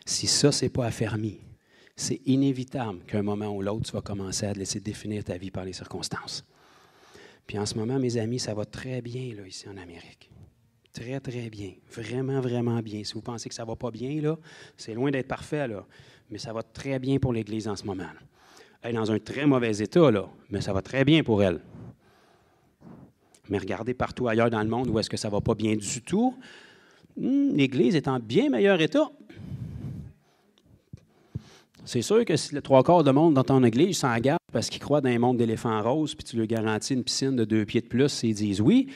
Si ça, ce n'est pas affermi, c'est inévitable qu'à un moment ou l'autre, tu vas commencer à te laisser définir ta vie par les circonstances. Puis en ce moment, mes amis, ça va très bien là, ici en Amérique. Très, très bien. Vraiment, vraiment bien. Si vous pensez que ça ne va pas bien, là, c'est loin d'être parfait, là, mais ça va très bien pour l'Église en ce moment. Là. Elle est dans un très mauvais état, là, mais ça va très bien pour elle. Mais regardez partout ailleurs dans le monde où est-ce que ça ne va pas bien du tout, l'Église est en bien meilleur état. C'est sûr que si le 3/4 du monde dans ton église s'en garde parce qu'ils croient dans un monde d'éléphants roses, puis tu leur garantis une piscine de 2 pieds de plus, et ils disent oui,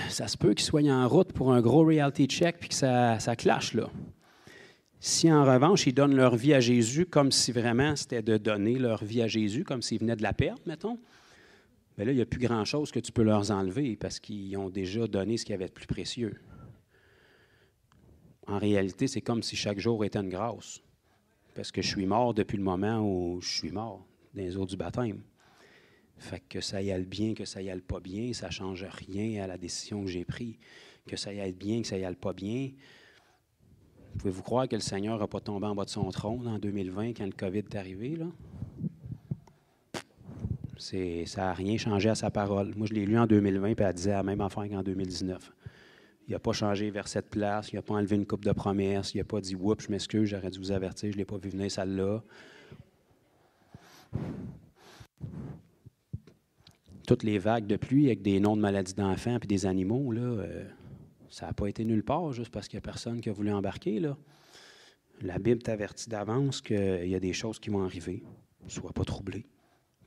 ça se peut qu'ils soient en route pour un gros reality check puis que ça clash, là. Si en revanche, ils donnent leur vie à Jésus comme si vraiment c'était de donner leur vie à Jésus, comme s'ils venaient de la perdre, mettons, bien là, il n'y a plus grand-chose que tu peux leur enlever parce qu'ils ont déjà donné ce qu'il y avait de plus précieux. En réalité, c'est comme si chaque jour était une grâce. Parce que je suis mort depuis le moment où je suis mort, dans les eaux du baptême. Fait que ça y aille bien, que ça y aille pas bien, ça ne change rien à la décision que j'ai prise. Que ça y aille bien, que ça y aille pas bien. Pouvez-vous croire que le Seigneur n'a pas tombé en bas de son trône en 2020 quand le COVID est arrivé, là? Ça n'a rien changé à sa parole. Moi, je l'ai lu en 2020 puis elle disait la même affaire qu'en 2019. Il n'a pas changé verset de place, il n'a pas enlevé une coupe de promesses, il n'a pas dit « Oups, je m'excuse, j'aurais dû vous avertir, je ne l'ai pas vu venir celle-là. » Toutes les vagues de pluie avec des noms de maladies d'enfants et des animaux, là, ça n'a pas été nulle part juste parce qu'il n'y a personne qui a voulu embarquer, là. La Bible t'avertit d'avance qu'il y a des choses qui vont arriver. Sois pas troublé.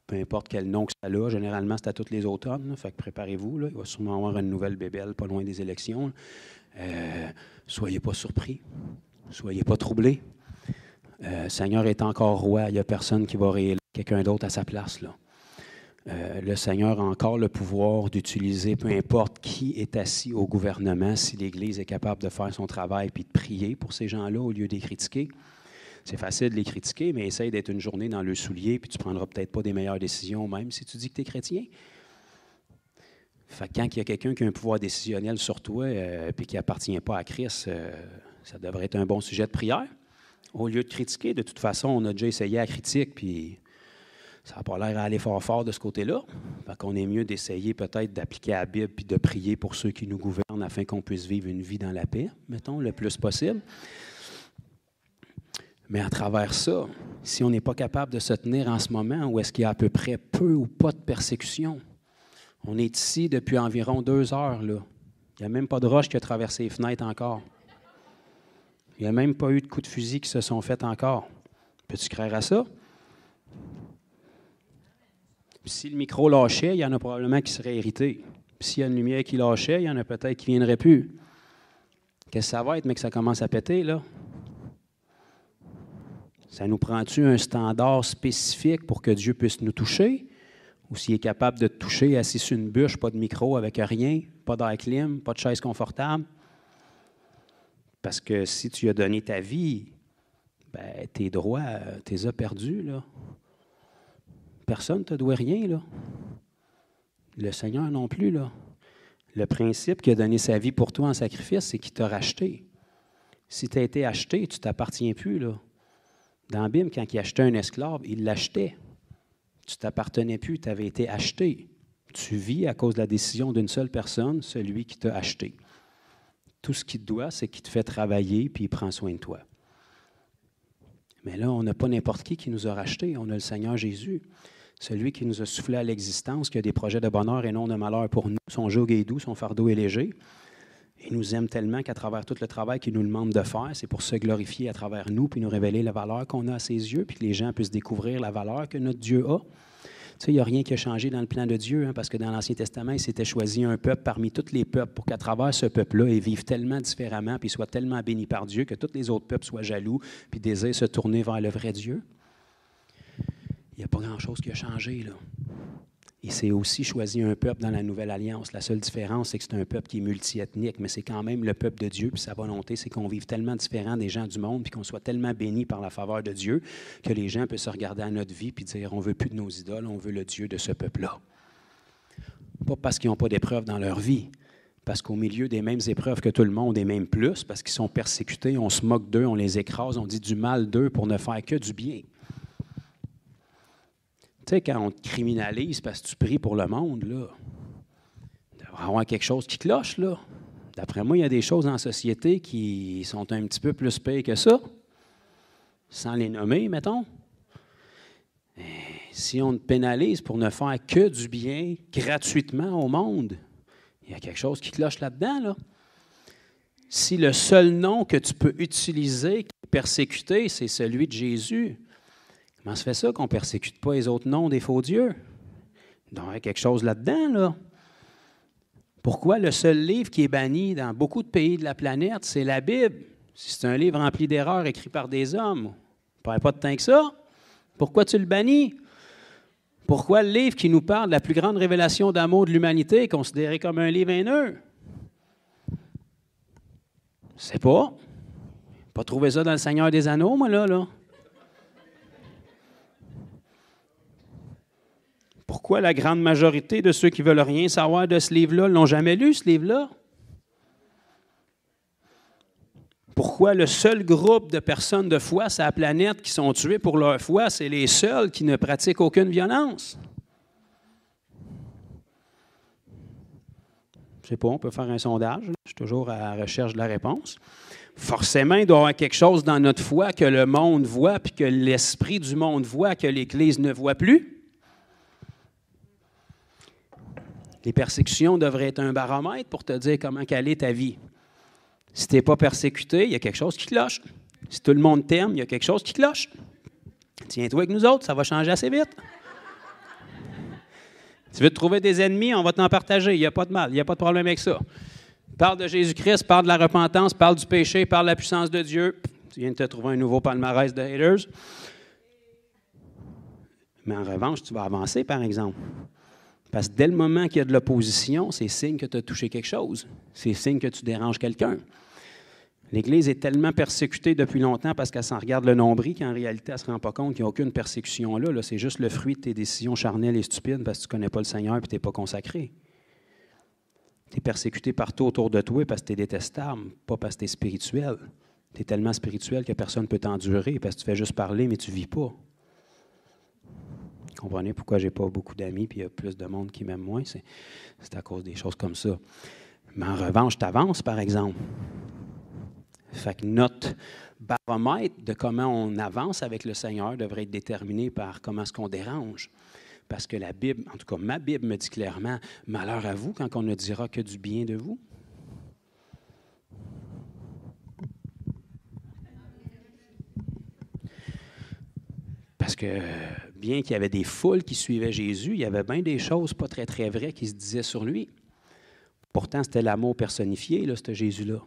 Peu importe quel nom que ça a, généralement, c'est à tous les automnes. Là, fait que préparez-vous. Là, il va sûrement y avoir une nouvelle bébelle pas loin des élections. Soyez pas surpris. Soyez pas troublés. Le Seigneur est encore roi. Il n'y a personne qui va réélire quelqu'un d'autre à sa place. Là. Le Seigneur a encore le pouvoir d'utiliser, peu importe qui est assis au gouvernement, si l'Église est capable de faire son travail et de prier pour ces gens-là au lieu de les critiquer. C'est facile de les critiquer, mais essaye d'être une journée dans le soulier, puis tu ne prendras peut-être pas des meilleures décisions, même si tu dis que tu es chrétien. Fait que quand il y a quelqu'un qui a un pouvoir décisionnel sur toi et qui n'appartient pas à Christ, ça devrait être un bon sujet de prière. Au lieu de critiquer, de toute façon, on a déjà essayé la critique, puis ça n'a pas l'air à aller fort de ce côté-là. Fait qu'on est mieux d'essayer peut-être d'appliquer la Bible puis de prier pour ceux qui nous gouvernent afin qu'on puisse vivre une vie dans la paix, mettons, le plus possible. Mais à travers ça, si on n'est pas capable de se tenir en ce moment où est-ce qu'il y a à peu près peu ou pas de persécution, on est ici depuis environ 2 heures, là. Il n'y a même pas de roche qui a traversé les fenêtres encore. Il n'y a même pas eu de coups de fusil qui se sont faits encore. Peux-tu croire à ça? Puis si le micro lâchait, il y en a probablement qui seraient irrités. Puis s'il y a une lumière qui lâchait, il y en a peut-être qui ne viendraient plus. Qu'est-ce que ça va être, mais que ça commence à péter, là? Ça nous prend-tu un standard spécifique pour que Dieu puisse nous toucher? Ou s'il est capable de te toucher assis sur une bûche, pas de micro, avec rien, pas d'air clim, pas de chaise confortable? Parce que si tu as donné ta vie, ben, tes droits, tu les as perdus, là. Personne ne te doit rien, là. Le Seigneur non plus, là. Le principe qu'il a donné sa vie pour toi en sacrifice, c'est qu'il t'a racheté. Si tu as été acheté, tu ne t'appartiens plus, là. Dans la Bible, quand il achetait un esclave, il l'achetait. Tu ne t'appartenais plus, tu avais été acheté. Tu vis à cause de la décision d'une seule personne, celui qui t'a acheté. Tout ce qu'il te doit, c'est qu'il te fait travailler puis il prend soin de toi. Mais là, on n'a pas n'importe qui nous a rachetés. On a le Seigneur Jésus, celui qui nous a soufflé à l'existence, qui a des projets de bonheur et non de malheur pour nous. Son joug est doux, son fardeau est léger. Il nous aime tellement qu'à travers tout le travail qu'il nous demande de faire, c'est pour se glorifier à travers nous puis nous révéler la valeur qu'on a à ses yeux puis que les gens puissent découvrir la valeur que notre Dieu a. Tu sais, il n'y a rien qui a changé dans le plan de Dieu, parce que dans l'Ancien Testament, il s'était choisi un peuple parmi tous les peuples pour qu'à travers ce peuple-là, ils vivent tellement différemment puis ils soient tellement bénis par Dieu que tous les autres peuples soient jaloux puis désirent se tourner vers le vrai Dieu. Il n'y a pas grand-chose qui a changé, là. Il s'est aussi choisi un peuple dans la Nouvelle Alliance. La seule différence, c'est que c'est un peuple qui est multiethnique, mais c'est quand même le peuple de Dieu, puis sa volonté, c'est qu'on vive tellement différent des gens du monde, puis qu'on soit tellement bénis par la faveur de Dieu, que les gens peuvent se regarder à notre vie puis dire, on ne veut plus de nos idoles, on veut le Dieu de ce peuple-là. Pas parce qu'ils n'ont pas d'épreuves dans leur vie, parce qu'au milieu des mêmes épreuves que tout le monde, et même plus, parce qu'ils sont persécutés, on se moque d'eux, on les écrase, on dit du mal d'eux pour ne faire que du bien. Tu sais, quand on te criminalise parce que tu pries pour le monde, là, il devrait y avoir quelque chose qui cloche, là. D'après moi, il y a des choses en société qui sont un petit peu plus pires que ça, sans les nommer, mettons. Et si on te pénalise pour ne faire que du bien gratuitement au monde, il y a quelque chose qui cloche là-dedans, là. Si le seul nom que tu peux utiliser, qui est persécuté, c'est celui de Jésus, comment se fait ça qu'on ne persécute pas les autres noms des faux dieux? Il doit y avoir quelque chose là-dedans, là. Pourquoi le seul livre qui est banni dans beaucoup de pays de la planète, c'est la Bible? Si c'est un livre rempli d'erreurs écrit par des hommes, on ne perd pas de temps que ça. Pourquoi tu le bannis? Pourquoi le livre qui nous parle de la plus grande révélation d'amour de l'humanité est considéré comme un livre haineux? Je ne sais pas. Pas trouvé ça dans le Seigneur des Anneaux, moi, là. Pourquoi la grande majorité de ceux qui ne veulent rien savoir de ce livre-là ne l'ont jamais lu, ce livre-là? Pourquoi le seul groupe de personnes de foi sur la planète qui sont tuées pour leur foi, c'est les seuls qui ne pratiquent aucune violence? Je ne sais pas, on peut faire un sondage. Je suis toujours à la recherche de la réponse. Forcément, il doit y avoir quelque chose dans notre foi que le monde voit, puis que l'esprit du monde voit, que l'Église ne voit plus. Les persécutions devraient être un baromètre pour te dire comment quelle est ta vie. Si tu n'es pas persécuté, il y a quelque chose qui cloche. Si tout le monde t'aime, il y a quelque chose qui cloche. Tiens-toi avec nous autres, ça va changer assez vite. Tu veux te trouver des ennemis, on va t'en partager. Il n'y a pas de mal, il n'y a pas de problème avec ça. Parle de Jésus-Christ, parle de la repentance, parle du péché, parle de la puissance de Dieu. Tu viens de te trouver un nouveau palmarès de haters. Mais en revanche, tu vas avancer, par exemple. Parce que dès le moment qu'il y a de l'opposition, c'est signe que tu as touché quelque chose. C'est signe que tu déranges quelqu'un. L'Église est tellement persécutée depuis longtemps parce qu'elle s'en regarde le nombril qu'en réalité, elle ne se rend pas compte qu'il n'y a aucune persécution là. C'est juste le fruit de tes décisions charnelles et stupides parce que tu ne connais pas le Seigneur et tu n'es pas consacré. Tu es persécuté partout autour de toi parce que tu es détestable, pas parce que tu es spirituel. Tu es tellement spirituel que personne ne peut t'endurer parce que tu fais juste parler, mais tu ne vis pas. Vous comprenez pourquoi je n'ai pas beaucoup d'amis et il y a plus de monde qui m'aime moins? C'est à cause des choses comme ça. Mais en revanche, tu avances, par exemple. Fait que notre baromètre de comment on avance avec le Seigneur devrait être déterminé par comment est-ce qu'on dérange. Parce que la Bible, en tout cas ma Bible me dit clairement, malheur à vous quand on ne dira que du bien de vous. Parce que bien qu'il y avait des foules qui suivaient Jésus, il y avait bien des choses pas très, très vraies qui se disaient sur lui. Pourtant, c'était l'amour personnifié, là, ce Jésus-là.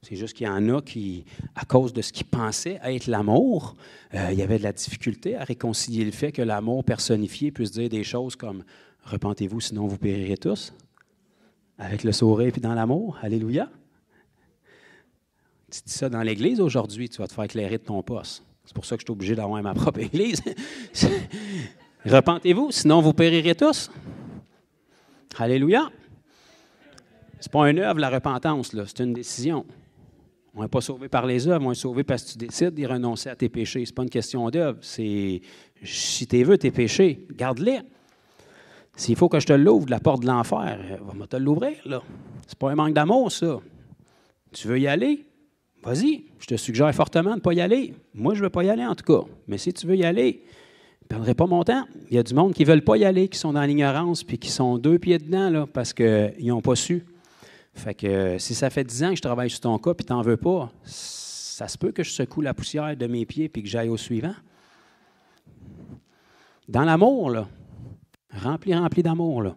C'est juste qu'il y en a qui, à cause de ce qu'ils pensaient être l'amour, il y avait de la difficulté à réconcilier le fait que l'amour personnifié puisse dire des choses comme « Repentez-vous, sinon vous périrez tous », avec le sourire et dans l'amour. Alléluia. Tu dis ça dans l'Église aujourd'hui, tu vas te faire éclairer de ton poste. C'est pour ça que je suis obligé d'avoir ma propre Église. Repentez-vous, sinon vous périrez tous. Alléluia. Ce n'est pas une œuvre, la repentance, là. C'est une décision. On n'est pas sauvé par les œuvres, on est sauvé parce que tu décides d'y renoncer à tes péchés. Ce n'est pas une question d'œuvre. C'est si tu veux tes péchés, garde-les. S'il faut que je te l'ouvre de la porte de l'enfer, va te l'ouvrir, là. C'est pas un manque d'amour, ça. Tu veux y aller? Vas-y. Je te suggère fortement de ne pas y aller. Moi, je ne veux pas y aller, en tout cas. Mais si tu veux y aller, je ne perdrai pas mon temps. Il y a du monde qui ne veulent pas y aller, qui sont dans l'ignorance, puis qui sont 2 pieds dedans, là, parce qu'ils n'ont pas su. Fait que si ça fait 10 ans que je travaille sur ton cas puis tu n'en veux pas, ça se peut que je secoue la poussière de mes pieds puis que j'aille au suivant. Dans l'amour, là. Rempli d'amour, là.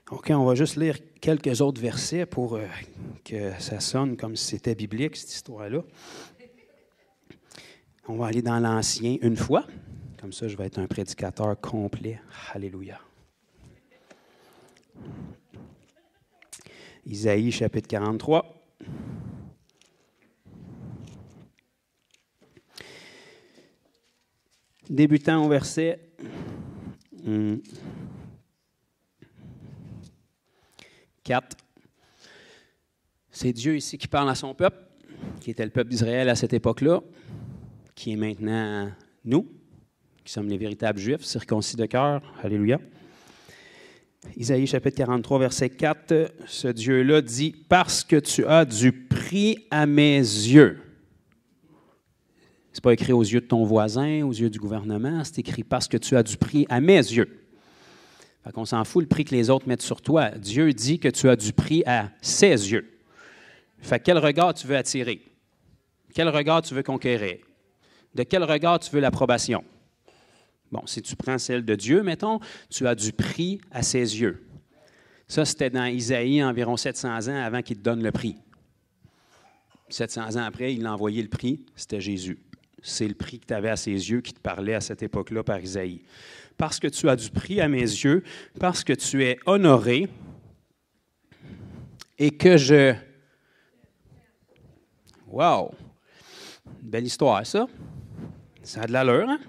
OK, on va juste lire quelques autres versets pour que ça sonne comme si c'était biblique, cette histoire-là. On va aller dans l'Ancien une fois. Comme ça, je vais être un prédicateur complet. Alléluia. Isaïe, chapitre 43. Débutant au verset 4. C'est Dieu ici qui parle à son peuple, qui était le peuple d'Israël à cette époque-là, qui est maintenant nous, qui sommes les véritables Juifs, circoncis de cœur. Alléluia. Isaïe chapitre 43, verset 4, ce Dieu-là dit « Parce que tu as du prix à mes yeux ». Ce n'est pas écrit aux yeux de ton voisin, aux yeux du gouvernement, c'est écrit « Parce que tu as du prix à mes yeux ». Fait qu'on s'en fout le prix que les autres mettent sur toi. Dieu dit que tu as du prix à ses yeux. Fait quel regard tu veux attirer? Quel regard tu veux conquérir? De quel regard tu veux l'approbation? Bon, si tu prends celle de Dieu, mettons, tu as du prix à ses yeux. Ça, c'était dans Isaïe environ 700 ans avant qu'il te donne le prix. 700 ans après, il a envoyé le prix, c'était Jésus. C'est le prix que tu avais à ses yeux qui te parlait à cette époque-là par Isaïe. Parce que tu as du prix à mes yeux, parce que tu es honoré et que je... Wow! Belle histoire, ça. Ça a de l'allure, hein?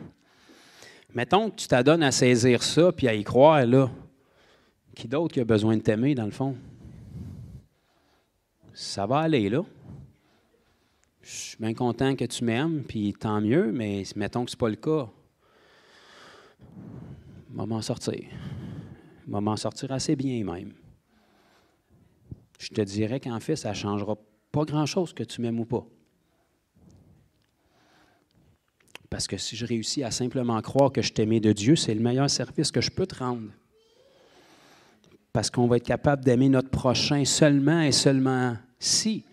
Mettons que tu t'adonnes à saisir ça puis à y croire, là. Qui d'autre qui a besoin de t'aimer, dans le fond? Ça va aller, là. Je suis bien content que tu m'aimes, puis tant mieux, mais mettons que ce n'est pas le cas. Je vais m'en sortir. Je vais m'en sortir assez bien, même. Je te dirais qu'en fait, ça ne changera pas grand-chose que tu m'aimes ou pas. Parce que si je réussis à simplement croire que je t'aimais de Dieu, c'est le meilleur service que je peux te rendre. Parce qu'on va être capable d'aimer notre prochain seulement et seulement si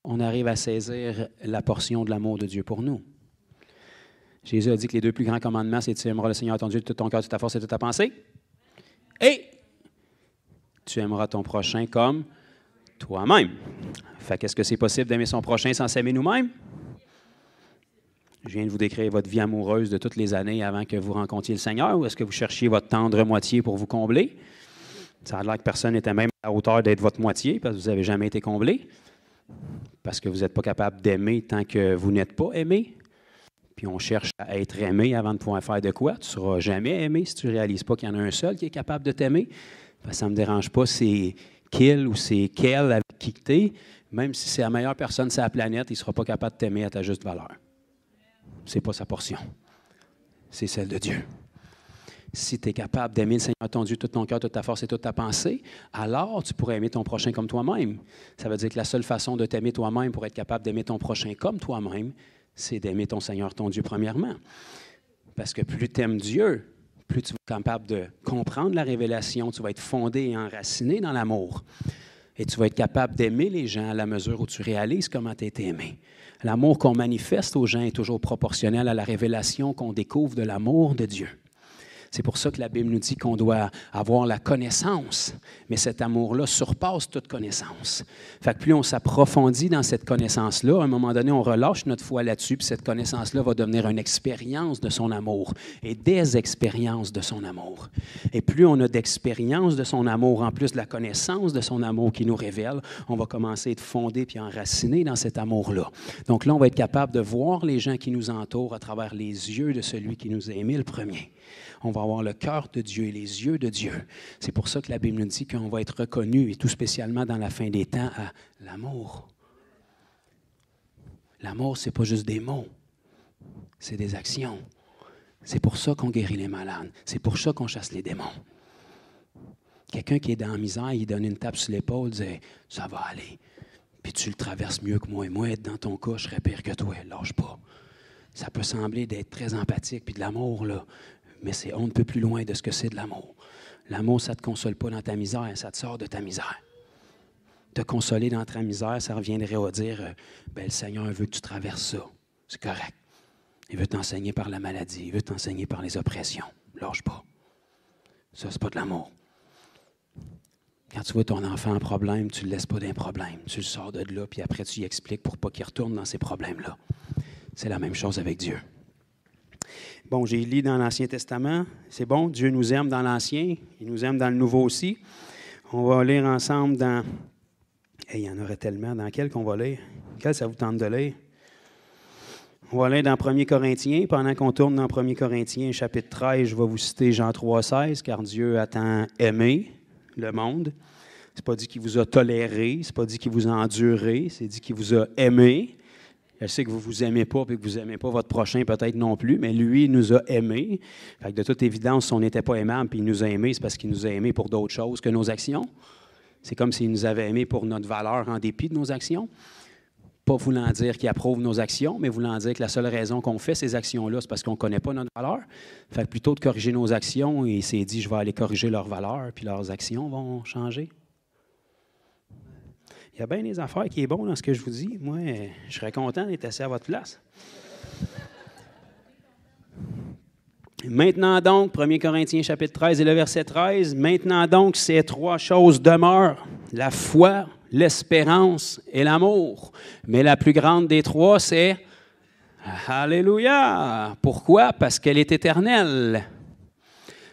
on arrive à saisir la portion de l'amour de Dieu pour nous. Jésus a dit que les 2 plus grands commandements, c'est tu aimeras le Seigneur ton Dieu de tout ton cœur, de toute ta force et de toute ta pensée. Et tu aimeras ton prochain comme toi-même. Fait qu'est-ce que c'est possible d'aimer son prochain sans s'aimer nous-mêmes? Je viens de vous décrire votre vie amoureuse de toutes les années avant que vous rencontriez le Seigneur, ou est-ce que vous cherchiez votre tendre moitié pour vous combler? Ça a l'air que personne n'était même à la hauteur d'être votre moitié, parce que vous n'avez jamais été comblé, parce que vous n'êtes pas capable d'aimer tant que vous n'êtes pas aimé. Puis on cherche à être aimé avant de pouvoir faire de quoi? Tu ne seras jamais aimé si tu ne réalises pas qu'il y en a un seul qui est capable de t'aimer. Ça ne me dérange pas c'est qu'il ou c'est qu'elle avec qui tu es. Même si c'est la meilleure personne sur la planète, il ne sera pas capable de t'aimer à ta juste valeur. Ce n'est pas sa portion. C'est celle de Dieu. Si tu es capable d'aimer le Seigneur ton Dieu, tout ton cœur, toute ta force et toute ta pensée, alors tu pourrais aimer ton prochain comme toi-même. Ça veut dire que la seule façon de t'aimer toi-même pour être capable d'aimer ton prochain comme toi-même, c'est d'aimer ton Seigneur ton Dieu premièrement. Parce que plus tu aimes Dieu, plus tu vas être capable de comprendre la révélation, tu vas être fondé et enraciné dans l'amour. Et tu vas être capable d'aimer les gens à la mesure où tu réalises comment tu as été aimé. L'amour qu'on manifeste aux gens est toujours proportionnel à la révélation qu'on découvre de l'amour de Dieu. C'est pour ça que la Bible nous dit qu'on doit avoir la connaissance, mais cet amour-là surpasse toute connaissance. Fait que plus on s'approfondit dans cette connaissance-là, à un moment donné, on relâche notre foi là-dessus, puis cette connaissance-là va devenir une expérience de son amour et des expériences de son amour. Et plus on a d'expériences de son amour, en plus de la connaissance de son amour qui nous révèle, on va commencer à être fondé puis enraciné dans cet amour-là. Donc là, on va être capable de voir les gens qui nous entourent à travers les yeux de celui qui nous a aimés le premier. On va avoir le cœur de Dieu et les yeux de Dieu. C'est pour ça que la Bible nous dit qu'on va être reconnu, et tout spécialement dans la fin des temps, à l'amour. L'amour, ce n'est pas juste des mots, c'est des actions. C'est pour ça qu'on guérit les malades. C'est pour ça qu'on chasse les démons. Quelqu'un qui est dans la misère, il donne une tape sur l'épaule, il dit « ça va aller ». Puis tu le traverses mieux que moi. Et moi, être dans ton cas, je serais pire que toi. Lâche pas. Ça peut sembler d'être très empathique, puis de l'amour, là. Mais c'est on ne peut plus loin de ce que c'est de l'amour. L'amour, ça ne te console pas dans ta misère, ça te sort de ta misère. Te consoler dans ta misère, ça reviendrait à dire le Seigneur veut que tu traverses ça. C'est correct. Il veut t'enseigner par la maladie, il veut t'enseigner par les oppressions. Lâche pas. Ça, c'est pas de l'amour. Quand tu vois ton enfant en problème, tu ne le laisses pas d'un problème. Tu le sors de là, puis après, tu lui expliques pour pas qu'il retourne dans ces problèmes-là. C'est la même chose avec Dieu. Bon, j'ai lu dans l'Ancien Testament. C'est bon, Dieu nous aime dans l'Ancien. Il nous aime dans le Nouveau aussi. On va lire ensemble dans... il y en aurait tellement. Dans quel qu'on va lire? Quel ça vous tente de lire? On va lire dans 1 Corinthiens. Pendant qu'on tourne dans 1 Corinthiens, chapitre 13, je vais vous citer Jean 3,16, car Dieu a tant aimé le monde. C'est pas dit qu'il vous a toléré, c'est pas dit qu'il vous a enduré, c'est dit qu'il vous a aimé. Je sais que vous ne vous aimez pas et que vous n'aimez pas votre prochain peut-être non plus, mais lui, il nous a aimés. Fait que de toute évidence, si on n'était pas aimable et il nous a aimés, c'est parce qu'il nous a aimés pour d'autres choses que nos actions. C'est comme s'il nous avait aimés pour notre valeur en dépit de nos actions. Pas voulant dire qu'il approuve nos actions, mais voulant dire que la seule raison qu'on fait ces actions-là, c'est parce qu'on ne connaît pas notre valeur. Fait que plutôt de corriger nos actions, il s'est dit, je vais aller corriger leurs valeurs, puis leurs actions vont changer. Il y a bien des affaires qui sont bonnes dans ce que je vous dis. Moi, je serais content d'être assis à votre place. Maintenant donc, 1 Corinthiens chapitre 13 et le verset 13, maintenant donc, ces trois choses demeurent, la foi, l'espérance et l'amour. Mais la plus grande des trois, c'est Alléluia! Pourquoi? Parce qu'elle est éternelle.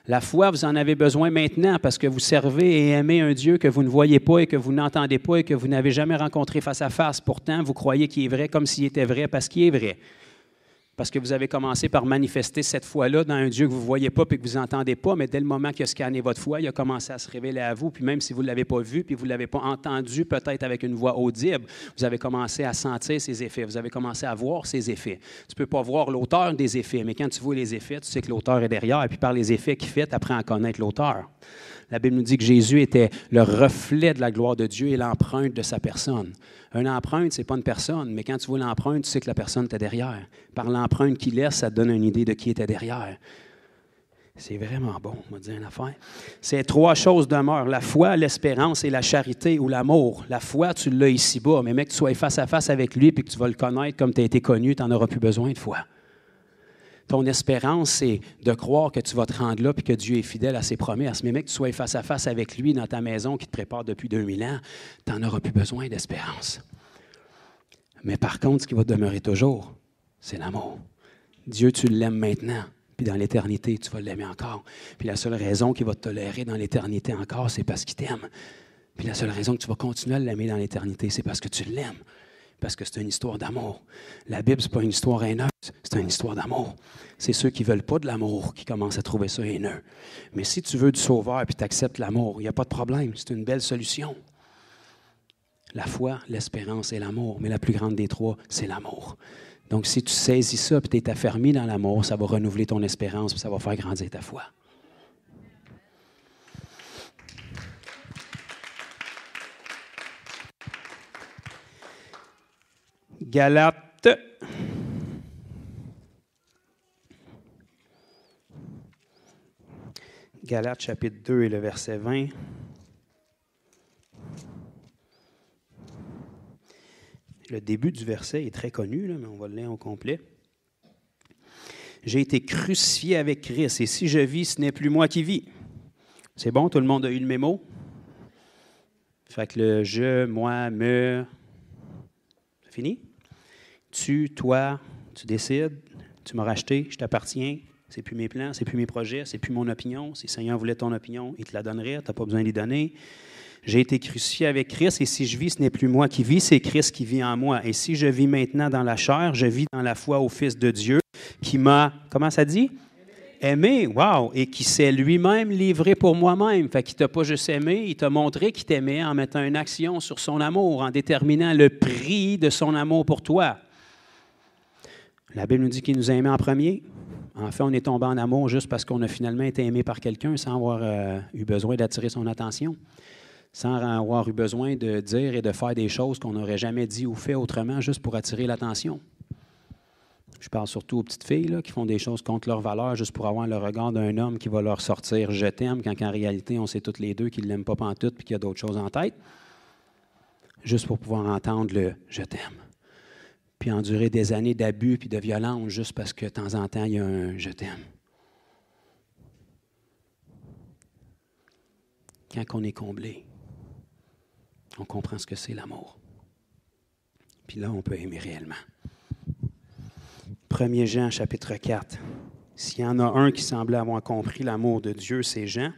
La foi, vous en avez besoin maintenant parce que vous servez et aimez un Dieu que vous ne voyez pas et que vous n'entendez pas et que vous n'avez jamais rencontré face à face. Pourtant, vous croyez qu'il est vrai comme s'il était vrai parce qu'il est vrai. Parce que vous avez commencé par manifester cette foi-là dans un Dieu que vous ne voyez pas et que vous n'entendez pas, mais dès le moment qu'il a scanné votre foi, il a commencé à se révéler à vous. Puis même si vous ne l'avez pas vu, puis vous ne l'avez pas entendu peut-être avec une voix audible, vous avez commencé à sentir ses effets, vous avez commencé à voir ses effets. Tu ne peux pas voir l'auteur des effets, mais quand tu vois les effets, tu sais que l'auteur est derrière, et puis par les effets qu'il fait, tu apprends à connaître l'auteur. La Bible nous dit que Jésus était le reflet de la gloire de Dieu et l'empreinte de sa personne. Une empreinte, ce n'est pas une personne, mais quand tu vois l'empreinte, tu sais que la personne était derrière. Par l'empreinte qu'il laisse, ça te donne une idée de qui était derrière. C'est vraiment bon, on va dire une affaire. Ces trois choses demeurent, la foi, l'espérance et la charité ou l'amour. La foi, tu l'as ici-bas, mais mec, que tu sois face à face avec lui et que tu vas le connaître comme tu as été connu, tu n'en auras plus besoin de foi. Ton espérance, c'est de croire que tu vas te rendre là et que Dieu est fidèle à ses promesses. Mais mec, que tu sois face à face avec lui dans ta maison qui te prépare depuis 2000 ans, tu n'en auras plus besoin d'espérance. Mais par contre, ce qui va demeurer toujours, c'est l'amour. Dieu, tu l'aimes maintenant, puis dans l'éternité, tu vas l'aimer encore. Puis la seule raison qu'il va te tolérer dans l'éternité encore, c'est parce qu'il t'aime. Puis la seule raison que tu vas continuer à l'aimer dans l'éternité, c'est parce que tu l'aimes. parce que c'est une histoire d'amour. La Bible, ce n'est pas une histoire haineuse, c'est une histoire d'amour. C'est ceux qui ne veulent pas de l'amour qui commencent à trouver ça haineux. Mais si tu veux du sauveur et tu acceptes l'amour, il n'y a pas de problème, c'est une belle solution. La foi, l'espérance et l'amour, mais la plus grande des trois, c'est l'amour. Donc, si tu saisis ça et tu es affermi dans l'amour, ça va renouveler ton espérance et ça va faire grandir ta foi. Galates. Galates chapitre 2 et le verset 20. Le début du verset est très connu, là, mais on va le lire au complet. « J'ai été crucifié avec Christ, et si je vis, ce n'est plus moi qui vis. » C'est bon, tout le monde a eu le mémo? Fait que le « je »,« moi »,« me », c'est fini? Tu, toi, tu décides, tu m'as racheté, je t'appartiens, c'est plus mes plans, c'est plus mes projets, c'est plus mon opinion. Si le Seigneur voulait ton opinion, il te la donnerait, tu n'as pas besoin de l'y donner. J'ai été crucifié avec Christ, et si je vis, ce n'est plus moi qui vis, c'est Christ qui vit en moi. Et si je vis maintenant dans la chair, je vis dans la foi au Fils de Dieu, qui m'a, comment ça dit? Aimé, wow! Et qui s'est lui-même livré pour moi-même. Fait qu'il ne t'a pas juste aimé, il t'a montré qu'il t'aimait en mettant une action sur son amour, en déterminant le prix de son amour pour toi. La Bible nous dit qu'il nous a aimés en premier. En fait, on est tombé en amour juste parce qu'on a finalement été aimé par quelqu'un sans avoir eu besoin d'attirer son attention, sans avoir eu besoin de dire et de faire des choses qu'on n'aurait jamais dit ou fait autrement juste pour attirer l'attention. Je parle surtout aux petites filles là, qui font des choses contre leur valeur juste pour avoir le regard d'un homme qui va leur sortir « je t'aime » quand en réalité, on sait toutes les deux qu'ils ne l'aiment pas pantoute et qu'il y a d'autres choses en tête, juste pour pouvoir entendre le « je t'aime ». Puis endurer des années d'abus puis de violence juste parce que de temps en temps, il y a un « je t'aime ». Quand on est comblé, on comprend ce que c'est l'amour. Puis là, on peut aimer réellement. 1 Jean, chapitre 4. S'il y en a un qui semblait avoir compris l'amour de Dieu, c'est Jean.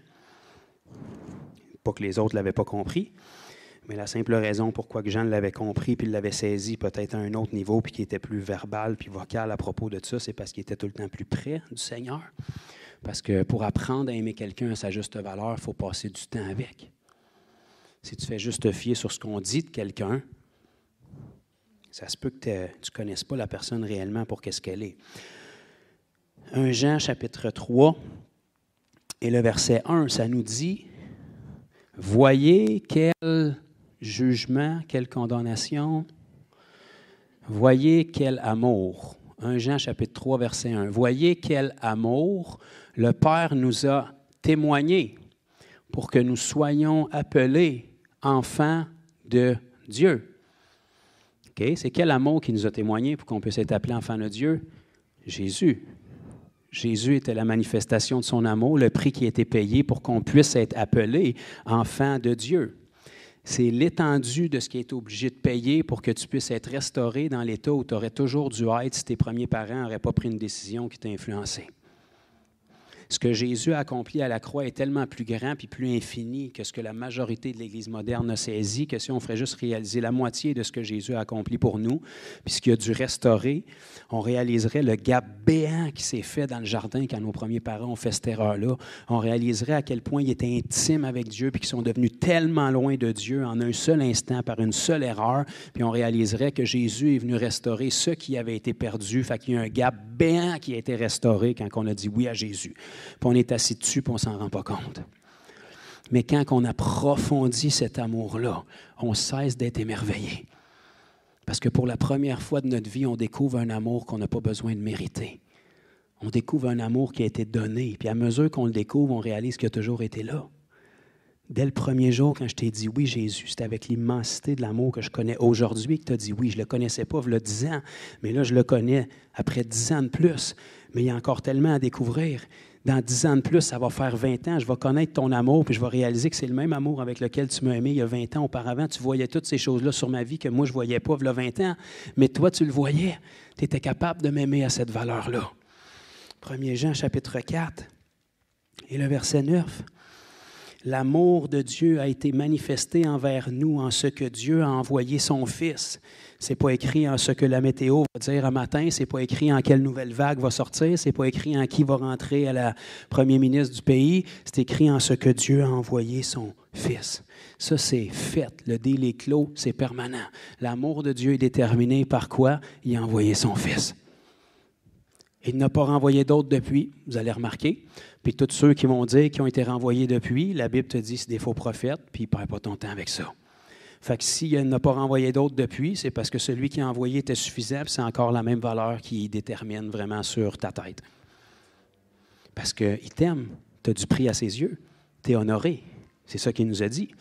Pas que les autres ne l'avaient pas compris, mais la simple raison pourquoi Jean l'avait compris puis l'avait saisi peut-être à un autre niveau puis qui était plus verbal puis vocal à propos de ça, c'est parce qu'il était tout le temps plus près du Seigneur. Parce que pour apprendre à aimer quelqu'un à sa juste valeur, il faut passer du temps avec. Si tu fais juste te fier sur ce qu'on dit de quelqu'un, ça se peut que tu ne connaisses pas la personne réellement pour qu'est-ce qu'elle est. 1 Jean, chapitre 3, et le verset 1, ça nous dit « Voyez quel jugement, quelle condamnation, voyez quel amour. » 1 Jean, chapitre 3, verset 1. « Voyez quel amour le Père nous a témoigné pour que nous soyons appelés enfants de Dieu. » Okay? C'est quel amour qui nous a témoigné pour qu'on puisse être appelé enfant de Dieu? Jésus. Jésus était la manifestation de son amour, le prix qui a été payé pour qu'on puisse être appelé enfant de Dieu. C'est l'étendue de ce qui est obligé de payer pour que tu puisses être restauré dans l'état où tu aurais toujours dû être si tes premiers parents n'auraient pas pris une décision qui t'a influencé. Ce que Jésus a accompli à la croix est tellement plus grand et plus infini que ce que la majorité de l'Église moderne a saisi, que si on ferait juste réaliser la moitié de ce que Jésus a accompli pour nous, puis ce qu'il a dû restaurer, on réaliserait le gap béant qui s'est fait dans le jardin quand nos premiers parents ont fait cette erreur-là. On réaliserait à quel point ils étaient intimes avec Dieu puis qu'ils sont devenus tellement loin de Dieu en un seul instant par une seule erreur, puis on réaliserait que Jésus est venu restaurer ce qui avait été perdu. Fait qu'il y a un gap béant qui a été restauré quand on a dit oui à Jésus. Puis on est assis dessus, puis on ne s'en rend pas compte. Mais quand on approfondit cet amour-là, on cesse d'être émerveillé. Parce que pour la première fois de notre vie, on découvre un amour qu'on n'a pas besoin de mériter. On découvre un amour qui a été donné. Puis à mesure qu'on le découvre, on réalise qu'il a toujours été là. Dès le premier jour, quand je t'ai dit oui, Jésus, c'était avec l'immensité de l'amour que je connais aujourd'hui que tu as dit oui. Je ne le connaissais pas, il y a 10 ans, mais là, je le connais après 10 ans de plus. Mais il y a encore tellement à découvrir. Dans 10 ans de plus, ça va faire 20 ans, je vais connaître ton amour, puis je vais réaliser que c'est le même amour avec lequel tu m'as aimé il y a 20 ans auparavant. Tu voyais toutes ces choses-là sur ma vie que moi, je ne voyais pas il y a 20 ans, mais toi, tu le voyais. Tu étais capable de m'aimer à cette valeur-là. 1 Jean, chapitre 4, et le verset 9. « L'amour de Dieu a été manifesté envers nous en ce que Dieu a envoyé son Fils. Ce n'est pas écrit en ce que la météo va dire un matin, ce n'est pas écrit en quelle nouvelle vague va sortir, ce n'est pas écrit en qui va rentrer à la premier ministre du pays, c'est écrit en ce que Dieu a envoyé son Fils. Ça, c'est fait. Le deal est clos, c'est permanent. L'amour de Dieu est déterminé par quoi? Il a envoyé son Fils. Il n'a pas renvoyé d'autres depuis, vous allez remarquer. Puis tous ceux qui vont dire qu'ils ont été renvoyés depuis, la Bible te dit que c'est des faux prophètes, puis ne perds pas ton temps avec ça. Fait que s'il n'a pas renvoyé d'autres depuis, c'est parce que celui qui a envoyé était suffisant, puis c'est encore la même valeur qui détermine vraiment sur ta tête. Parce qu'il t'aime, tu as du prix à ses yeux, tu es honoré. C'est ça qu'il nous a dit. Tu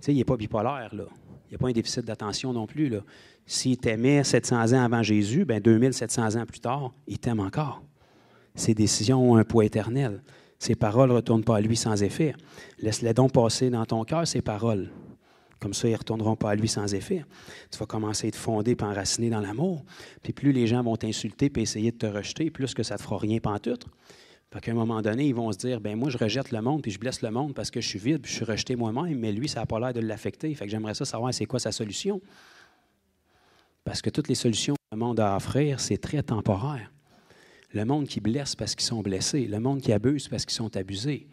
sais, il n'est pas bipolaire, là. Il n'y a pas un déficit d'attention non plus, là. S'il t'aimait 700 ans avant Jésus, bien 2700 ans plus tard, il t'aime encore. Ses décisions ont un poids éternel. Ses paroles ne retournent pas à lui sans effet. Laisse-les donc passer dans ton cœur, ces paroles. Comme ça, ils ne retourneront pas à lui sans effet. Tu vas commencer à te fonder et enraciner dans l'amour. Puis plus les gens vont t'insulter et essayer de te rejeter, plus que ça ne te fera rien pantoute. Fait qu'à un moment donné, ils vont se dire, bien moi, je rejette le monde, puis je blesse le monde parce que je suis vide, puis je suis rejeté moi-même, mais lui, ça n'a pas l'air de l'affecter. Fait que j'aimerais ça savoir c'est quoi sa solution. Parce que toutes les solutions que le monde a à offrir, c'est très temporaire. Le monde qui blesse parce qu'ils sont blessés, le monde qui abuse parce qu'ils sont abusés.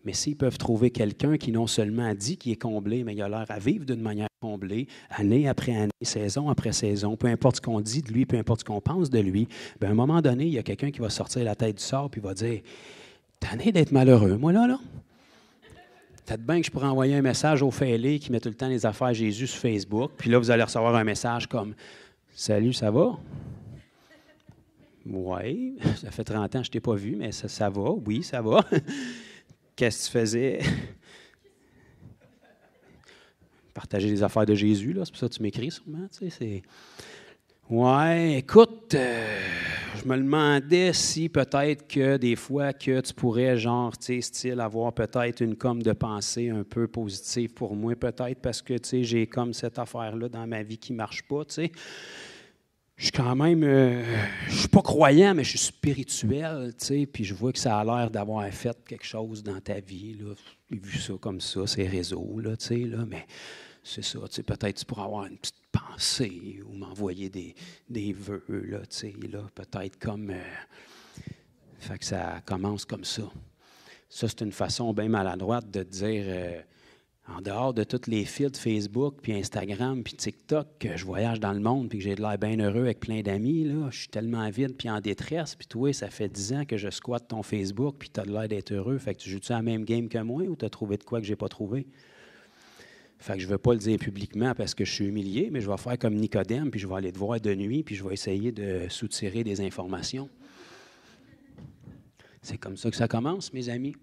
Mais s'ils peuvent trouver quelqu'un qui non seulement dit qu'il est comblé, mais il a l'air à vivre d'une manière comblée, année après année, saison après saison, peu importe ce qu'on dit de lui, peu importe ce qu'on pense de lui, bien, à un moment donné, il y a quelqu'un qui va sortir la tête du sort et va dire « Tanné d'être malheureux, moi là. Peut-être bien que je pourrais envoyer un message au fêlé qui met tout le temps les affaires Jésus sur Facebook, puis là, vous allez recevoir un message comme « Salut, ça va? » Oui, ça fait 30 ans que je ne t'ai pas vu, mais ça va, oui, ça va. Qu'est-ce que tu faisais? Partager les affaires de Jésus, là, c'est pour ça que tu m'écris sûrement. Tu sais, c'est... Ouais, écoute, je me demandais si peut-être que des fois que tu pourrais, genre, tu sais, style, avoir peut-être une comme de pensée un peu positive pour moi, peut-être parce que, tu sais, j'ai comme cette affaire-là dans ma vie qui ne marche pas, tu sais. Je suis quand même, je suis pas croyant, mais je suis spirituel, tu sais, puis je vois que ça a l'air d'avoir fait quelque chose dans ta vie, là. J'ai vu ça comme ça, ces réseaux, là, tu sais, là, mais c'est ça, tu sais, peut-être tu pourras avoir une petite pensée ou m'envoyer des vœux, là, tu sais, là, peut-être comme, fait que ça commence comme ça. Ça, c'est une façon bien maladroite de dire, en dehors de tous les fils de Facebook, puis Instagram, puis TikTok, que je voyage dans le monde, puis que j'ai de l'air bien heureux avec plein d'amis, là, je suis tellement vide puis en détresse, puis toi, ça fait 10 ans que je squatte ton Facebook, puis tu as de l'air d'être heureux, fait que tu joues-tu à la même game que moi, ou tu as trouvé de quoi que je n'ai pas trouvé? Fait que je ne veux pas le dire publiquement parce que je suis humilié, mais je vais faire comme Nicodème, puis je vais aller te voir de nuit, puis je vais essayer de soutirer des informations. C'est comme ça que ça commence, mes amis.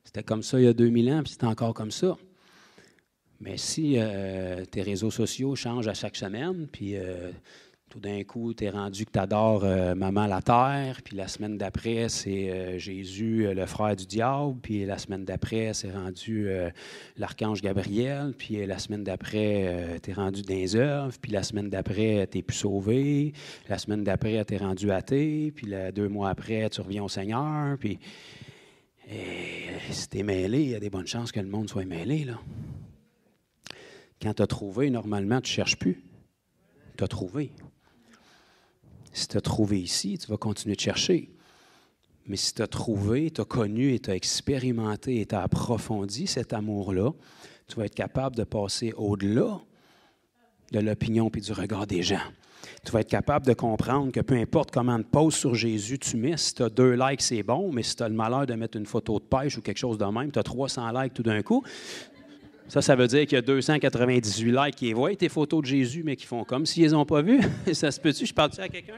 C'était comme ça il y a 2000 ans, puis c'est encore comme ça. Mais si tes réseaux sociaux changent à chaque semaine, puis tout d'un coup, tu es rendu que tu adores Maman la Terre, puis la semaine d'après, c'est Jésus, le frère du diable, puis la semaine d'après, c'est rendu l'archange Gabriel, puis la semaine d'après, tu es rendu dans les œuvres, puis la semaine d'après, tu n'es plus sauvé, la semaine d'après, tu es rendu athée, puis 2 mois après, tu reviens au Seigneur, puis si tu es mêlé, il y a des bonnes chances que le monde soit mêlé, là. Quand tu as trouvé, normalement, tu ne cherches plus. Tu as trouvé. Si tu as trouvé ici, tu vas continuer de chercher. Mais si tu as trouvé, tu as connu et tu as expérimenté et tu as approfondi cet amour-là, tu vas être capable de passer au-delà de l'opinion et du regard des gens. Tu vas être capable de comprendre que peu importe comment de post sur Jésus tu mets, si tu as 2 likes, c'est bon, mais si tu as le malheur de mettre une photo de pêche ou quelque chose de même, tu as 300 likes tout d'un coup. Ça veut dire qu'il y a 298 likes qui voient tes photos de Jésus, mais qui font comme s'ils ne les ont pas vues. Ça se peut-tu? Je parle-tu à quelqu'un?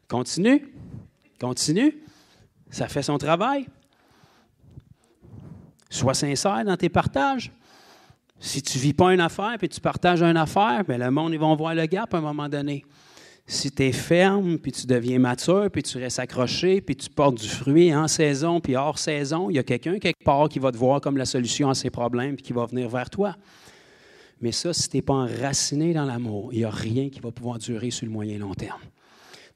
Continue. Continue. Ça fait son travail. Sois sincère dans tes partages. Si tu ne vis pas une affaire et tu partages une affaire, bien, le monde, ils vont voir le gap à un moment donné. Si tu es ferme, puis tu deviens mature, puis tu restes accroché, puis tu portes du fruit en saison, puis hors saison, il y a quelqu'un quelque part qui va te voir comme la solution à ses problèmes, puis qui va venir vers toi. Mais ça, si tu n'es pas enraciné dans l'amour, il n'y a rien qui va pouvoir durer sur le moyen et long terme.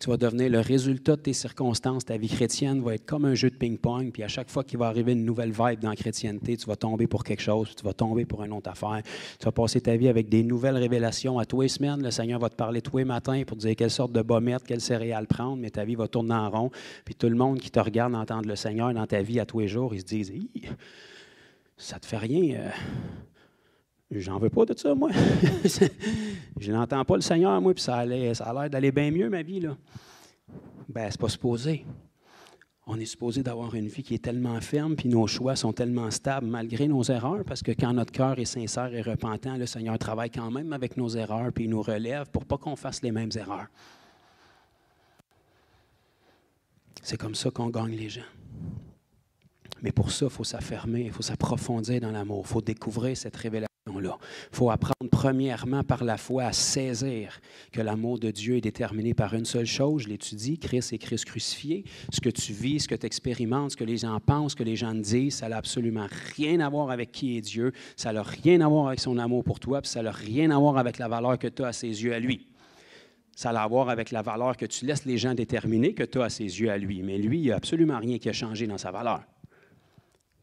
Tu vas devenir le résultat de tes circonstances. Ta vie chrétienne va être comme un jeu de ping-pong. Puis à chaque fois qu'il va arriver une nouvelle vibe dans la chrétienté, tu vas tomber pour quelque chose, puis tu vas tomber pour une autre affaire. Tu vas passer ta vie avec des nouvelles révélations. À tous les semaines, le Seigneur va te parler tous les matins pour te dire quelle sorte de bas mettre, quelle céréale prendre, mais ta vie va tourner en rond. Puis tout le monde qui te regarde entendre le Seigneur dans ta vie à tous les jours, ils se disent « Ça te fait rien. J'en veux pas de ça, moi. Je n'entends pas le Seigneur, moi, puis ça a l'air d'aller bien mieux, ma vie, là. » Bien, c'est pas supposé. On est supposé d'avoir une vie qui est tellement ferme, puis nos choix sont tellement stables malgré nos erreurs, parce que quand notre cœur est sincère et repentant, le Seigneur travaille quand même avec nos erreurs, puis il nous relève pour pas qu'on fasse les mêmes erreurs. C'est comme ça qu'on gagne les gens. Mais pour ça, il faut s'affermer, il faut s'approfondir dans l'amour, il faut découvrir cette révélation-là. Il faut apprendre premièrement par la foi à saisir que l'amour de Dieu est déterminé par une seule chose, je l'étudie, Christ et Christ crucifié. Ce que tu vis, ce que tu expérimentes, ce que les gens pensent, ce que les gens te disent, ça n'a absolument rien à voir avec qui est Dieu, ça n'a rien à voir avec son amour pour toi, puis ça n'a rien à voir avec la valeur que tu as à ses yeux à lui. Ça a à voir avec la valeur que tu laisses les gens déterminer que tu as à ses yeux à lui. Mais lui, il n'y a absolument rien qui a changé dans sa valeur,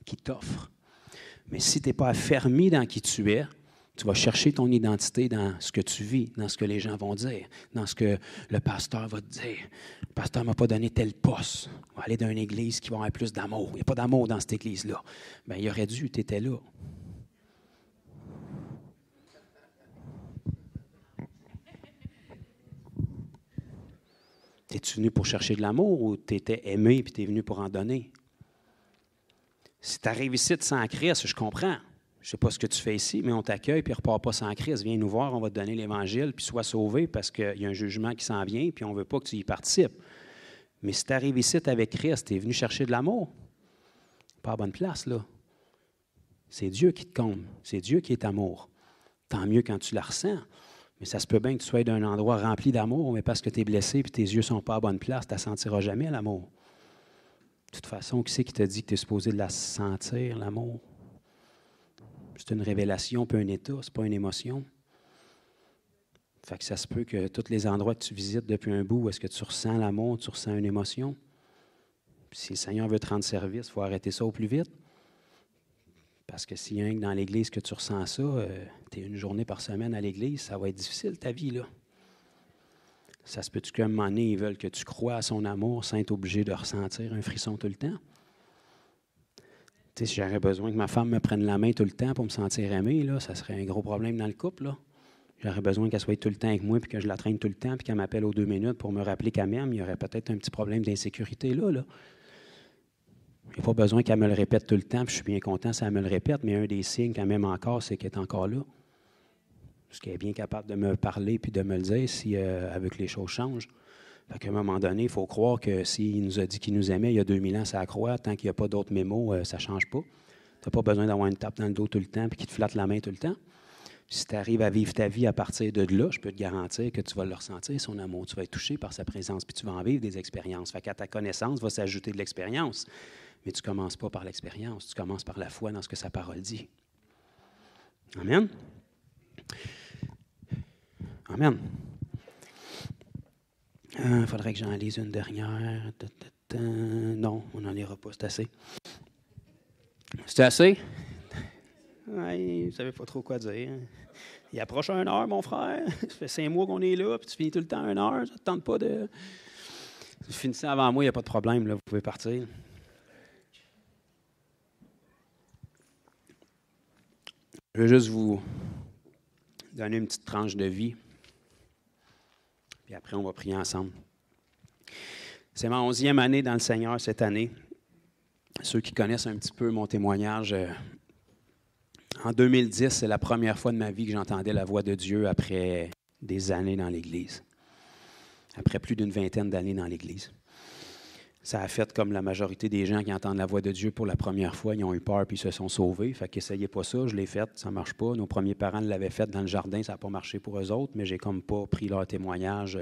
qui t'offre. Mais si tu n'es pas affermi dans qui tu es, tu vas chercher ton identité dans ce que tu vis, dans ce que les gens vont dire, dans ce que le pasteur va te dire. Le pasteur ne m'a pas donné tel poste. On va aller dans une église qui va avoir plus d'amour. Il n'y a pas d'amour dans cette église-là. Bien, il aurait dû, tu étais là. Es-tu venu pour chercher de l'amour ou tu étais aimé et tu es venu pour en donner? Si tu arrives ici sans Christ, je comprends. Je ne sais pas ce que tu fais ici, mais on t'accueille puis repars pas sans Christ. Viens nous voir, on va te donner l'Évangile, puis sois sauvé parce qu'il y a un jugement qui s'en vient, puis on ne veut pas que tu y participes. Mais si tu arrives ici avec Christ, tu es venu chercher de l'amour. Pas à bonne place, là. C'est Dieu qui te comble. C'est Dieu qui est amour. Tant mieux quand tu la ressens. Mais ça se peut bien que tu sois d'un endroit rempli d'amour, mais parce que tu es blessé et tes yeux ne sont pas à bonne place, tu ne sentiras jamais l'amour. De toute façon, qui c'est qui t'a dit que tu es supposé de la sentir, l'amour? C'est une révélation, pas un état, ce n'est pas une émotion. Fait que ça se peut que tous les endroits que tu visites depuis un bout, est-ce que tu ressens l'amour, tu ressens une émotion? Puis si le Seigneur veut te rendre service, il faut arrêter ça au plus vite. Parce que s'il y a un dans l'Église que tu ressens ça, tu es une journée par semaine à l'Église, ça va être difficile ta vie, là. Ça se peut-tu qu'à un moment donné, ils veulent que tu crois à son amour sans être obligé de ressentir un frisson tout le temps? Tu sais, si j'aurais besoin que ma femme me prenne la main tout le temps pour me sentir aimé, là, ça serait un gros problème dans le couple, là. J'aurais besoin qu'elle soit tout le temps avec moi, puis que je la traîne tout le temps, puis qu'elle m'appelle aux 2 minutes pour me rappeler qu'elle m'aime. Il y aurait peut-être un petit problème d'insécurité là. Il n'y a pas besoin qu'elle me le répète tout le temps, puis je suis bien content si elle me le répète, mais un des signes qu'elle m'aime encore, c'est qu'elle est encore là. Parce qu'elle est bien capable de me parler puis de me le dire si elle veut que les choses changent. Fait qu'à un moment donné, il faut croire que s'il nous a dit qu'il nous aimait il y a 2000 ans, ça à croire. Tant qu'il n'y a pas d'autres mémos, ça ne change pas. Tu n'as pas besoin d'avoir une tape dans le dos tout le temps puis qu'il te flatte la main tout le temps. Si tu arrives à vivre ta vie à partir de là, je peux te garantir que tu vas le ressentir, son amour. Tu vas être touché par sa présence puis tu vas en vivre des expériences. Fait qu'à ta connaissance va s'ajouter de l'expérience. Mais tu ne commences pas par l'expérience, tu commences par la foi dans ce que sa parole dit. Amen. Amen. Il faudrait que j'en lise une dernière. Non, on n'en ira pas, c'est assez. C'est assez? Ouais, vous ne savez pas trop quoi dire. Il approche 1 heure, mon frère. Ça fait 5 mois qu'on est là, puis tu finis tout le temps 1 heure. Ça ne te tente pas de... Si vous finissez avant moi, il n'y a pas de problème, là, vous pouvez partir. Je veux juste vous donner une petite tranche de vie. Puis après, on va prier ensemble. C'est ma 11e année dans le Seigneur cette année. Ceux qui connaissent un petit peu mon témoignage, en 2010, c'est la première fois de ma vie que j'entendais la voix de Dieu après des années dans l'Église. Après plus d'une 20aine d'années dans l'Église. Ça a fait comme la majorité des gens qui entendent la voix de Dieu pour la première fois. Ils ont eu peur puis ils se sont sauvés. Fait qu'essayez pas ça, je l'ai fait, ça ne marche pas. Nos premiers parents l'avaient fait dans le jardin, ça n'a pas marché pour eux autres, mais j'ai comme pas pris leur témoignage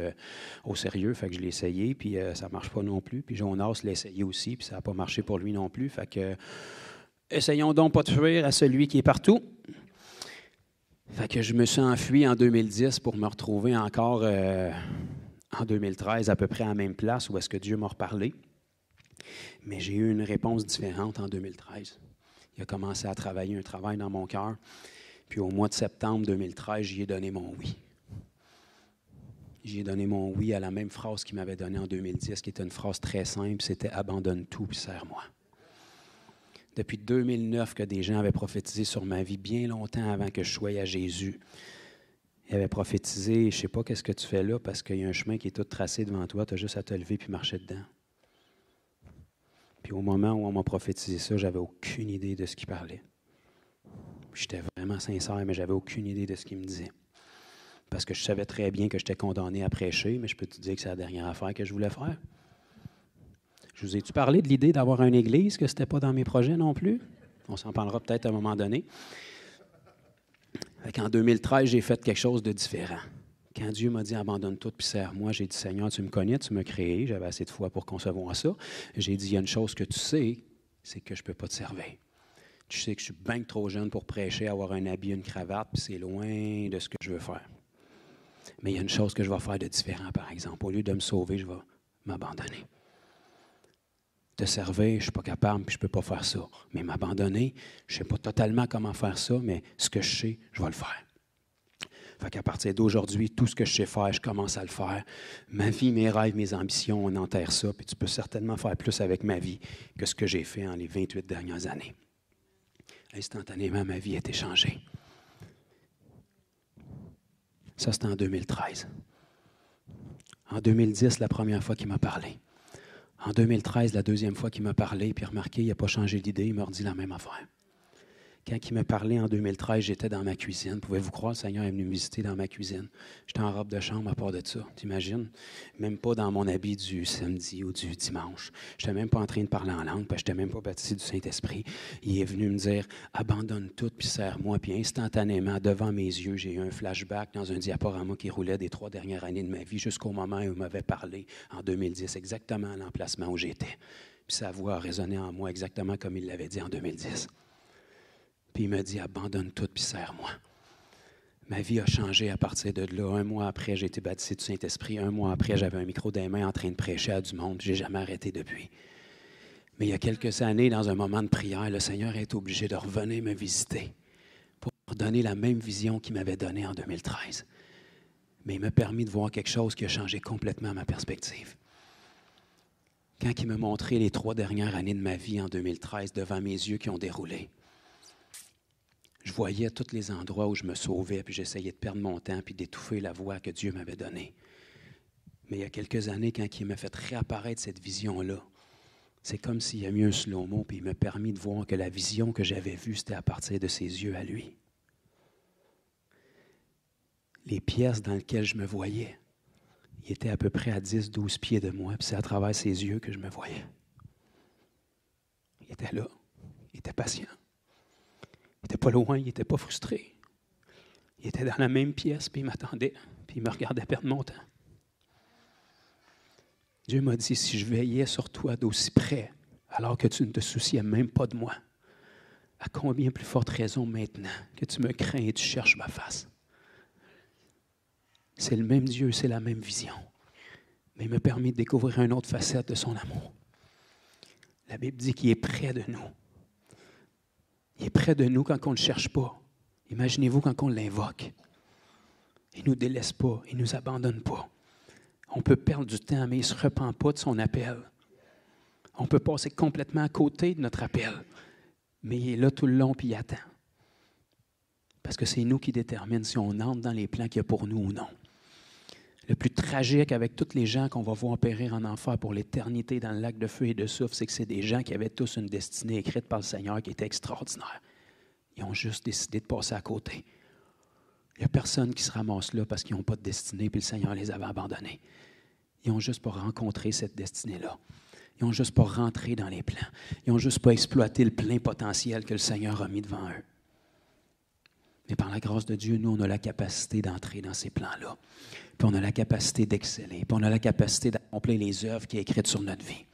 au sérieux. Fait que je l'ai essayé, puis ça ne marche pas non plus. Puis Jonas l'a essayé aussi, puis ça n'a pas marché pour lui non plus. Fait que essayons donc pas de fuir à celui qui est partout. Fait que je me suis enfui en 2010 pour me retrouver encore en 2013, à peu près à la même place où est-ce que Dieu m'a reparlé. Mais j'ai eu une réponse différente en 2013. Il a commencé à travailler un travail dans mon cœur. Puis au mois de septembre 2013, j'y ai donné mon oui. J'y ai donné mon oui à la même phrase qu'il m'avait donnée en 2010, qui était une phrase très simple, c'était « Abandonne tout puis sers-moi ». Depuis 2009 que des gens avaient prophétisé sur ma vie, bien longtemps avant que je sois à Jésus. Ils avaient prophétisé, je ne sais pas qu'est-ce que tu fais là, parce qu'il y a un chemin qui est tout tracé devant toi, tu as juste à te lever puis marcher dedans. Puis au moment où on m'a prophétisé ça, je n'avais aucune idée de ce qu'il parlait. J'étais vraiment sincère, mais je n'avais aucune idée de ce qu'il me disait. Parce que je savais très bien que j'étais condamné à prêcher, mais je peux te dire que c'est la dernière affaire que je voulais faire. Je vous ai-tu parlé de l'idée d'avoir une église, que ce n'était pas dans mes projets non plus? On s'en parlera peut-être à un moment donné. En 2013, j'ai fait quelque chose de différent. Quand Dieu m'a dit « Abandonne tout puis sers-moi », j'ai dit « Seigneur, tu me connais, tu m'as créé. » J'avais assez de foi pour concevoir ça. J'ai dit « Il y a une chose que tu sais, c'est que je ne peux pas te servir. Tu sais que je suis bien trop jeune pour prêcher, avoir un habit, une cravate, puis c'est loin de ce que je veux faire. Mais il y a une chose que je vais faire de différent, par exemple. Au lieu de me sauver, je vais m'abandonner. Te servir, je ne suis pas capable, puis je ne peux pas faire ça. Mais m'abandonner, je ne sais pas totalement comment faire ça, mais ce que je sais, je vais le faire. Fait qu'à partir d'aujourd'hui, tout ce que je sais faire, je commence à le faire. Ma vie, mes rêves, mes ambitions, on enterre ça, puis tu peux certainement faire plus avec ma vie que ce que j'ai fait en les 28 dernières années. Instantanément, ma vie a été changée. Ça, c'était en 2013. En 2010, la première fois qu'il m'a parlé. En 2013, la deuxième fois qu'il m'a parlé, puis remarquez, il n'a pas changé d'idée, il m'a redit la même affaire. Quand il m'a parlé en 2013, j'étais dans ma cuisine. Pouvez-vous croire, le Seigneur est venu me visiter dans ma cuisine. J'étais en robe de chambre à part de ça, t'imagines? Même pas dans mon habit du samedi ou du dimanche. Je n'étais même pas en train de parler en langue, parce que je n'étais même pas baptisé du Saint-Esprit. Il est venu me dire « Abandonne tout, puis sers-moi ». Puis instantanément, devant mes yeux, j'ai eu un flashback dans un diaporama qui roulait des 3 dernières années de ma vie, jusqu'au moment où il m'avait parlé en 2010, exactement à l'emplacement où j'étais. Puis sa voix a résonné en moi exactement comme il l'avait dit en 2010. Puis il m'a dit, abandonne tout, puis sers-moi. Ma vie a changé à partir de là. 1 mois après, j'ai été baptisé du Saint-Esprit. 1 mois après, j'avais un micro dans les mains en train de prêcher à du monde. Je n'ai jamais arrêté depuis. Mais il y a quelques années, dans un moment de prière, le Seigneur est obligé de revenir me visiter pour me donner la même vision qu'il m'avait donnée en 2013. Mais il m'a permis de voir quelque chose qui a changé complètement ma perspective. Quand il m'a montré les 3 dernières années de ma vie en 2013 devant mes yeux qui ont déroulé, je voyais tous les endroits où je me sauvais, puis j'essayais de perdre mon temps, puis d'étouffer la voix que Dieu m'avait donnée. Mais il y a quelques années, quand il m'a fait réapparaître cette vision-là, c'est comme s'il a mis un slow-mo, puis il m'a permis de voir que la vision que j'avais vue, c'était à partir de ses yeux à lui. Les pièces dans lesquelles je me voyais, il était à peu près à 10-12 pieds de moi, puis c'est à travers ses yeux que je me voyais. Il était là, il était patient. Il n'était pas loin, il n'était pas frustré. Il était dans la même pièce, puis il m'attendait, puis il me regardait perdre mon temps. Dieu m'a dit, si je veillais sur toi d'aussi près, alors que tu ne te souciais même pas de moi, à combien plus forte raison maintenant que tu me crains et tu cherches ma face? C'est le même Dieu, c'est la même vision. Mais il m'a permis de découvrir une autre facette de son amour. La Bible dit qu'il est près de nous. Il est près de nous quand on ne le cherche pas. Imaginez-vous quand on l'invoque. Il ne nous délaisse pas, il ne nous abandonne pas. On peut perdre du temps, mais il ne se repent pas de son appel. On peut passer complètement à côté de notre appel, mais il est là tout le long puis il attend. Parce que c'est nous qui déterminons si on entre dans les plans qu'il y a pour nous ou non. Le plus tragique avec tous les gens qu'on va voir périr en enfer pour l'éternité dans le lac de feu et de soufre, c'est que c'est des gens qui avaient tous une destinée écrite par le Seigneur qui était extraordinaire. Ils ont juste décidé de passer à côté. Il n'y a personne qui se ramasse là parce qu'ils n'ont pas de destinée puis le Seigneur les avait abandonnés. Ils n'ont juste pas rencontré cette destinée-là. Ils n'ont juste pas rentré dans les plans. Ils n'ont juste pas exploité le plein potentiel que le Seigneur a mis devant eux. Mais par la grâce de Dieu, nous, on a la capacité d'entrer dans ces plans-là. Puis on a la capacité d'exceller. Puis on a la capacité d'accomplir les œuvres qui sont écrites sur notre vie.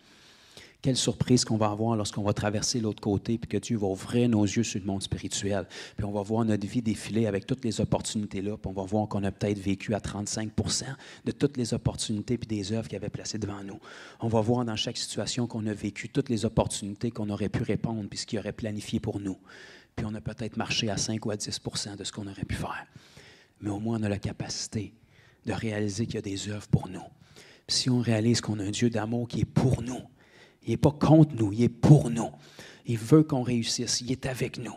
Quelle surprise qu'on va avoir lorsqu'on va traverser l'autre côté, puis que Dieu va ouvrir nos yeux sur le monde spirituel. Puis on va voir notre vie défiler avec toutes les opportunités-là, puis on va voir qu'on a peut-être vécu à 35% de toutes les opportunités puis des œuvres qu'il avait placées devant nous. On va voir dans chaque situation qu'on a vécu toutes les opportunités qu'on aurait pu répondre, puis ce qu'il aurait planifié pour nous. Puis on a peut-être marché à 5 ou à 10% de ce qu'on aurait pu faire. Mais au moins, on a la capacité de réaliser qu'il y a des œuvres pour nous. Puis si on réalise qu'on a un Dieu d'amour qui est pour nous, il n'est pas contre nous, il est pour nous. Il veut qu'on réussisse, il est avec nous.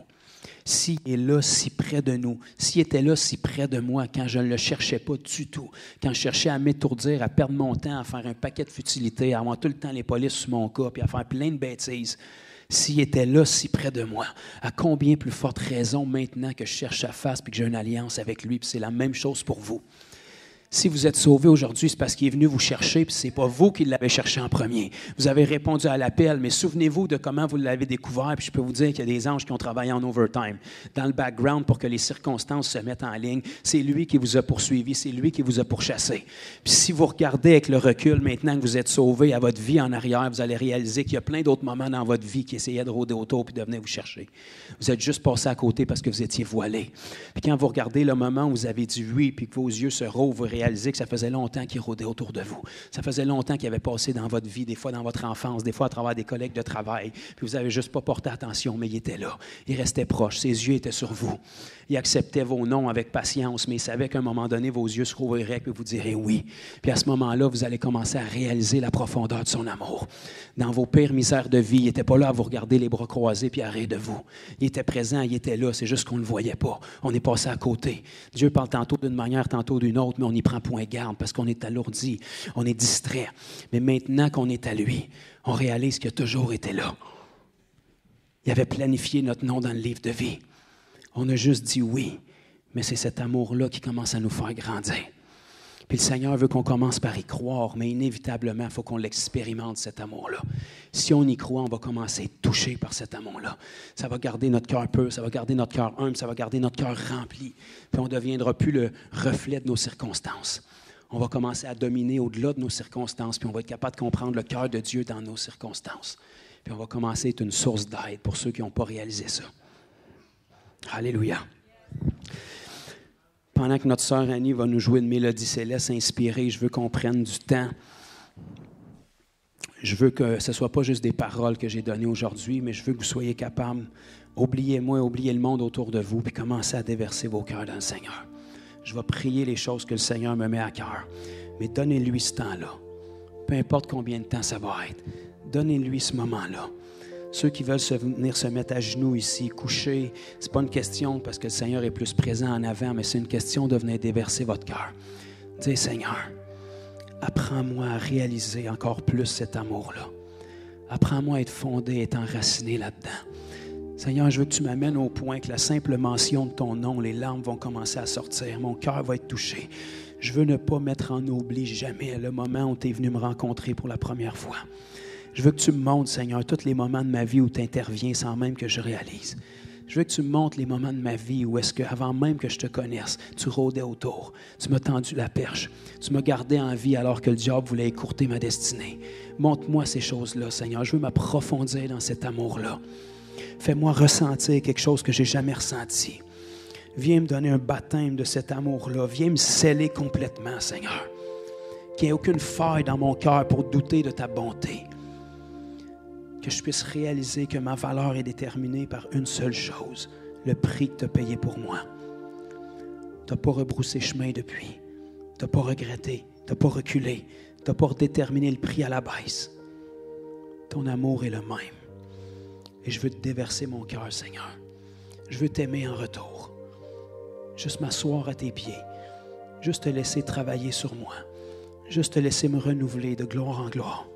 S'il est là, si près de nous, s'il était là, si près de moi, quand je ne le cherchais pas du tout, quand je cherchais à m'étourdir, à perdre mon temps, à faire un paquet de futilités, à avoir tout le temps les polices sur mon cas, puis à faire plein de bêtises, s'il était là, si près de moi, à combien plus forte raison maintenant que je cherche sa face et que j'ai une alliance avec lui, puis c'est la même chose pour vous. Si vous êtes sauvé aujourd'hui, c'est parce qu'il est venu vous chercher, puis ce n'est pas vous qui l'avez cherché en premier. Vous avez répondu à l'appel, mais souvenez-vous de comment vous l'avez découvert, puis je peux vous dire qu'il y a des anges qui ont travaillé en overtime, dans le background pour que les circonstances se mettent en ligne. C'est lui qui vous a poursuivi, c'est lui qui vous a pourchassé. Puis si vous regardez avec le recul, maintenant que vous êtes sauvé à votre vie en arrière, vous allez réaliser qu'il y a plein d'autres moments dans votre vie qui essayaient de rôder autour puis de venir vous chercher. Vous êtes juste passé à côté parce que vous étiez voilé. Puis quand vous regardez le moment où vous avez dit oui, puis que vos yeux se rouvrent, vous réalisez que ça faisait longtemps qu'il rôdait autour de vous. Ça faisait longtemps qu'il avait passé dans votre vie, des fois dans votre enfance, des fois à travers des collègues de travail, puis vous n'avez juste pas porté attention, mais il était là. Il restait proche, ses yeux étaient sur vous. Il acceptait vos noms avec patience, mais il savait qu'à un moment donné, vos yeux se rouvriraient et vous direz oui. Puis à ce moment-là, vous allez commencer à réaliser la profondeur de son amour. Dans vos pires misères de vie, il n'était pas là à vous regarder les bras croisés puis à rire de vous. Il était présent, il était là, c'est juste qu'on ne le voyait pas. On est passé à côté. Dieu parle tantôt d'une manière, tantôt d'une autre, mais on n'y prend point garde parce qu'on est alourdi, on est distrait. Mais maintenant qu'on est à lui, on réalise qu'il a toujours été là. Il avait planifié notre nom dans le livre de vie. On a juste dit oui, mais c'est cet amour-là qui commence à nous faire grandir. Puis le Seigneur veut qu'on commence par y croire, mais inévitablement, il faut qu'on l'expérimente, cet amour-là. Si on y croit, on va commencer à être touché par cet amour-là. Ça va garder notre cœur pur, ça va garder notre cœur humble, ça va garder notre cœur rempli. Puis on ne deviendra plus le reflet de nos circonstances. On va commencer à dominer au-delà de nos circonstances, puis on va être capable de comprendre le cœur de Dieu dans nos circonstances. Puis on va commencer à être une source d'aide pour ceux qui n'ont pas réalisé ça. Alléluia. Pendant que notre sœur Annie va nous jouer une mélodie céleste inspirée, je veux qu'on prenne du temps. Je veux que ce ne soit pas juste des paroles que j'ai données aujourd'hui, mais je veux que vous soyez capables, oubliez-moi, oubliez le monde autour de vous, puis commencez à déverser vos cœurs dans le Seigneur. Je vais prier les choses que le Seigneur me met à cœur, mais donnez-lui ce temps-là. Peu importe combien de temps ça va être, donnez-lui ce moment-là. Ceux qui veulent venir se mettre à genoux ici, coucher, ce n'est pas une question parce que le Seigneur est plus présent en avant, mais c'est une question de venir déverser votre cœur. Dis, Seigneur, apprends-moi à réaliser encore plus cet amour-là. Apprends-moi à être fondé, à être enraciné là-dedans. Seigneur, je veux que tu m'amènes au point que la simple mention de ton nom, les larmes vont commencer à sortir, mon cœur va être touché. Je veux ne pas mettre en oubli jamais le moment où tu es venu me rencontrer pour la première fois. Je veux que tu me montres, Seigneur, tous les moments de ma vie où tu interviens sans même que je réalise. Je veux que tu me montres les moments de ma vie où est-ce qu'avant même que je te connaisse, tu rôdais autour. Tu m'as tendu la perche. Tu m'as gardé en vie alors que le diable voulait écourter ma destinée. Montre-moi ces choses-là, Seigneur. Je veux m'approfondir dans cet amour-là. Fais-moi ressentir quelque chose que je n'ai jamais ressenti. Viens me donner un baptême de cet amour-là. Viens me sceller complètement, Seigneur. Qu'il n'y ait aucune faille dans mon cœur pour douter de ta bonté. Que je puisse réaliser que ma valeur est déterminée par une seule chose, le prix que tu as payé pour moi. Tu n'as pas rebroussé chemin depuis. Tu n'as pas regretté. Tu n'as pas reculé. Tu n'as pas déterminé le prix à la baisse. Ton amour est le même. Et je veux te déverser mon cœur, Seigneur. Je veux t'aimer en retour. Juste m'asseoir à tes pieds. Juste te laisser travailler sur moi. Juste te laisser me renouveler de gloire en gloire.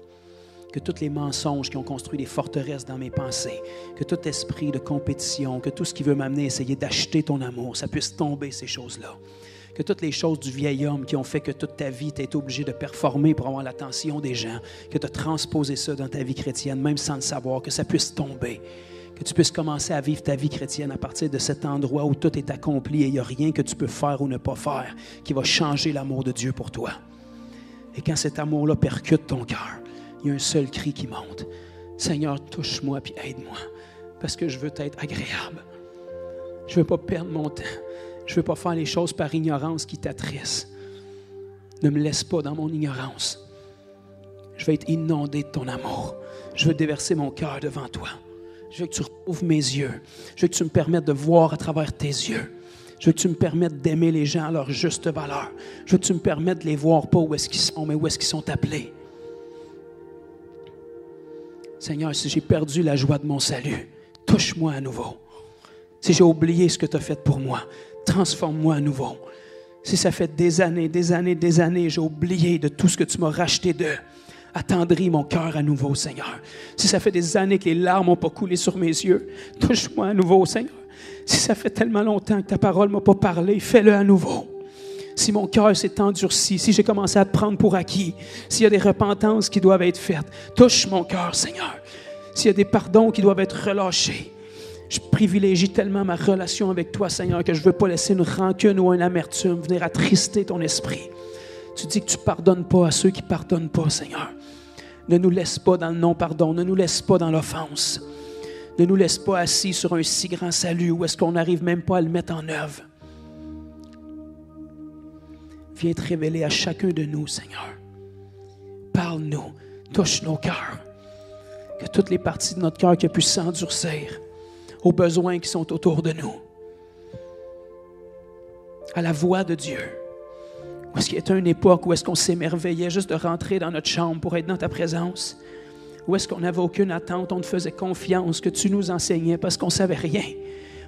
Que tous les mensonges qui ont construit des forteresses dans mes pensées, que tout esprit de compétition, que tout ce qui veut m'amener à essayer d'acheter ton amour, ça puisse tomber, ces choses-là. Que toutes les choses du vieil homme qui ont fait que toute ta vie, tu as été obligé de performer pour avoir l'attention des gens, que tu as transposé ça dans ta vie chrétienne, même sans le savoir, que ça puisse tomber. Que tu puisses commencer à vivre ta vie chrétienne à partir de cet endroit où tout est accompli et il n'y a rien que tu peux faire ou ne pas faire qui va changer l'amour de Dieu pour toi. Et quand cet amour-là percute ton cœur, il y a un seul cri qui monte. Seigneur, touche-moi puis aide-moi, parce que je veux être agréable. Je ne veux pas perdre mon temps. Je ne veux pas faire les choses par ignorance qui t'attristent. Ne me laisse pas dans mon ignorance. Je veux être inondé de ton amour. Je veux déverser mon cœur devant toi. Je veux que tu rouvres mes yeux. Je veux que tu me permettes de voir à travers tes yeux. Je veux que tu me permettes d'aimer les gens à leur juste valeur. Je veux que tu me permettes de les voir pas où est-ce qu'ils sont, mais où est-ce qu'ils sont appelés. Seigneur, si j'ai perdu la joie de mon salut, touche-moi à nouveau. Si j'ai oublié ce que tu as fait pour moi, transforme-moi à nouveau. Si ça fait des années, j'ai oublié de tout ce que tu m'as racheté d'eux, attendris mon cœur à nouveau, Seigneur. Si ça fait des années que les larmes n'ont pas coulé sur mes yeux, touche-moi à nouveau, Seigneur. Si ça fait tellement longtemps que ta parole ne m'a pas parlé, fais-le à nouveau. Si mon cœur s'est endurci, si j'ai commencé à te prendre pour acquis, s'il y a des repentances qui doivent être faites, touche mon cœur, Seigneur. S'il y a des pardons qui doivent être relâchés, je privilégie tellement ma relation avec toi, Seigneur, que je ne veux pas laisser une rancune ou une amertume venir attrister ton esprit. Tu dis que tu ne pardonnes pas à ceux qui ne pardonnent pas, Seigneur. Ne nous laisse pas dans le non-pardon, ne nous laisse pas dans l'offense. Ne nous laisse pas assis sur un si grand salut où est-ce qu'on n'arrive même pas à le mettre en œuvre. Viens te révéler à chacun de nous, Seigneur. Parle-nous, touche nos cœurs. Que toutes les parties de notre cœur qui ont pu s'endurcir aux besoins qui sont autour de nous, à la voix de Dieu. Où est-ce qu'il y a une époque où est-ce qu'on s'émerveillait juste de rentrer dans notre chambre pour être dans ta présence? Où est-ce qu'on n'avait aucune attente, on te faisait confiance, que tu nous enseignais parce qu'on ne savait rien?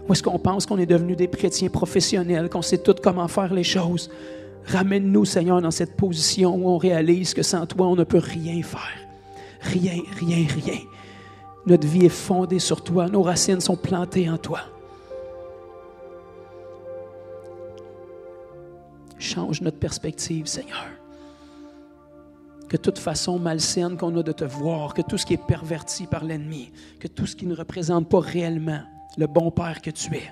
Où est-ce qu'on pense qu'on est devenus des chrétiens professionnels, qu'on sait tout comment faire les choses? Ramène-nous, Seigneur, dans cette position où on réalise que sans toi, on ne peut rien faire. Rien, rien, rien. Notre vie est fondée sur toi. Nos racines sont plantées en toi. Change notre perspective, Seigneur. Que toute façon malsaine qu'on a de te voir, que tout ce qui est perverti par l'ennemi, que tout ce qui ne représente pas réellement le bon Père que tu es,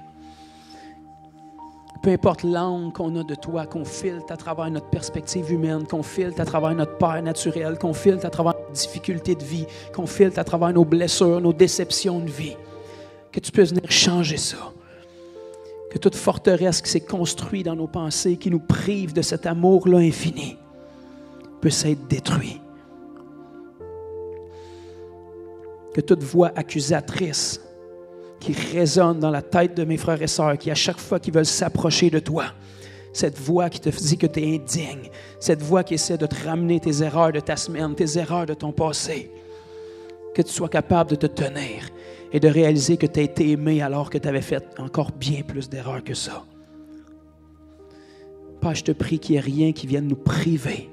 peu importe l'angle qu'on a de toi, qu'on filtre à travers notre perspective humaine, qu'on filtre à travers notre père naturel, qu'on filtre à travers nos difficultés de vie, qu'on filtre à travers nos blessures, nos déceptions de vie, que tu puisses venir changer ça. Que toute forteresse qui s'est construite dans nos pensées, qui nous prive de cet amour-là infini, puisse être détruite. Que toute voix accusatrice qui résonne dans la tête de mes frères et sœurs, qui à chaque fois qu'ils veulent s'approcher de toi, cette voix qui te dit que tu es indigne, cette voix qui essaie de te ramener tes erreurs de ta semaine, tes erreurs de ton passé, que tu sois capable de te tenir et de réaliser que tu as été aimé alors que tu avais fait encore bien plus d'erreurs que ça. Père, je te prie qu'il n'y ait rien qui vienne nous priver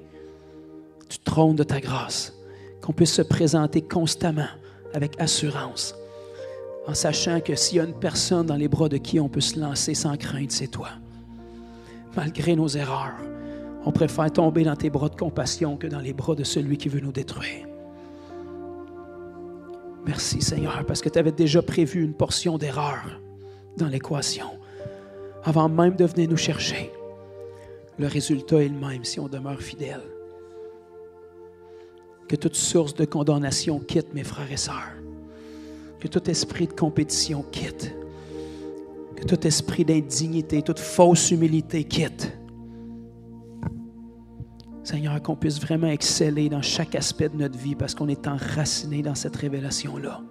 du trône de ta grâce, qu'on puisse se présenter constamment avec assurance, en sachant que s'il y a une personne dans les bras de qui on peut se lancer sans crainte, c'est toi. Malgré nos erreurs, on préfère tomber dans tes bras de compassion que dans les bras de celui qui veut nous détruire. Merci Seigneur, parce que tu avais déjà prévu une portion d'erreur dans l'équation, avant même de venir nous chercher. Le résultat est le même si on demeure fidèle. Que toute source de condamnation quitte mes frères et sœurs. Que tout esprit de compétition quitte. Que tout esprit d'indignité, toute fausse humilité quitte. Seigneur, qu'on puisse vraiment exceller dans chaque aspect de notre vie parce qu'on est enraciné dans cette révélation-là.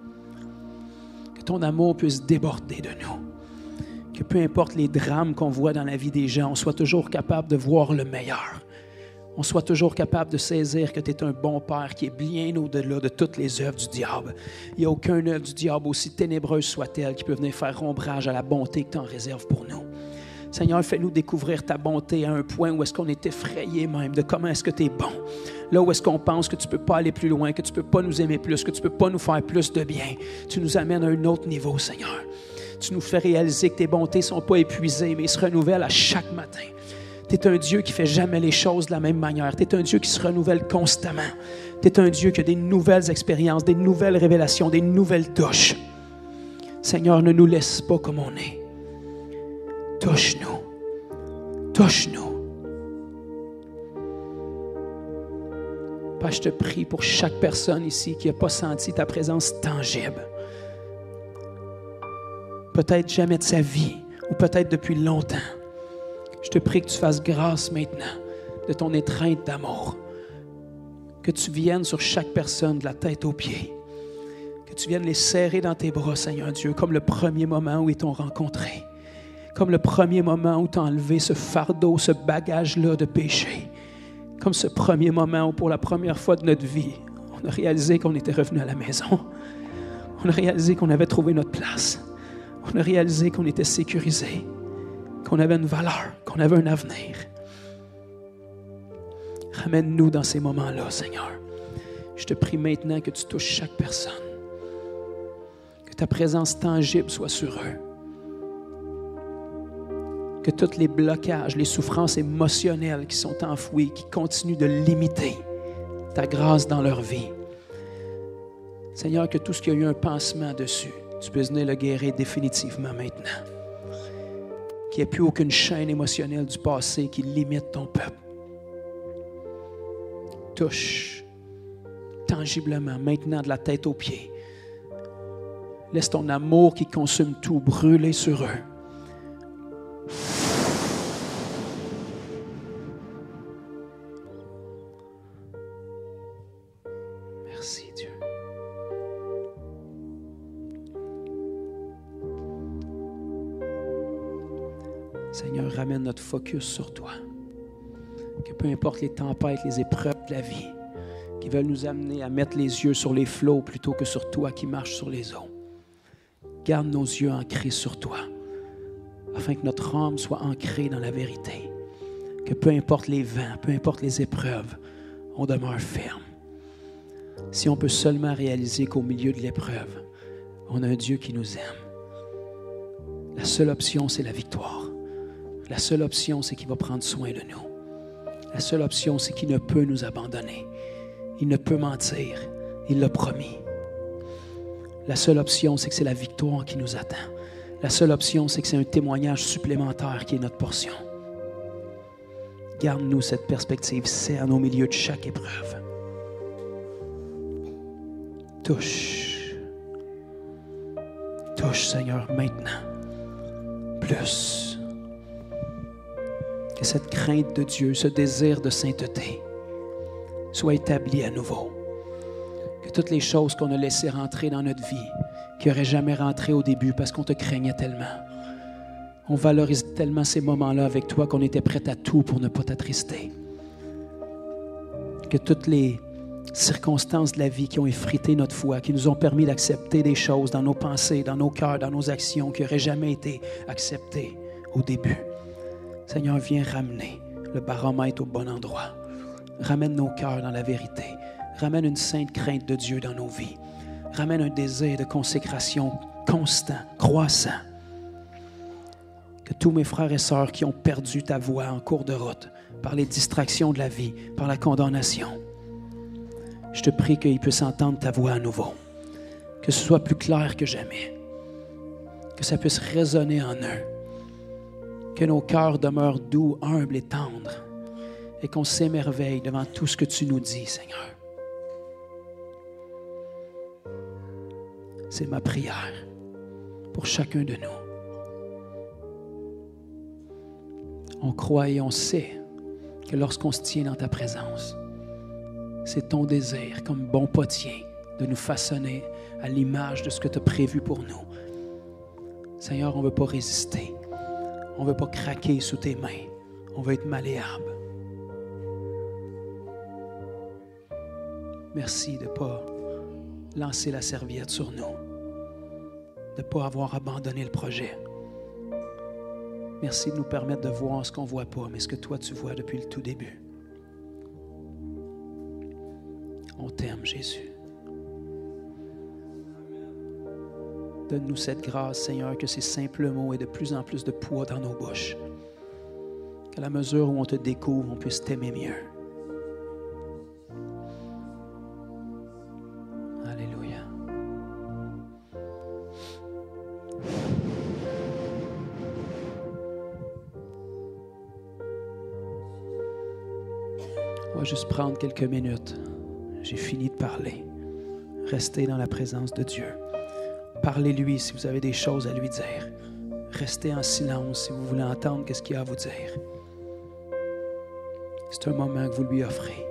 Que ton amour puisse déborder de nous. Que peu importe les drames qu'on voit dans la vie des gens, on soit toujours capable de voir le meilleur. On soit toujours capable de saisir que tu es un bon Père qui est bien au-delà de toutes les œuvres du diable. Il n'y a aucune œuvre du diable, aussi ténébreuse soit-elle, qui peut venir faire ombrage à la bonté que tu en réserves pour nous. Seigneur, fais-nous découvrir ta bonté à un point où est-ce qu'on est effrayé même de comment est-ce que tu es bon. Là où est-ce qu'on pense que tu ne peux pas aller plus loin, que tu ne peux pas nous aimer plus, que tu ne peux pas nous faire plus de bien. Tu nous amènes à un autre niveau, Seigneur. Tu nous fais réaliser que tes bontés ne sont pas épuisées, mais se renouvellent à chaque matin. Tu es un Dieu qui ne fait jamais les choses de la même manière. Tu es un Dieu qui se renouvelle constamment. Tu es un Dieu qui a des nouvelles expériences, des nouvelles révélations, des nouvelles touches. Seigneur, ne nous laisse pas comme on est. Touche-nous. Touche-nous. Père, je te prie pour chaque personne ici qui n'a pas senti ta présence tangible. Peut-être jamais de sa vie, ou peut-être depuis longtemps. Je te prie que tu fasses grâce maintenant de ton étreinte d'amour. Que tu viennes sur chaque personne de la tête aux pieds. Que tu viennes les serrer dans tes bras, Seigneur Dieu, comme le premier moment où ils t'ont rencontré. Comme le premier moment où tu as enlevé ce fardeau, ce bagage-là de péché. Comme ce premier moment où, pour la première fois de notre vie, on a réalisé qu'on était revenu à la maison. On a réalisé qu'on avait trouvé notre place. On a réalisé qu'on était sécurisé, qu'on avait une valeur, qu'on avait un avenir. Ramène-nous dans ces moments-là, Seigneur. Je te prie maintenant que tu touches chaque personne. Que ta présence tangible soit sur eux. Que tous les blocages, les souffrances émotionnelles qui sont enfouies, qui continuent de limiter ta grâce dans leur vie. Seigneur, que tout ce qui a eu un pansement dessus, tu puisses venir le guérir définitivement maintenant. Qu'il n'y ait plus aucune chaîne émotionnelle du passé qui limite ton peuple. Touche tangiblement, maintenant, de la tête aux pieds. Laisse ton amour qui consume tout brûler sur eux. Merci, Dieu. Seigneur, ramène notre focus sur toi. Que peu importe les tempêtes, les épreuves de la vie, qui veulent nous amener à mettre les yeux sur les flots plutôt que sur toi qui marches sur les eaux. Garde nos yeux ancrés sur toi, afin que notre âme soit ancrée dans la vérité. Que peu importe les vents, peu importe les épreuves, on demeure ferme. Si on peut seulement réaliser qu'au milieu de l'épreuve, on a un Dieu qui nous aime. La seule option, c'est la victoire. La seule option, c'est qu'il va prendre soin de nous. La seule option, c'est qu'il ne peut nous abandonner. Il ne peut mentir. Il l'a promis. La seule option, c'est que c'est la victoire qui nous attend. La seule option, c'est que c'est un témoignage supplémentaire qui est notre portion. Garde-nous cette perspective saine au milieu de chaque épreuve. Touche. Touche, Seigneur, maintenant. Plus. Que cette crainte de Dieu, ce désir de sainteté, soit établi à nouveau. Que toutes les choses qu'on a laissées rentrer dans notre vie, qui n'auraient jamais rentré au début parce qu'on te craignait tellement, on valorise tellement ces moments-là avec toi qu'on était prêt à tout pour ne pas t'attrister. Que toutes les circonstances de la vie qui ont effrité notre foi, qui nous ont permis d'accepter des choses dans nos pensées, dans nos cœurs, dans nos actions, qui n'auraient jamais été acceptées au début. Seigneur, viens ramener le baromètre au bon endroit. Ramène nos cœurs dans la vérité. Ramène une sainte crainte de Dieu dans nos vies. Ramène un désir de consécration constant, croissant. Que tous mes frères et sœurs qui ont perdu ta voix en cours de route, par les distractions de la vie, par la condamnation, je te prie qu'ils puissent entendre ta voix à nouveau. Que ce soit plus clair que jamais. Que ça puisse résonner en eux. Que nos cœurs demeurent doux, humbles et tendres. Et qu'on s'émerveille devant tout ce que tu nous dis, Seigneur. C'est ma prière pour chacun de nous. On croit et on sait que lorsqu'on se tient dans ta présence, c'est ton désir, comme bon potier, de nous façonner à l'image de ce que tu as prévu pour nous. Seigneur, on ne veut pas résister. On ne veut pas craquer sous tes mains. On veut être malléable. Merci de ne pas lancer la serviette sur nous, de ne pas avoir abandonné le projet. Merci de nous permettre de voir ce qu'on ne voit pas, mais ce que toi tu vois depuis le tout début. On t'aime, Jésus. Donne-nous cette grâce, Seigneur, que ces simples mots aient de plus en plus de poids dans nos bouches. Qu'à la mesure où on te découvre, on puisse t'aimer mieux. Alléluia. On va juste prendre quelques minutes J'ai fini de parler. Restez dans la présence de Dieu. Parlez-lui si vous avez des choses à lui dire. Restez en silence si vous voulez entendre ce qu'il a à vous dire. C'est un moment que vous lui offrez.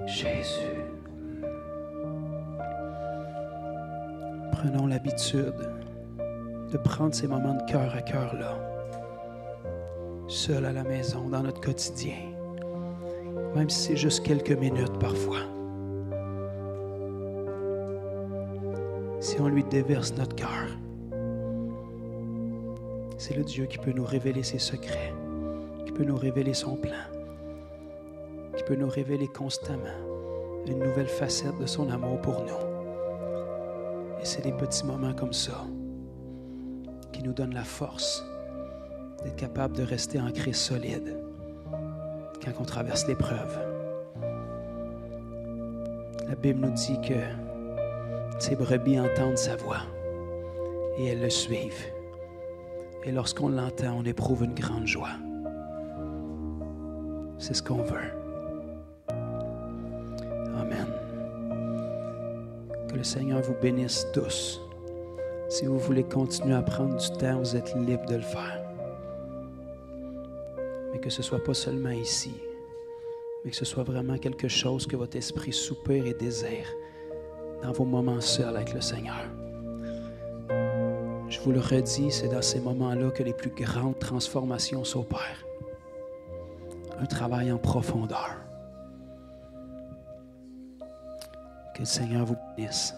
Jésus. Prenons l'habitude de prendre ces moments de cœur à cœur là, seul à la maison, dans notre quotidien, même si c'est juste quelques minutes parfois. Si on lui déverse notre cœur, c'est le Dieu qui peut nous révéler ses secrets, qui peut nous révéler son plan, qui peut nous révéler constamment une nouvelle facette de son amour pour nous. Et c'est des petits moments comme ça qui nous donnent la force d'être capable de rester ancré solide quand on traverse l'épreuve. La Bible nous dit que ses brebis entendent sa voix et elles le suivent. Et lorsqu'on l'entend, on éprouve une grande joie. C'est ce qu'on veut. Amen. Que le Seigneur vous bénisse tous. Si vous voulez continuer à prendre du temps, vous êtes libre de le faire. Mais que ce ne soit pas seulement ici, mais que ce soit vraiment quelque chose que votre esprit soupire et désire dans vos moments seuls avec le Seigneur. Je vous le redis, c'est dans ces moments-là que les plus grandes transformations s'opèrent. Un travail en profondeur. Que le Seigneur vous bénisse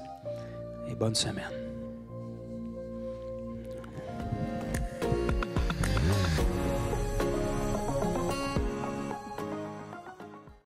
et bonne semaine.